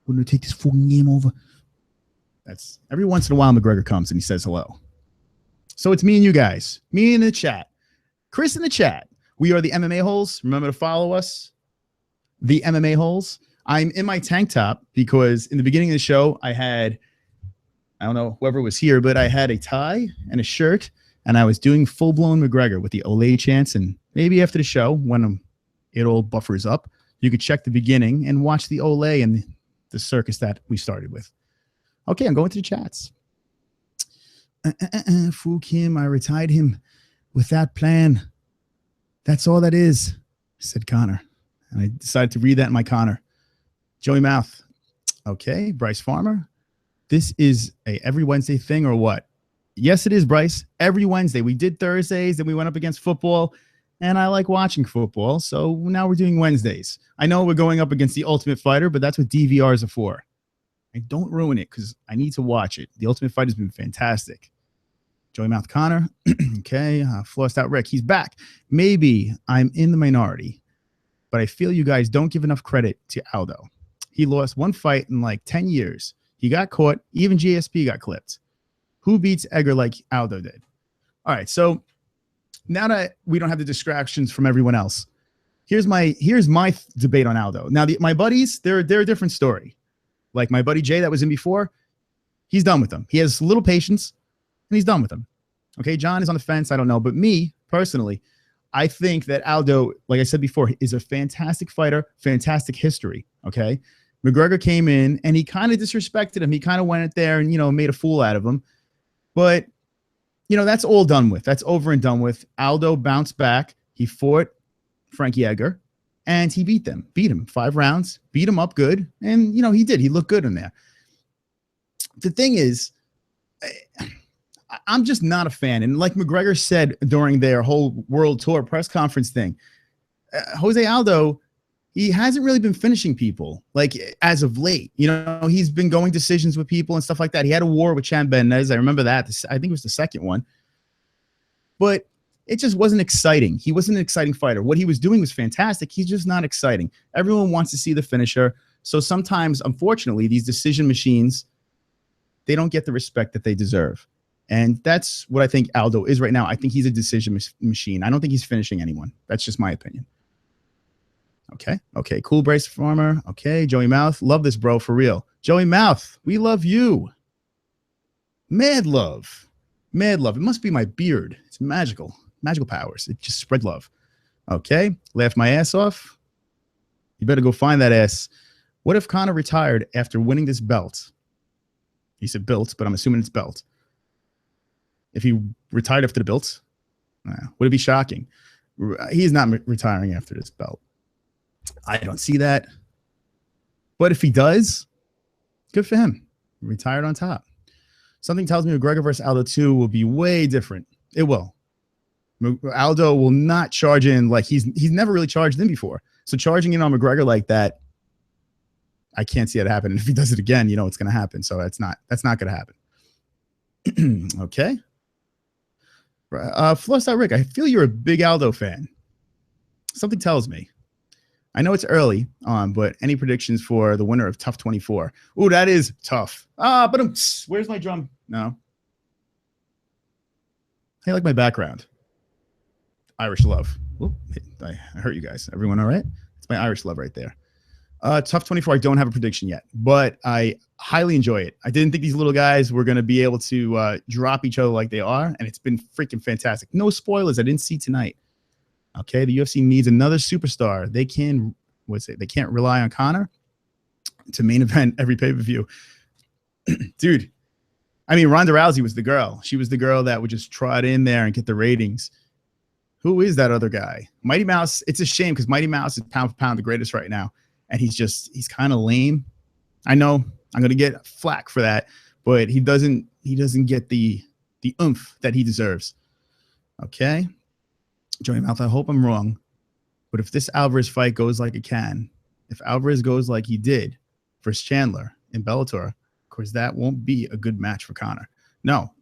We're going to take this fucking game over. That's every once in a while McGregor comes and he says hello. So it's me and you guys, me in the chat, Chris in the chat. We are the MMA-holes. Remember to follow us, the MMA-holes. I'm in my tank top because in the beginning of the show, I had, I don't know, whoever was here, but I had a tie and a shirt, and I was doing full-blown McGregor with the Olay chants. And maybe after the show, when it all buffers up, you could check the beginning and watch the Olay and the circus that we started with. Okay, I'm going to the chats. Fool him, I retired him with that plan. That's all that is, said Connor. And I decided to read that in my Connor. Joey Mouth. Okay, Bryce Farmer. This is a every Wednesday thing or what? Yes, it is, Bryce. Every Wednesday. We did Thursdays, then we went up against football, and I like watching football, so now we're doing Wednesdays. I know we're going up against the Ultimate Fighter, but that's what DVRs are for. And don't ruin it because I need to watch it. The Ultimate Fighter has been fantastic. Joey Mouth Connor. Okay. Flossed out Rick. He's back. Maybe I'm in the minority, but I feel you guys don't give enough credit to Aldo. He lost one fight in like 10 years. He got caught. Even GSP got clipped. Who beats Edgar like Aldo did? All right. So now that we don't have the distractions from everyone else, here's my debate on Aldo. Now, my buddies, they're a different story. Like my buddy Jay that was in before, he's done with them. He has little patience, and he's done with them. Okay, John is on the fence. I don't know. But me, personally, I think that Aldo, like I said before, is a fantastic fighter, fantastic history. Okay, McGregor came in, and he kind of disrespected him. He kind of went in there and, made a fool out of him. But, that's all done with. That's over and done with. Aldo bounced back. He fought Frankie Edgar. And he beat him 5 rounds, beat him up good. And, he did. He looked good in there. The thing is, I'm just not a fan. And like McGregor said during their whole world tour press conference thing, Jose Aldo, he hasn't really been finishing people like as of late. He's been going decisions with people and stuff like that. He had a war with Chan Benez. I remember that. I think it was the second one. But it just wasn't exciting. He wasn't an exciting fighter. What he was doing was fantastic. He's just not exciting. Everyone wants to see the finisher. So sometimes, unfortunately, these decision machines, they don't get the respect that they deserve. And that's what I think Aldo is right now. I think he's a decision machine. I don't think he's finishing anyone. That's just my opinion. Okay, cool, Bryce Farmer. Okay, Joey Mouth. Love this, bro, for real. Joey Mouth, we love you. Mad love. It must be my beard. It's magical. Magical powers. It just spread love. Okay. Laugh my ass off. You better go find that ass. What if Conor retired after winning this belt? He said belt, but I'm assuming it's belt. If he retired after the belt, would it be shocking? He's not retiring after this belt. I don't see that. But if he does, good for him. Retired on top. Something tells me McGregor versus Aldo 2 will be way different. It will. Aldo will not charge in like he's never really charged in before. So charging in on McGregor like that, I can't see it happen. And if he does it again, it's going to happen. So that's not going to happen. Okay. Floss out Rick, I feel you're a big Aldo fan. Something tells me. I know it's early on, but any predictions for the winner of Tough 24? Ooh, that is tough. But where's my drum? No. I like my background. Irish love. Oop, I hurt you guys. Everyone all right? It's my Irish love right there. Tough 24. I don't have a prediction yet, but I highly enjoy it. I didn't think these little guys were going to be able to drop each other like they are, and it's been freaking fantastic. No spoilers. I didn't see tonight. Okay, the UFC needs another superstar. They can, they can't rely on Conor to main event every pay-per-view. Dude, I mean, Ronda Rousey was the girl. She was the girl that would just trot in there and get the ratings. Who is that other guy? Mighty Mouse. It's a shame because Mighty Mouse is pound for pound the greatest right now. And he's kind of lame. I know I'm going to get flack for that, but he doesn't get the oomph that he deserves. Okay. Joey Mouth, I hope I'm wrong, but if this Alvarez fight goes like it can, if Alvarez goes like he did versus Chandler in Bellator, of course, that won't be a good match for Conor. No.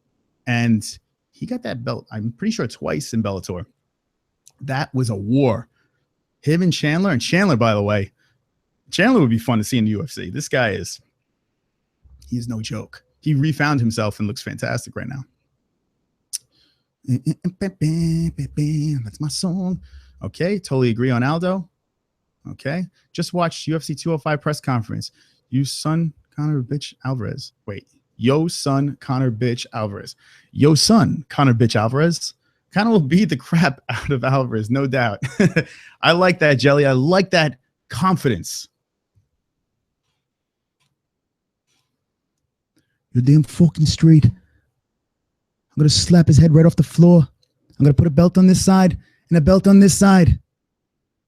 And he got that belt, I'm pretty sure, twice in Bellator. That was a war. Him and Chandler, by the way, Chandler would be fun to see in the UFC. This guy is no joke. He refound himself and looks fantastic right now. That's my song. Okay, totally agree on Aldo. Okay, just watched UFC 205 press conference. You son, Conor bitch Alvarez. Wait, yo son, Conor bitch Alvarez. Yo son, Conor bitch Alvarez. Conor will beat the crap out of Alvarez, no doubt. I like that, Jelly. I like that confidence. You're damn fucking straight. I'm going to slap his head right off the floor. I'm going to put a belt on this side and a belt on this side.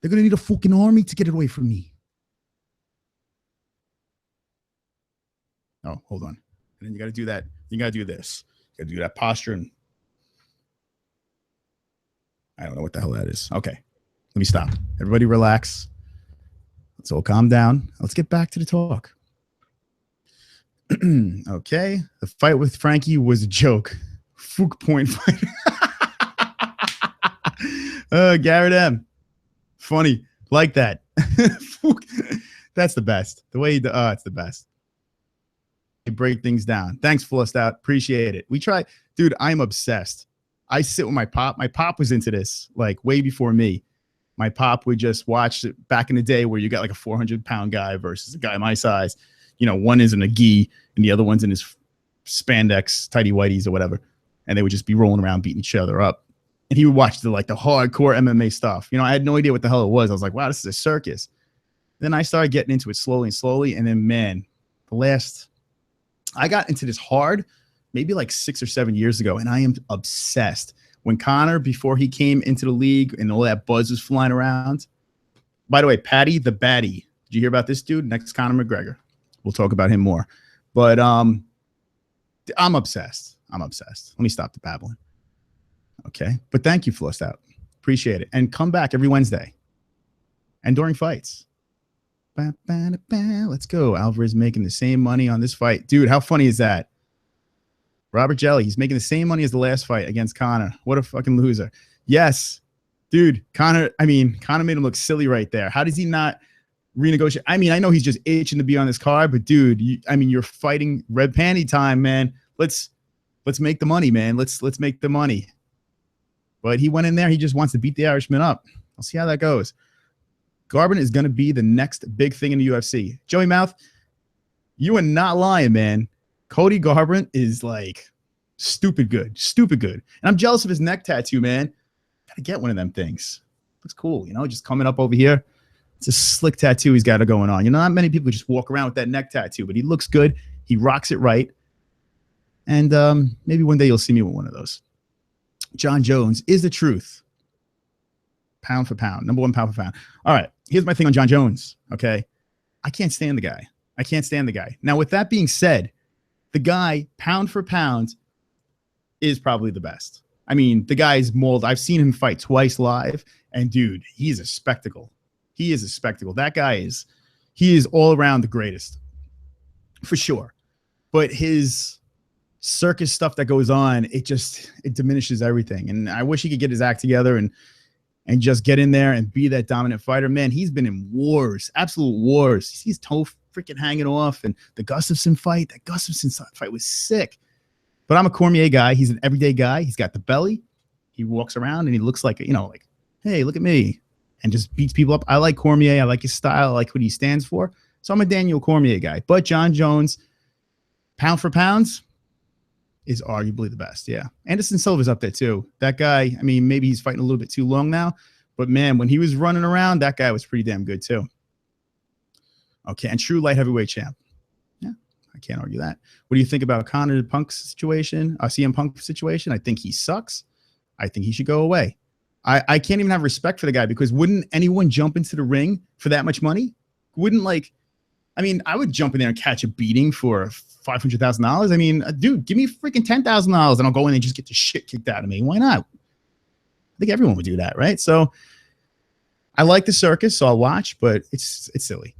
They're going to need a fucking army to get it away from me. Oh, hold on. And then you got to do that. You got to do this. You got to do that posture. And I don't know what the hell that is. Okay. Let me stop. Everybody relax. Let's all calm down. Let's get back to the talk. Okay. The fight with Frankie was a joke. Fook point fight. Garrett M. Funny. Like that. That's the best. The way it's the best. You break things down. Thanks, Flussed Out. Appreciate it. We try. Dude, I'm obsessed. I sit with my pop. My pop was into this like way before me. My pop would just watch it back in the day where you got like a 400-pound guy versus a guy my size. You know, one is in a gi and the other one's in his spandex, tighty whities or whatever. And they would just be rolling around beating each other up. And he would watch the hardcore MMA stuff. You know, I had no idea what the hell it was. I was like, wow, this is a circus. Then I started getting into it slowly. And then, man, I got into this hard maybe like 6 or 7 years ago. And I am obsessed. When Conor, before he came into the league and all that buzz was flying around. By the way, Patty the Baddie. Did you hear about this dude? Next Conor McGregor. We'll talk about him more. But I'm obsessed. Let me stop the babbling. Okay. But thank you, Flussed Out. Appreciate it. And come back every Wednesday. And during fights. Let's go. Alvarez making the same money on this fight. Dude, how funny is that? Robert Jelly, he's making the same money as the last fight against Conor. What a fucking loser. Yes. Dude, Conor made him look silly right there. How does he not renegotiate? I mean, I know he's just itching to be on this card, but dude, you're fighting red panty time, man. Let's make the money, man. Let's make the money. But he went in there. He just wants to beat the Irishman up. I'll see how that goes. Garbrandt is going to be the next big thing in the UFC. Joey Mouth, you are not lying, man. Cody Garbrandt is like stupid good. And I'm jealous of his neck tattoo, man. Gotta get one of them things. Looks cool, you know, just coming up over here. It's a slick tattoo he's got going on. You know, not many people just walk around with that neck tattoo, but he looks good. He rocks it right. And maybe one day you'll see me with one of those. John Jones is the truth. Pound for pound. Number one pound for pound. All right. Here's my thing on John Jones. Okay. I can't stand the guy. Now, with that being said, the guy, pound for pound, is probably the best. I mean, the guy's mold. I've seen him fight twice live. And, dude, he's a spectacle. That guy he is all around the greatest. For sure. But his circus stuff that goes on, it diminishes everything. And I wish he could get his act together and just get in there and be that dominant fighter. Man, he's been in wars, absolute wars. He sees toe freaking hanging off, and the Gustafsson fight, was sick. But I'm a Cormier guy. He's an everyday guy. He's got the belly. He walks around and he looks like, hey, look at me. and just beats people up. I like Cormier. I like his style. I like what he stands for. So I'm a Daniel Cormier guy. But John Jones, pound for pounds, is arguably the best. Yeah. Anderson Silva's up there too. That guy, I mean, maybe he's fighting a little bit too long now, but man, when he was running around, that guy was pretty damn good too. Okay. And true light heavyweight champ. Yeah. I can't argue that. What do you think about Conor Punk's situation? CM Punk situation? I think he sucks. I think he should go away. I can't even have respect for the guy because wouldn't anyone jump into the ring for that much money? Wouldn't I would jump in there and catch a beating for $500,000. I mean, dude, give me freaking $10,000 and I'll go in and just get the shit kicked out of me. Why not? I think everyone would do that, right? So I like the circus, so I'll watch, but it's silly.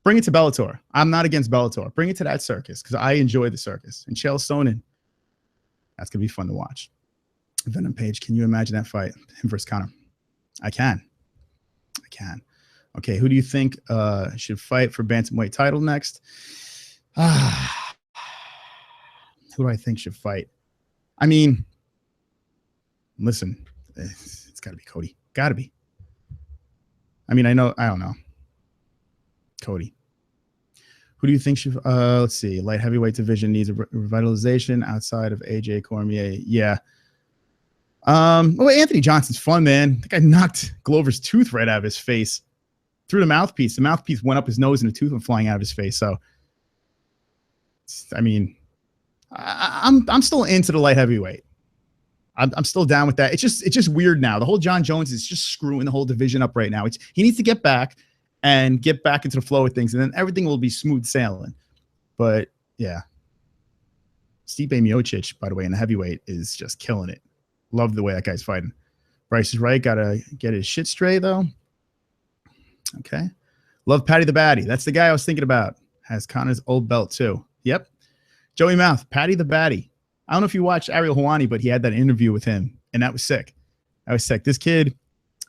Bring it to Bellator. I'm not against Bellator. Bring it to that circus because I enjoy the circus. And Chael Sonnen, that's going to be fun to watch. Venom Page, can you imagine that fight? Him versus Conor. I can. Okay, who do you think should fight for bantamweight title next? Who do I think should fight? I mean, listen, it's got to be Cody. Got to be. I mean, I don't know. Cody. Who do you think should, let's see, light heavyweight division needs a revitalization outside of AJ Cormier? Yeah. Well, Anthony Johnson's fun, man. That guy knocked Glover's tooth right out of his face through the mouthpiece. The mouthpiece went up his nose and the tooth went flying out of his face. So, I mean, I'm still into the light heavyweight. I'm still down with that. It's just weird now. The whole John Jones is just screwing the whole division up right now. He needs to get back into the flow of things, and then everything will be smooth sailing. But yeah, Stipe Miocic, by the way, in the heavyweight is just killing it. Love the way that guy's fighting. Bryce is right. Gotta get his shit straight though. Okay. Love Patty the Batty. That's the guy I was thinking about. Has Conor's old belt too. Yep. Joey Mouth, Patty the Batty. I don't know if you watched Ariel Helwani, but he had that interview with him, and that was sick. This kid,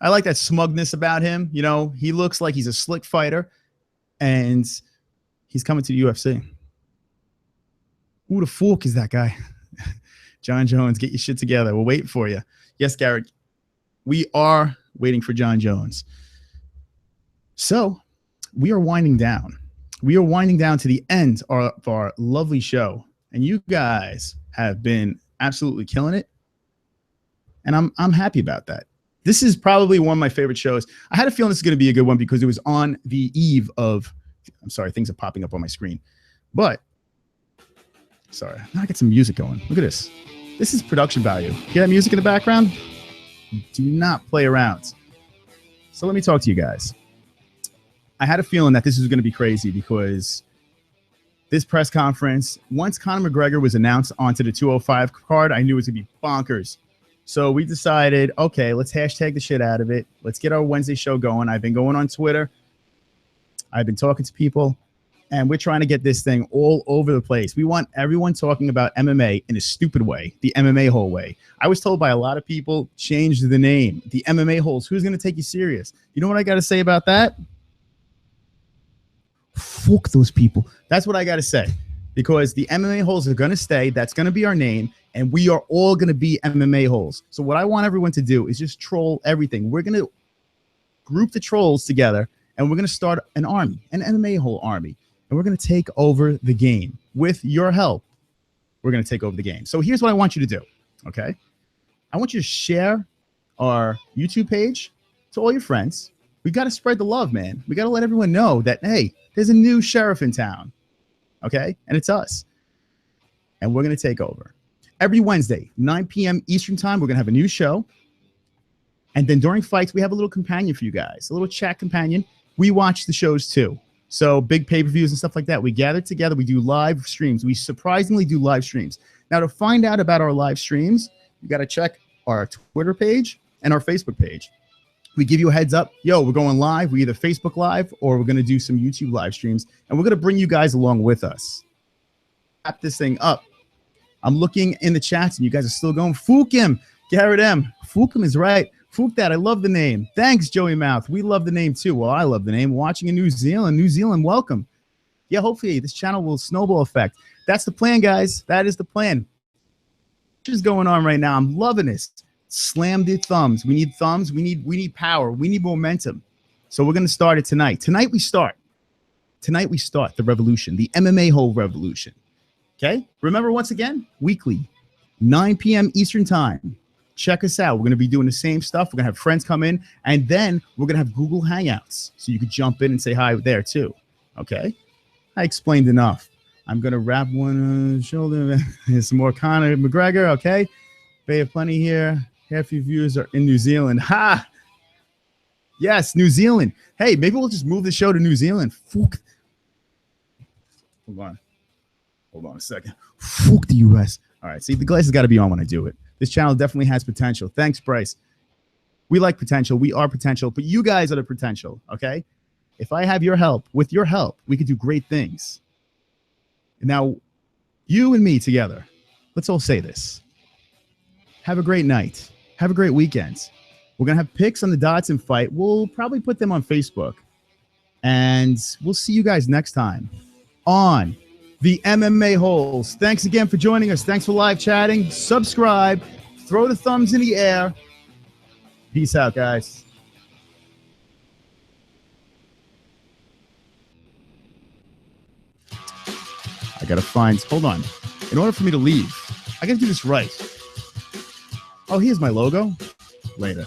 I like that smugness about him. You know, he looks like he's a slick fighter, and he's coming to the UFC. Who the fuck is that guy? John Jones, get your shit together. We're waiting for you. Yes, Garrett, we are waiting for John Jones. So we are winding down. We are winding down to the end of our lovely show, and you guys have been absolutely killing it, and I'm happy about that. This is probably one of my favorite shows. I had a feeling this is going to be a good one because it was on the eve of, I'm sorry, things are popping up on my screen, but sorry, now I get some music going. Look at this. This is production value. Hear that music in the background? Do not play around. So let me talk to you guys. I had a feeling that this was going to be crazy because this press conference, once Conor McGregor was announced onto the 205 card, I knew it was going to be bonkers. So we decided, okay, let's hashtag the shit out of it. Let's get our Wednesday show going. I've been going on Twitter. I've been talking to people, and we're trying to get this thing all over the place. We want everyone talking about MMA in a stupid way, the MMA-hole way. I was told by a lot of people, change the name, the MMA-holes. Who's going to take you serious? You know what I got to say about that? Fuck those people. That's what I got to say, because the MMA-holes are going to stay. That's going to be our name, and we are all going to be MMA-holes. So what I want everyone to do is just troll everything. We're going to group the trolls together, and we're going to start an army, an MMA-hole army, and we're going to take over the game. With your help, we're going to take over the game. So here's what I want you to do, okay? I want you to share our YouTube page to all your friends. We got to spread the love, man. We got to let everyone know that, hey, there's a new sheriff in town, okay? And it's us. And we're going to take over. Every Wednesday, 9 p.m. Eastern time, we're going to have a new show. And then during fights, we have a little companion for you guys, a little chat companion. We watch the shows too. So big pay-per-views and stuff like that. We gather together. We do live streams. We surprisingly do live streams. Now, to find out about our live streams, you got to check our Twitter page and our Facebook page. We give you a heads up. Yo, we're going live. We either Facebook Live or we're going to do some YouTube live streams. And we're going to bring you guys along with us. Wrap this thing up. I'm looking in the chats and you guys are still going. Fukim, Garrett M. Fukim is right. Fook that. I love the name. Thanks, Joey Mouth. We love the name too. Well, I love the name. Watching in New Zealand. New Zealand, welcome. Yeah, hopefully this channel will snowball effect. That's the plan, guys. That is the plan. What is going on right now? I'm loving this. Slam the thumbs. We need thumbs. We need power. We need momentum. So we're going to start it tonight. Tonight we start the revolution, the MMA-HOLE revolution. Okay? Remember, once again, weekly, 9 p.m. Eastern time. Check us out. We're going to be doing the same stuff. We're going to have friends come in, and then we're going to have Google Hangouts. So you could jump in and say hi there too. Okay? I explained enough. I'm going to wrap one on the shoulder. Here's some more Conor McGregor. Okay? Bay of Plenty here. Half your viewers are in New Zealand. Ha! Yes, New Zealand. Hey, maybe we'll just move the show to New Zealand. Fuck. Hold on a second. Fuck the U.S. All right, see, the glasses got to be on when I do it. This channel definitely has potential. Thanks, Bryce. We like potential. We are potential, but you guys are the potential, okay? If I have your help, with your help, we could do great things. Now, you and me together, let's all say this. Have a great night. Have a great weekend. We're going to have pics on the Dodson fight. We'll probably put them on Facebook. And we'll see you guys next time on the MMA-HOLES. Thanks again for joining us. Thanks for live chatting. Subscribe. Throw the thumbs in the air. Peace out, guys. I got to find... Hold on. In order for me to leave, I got to do this right. Oh, here's my logo. Later.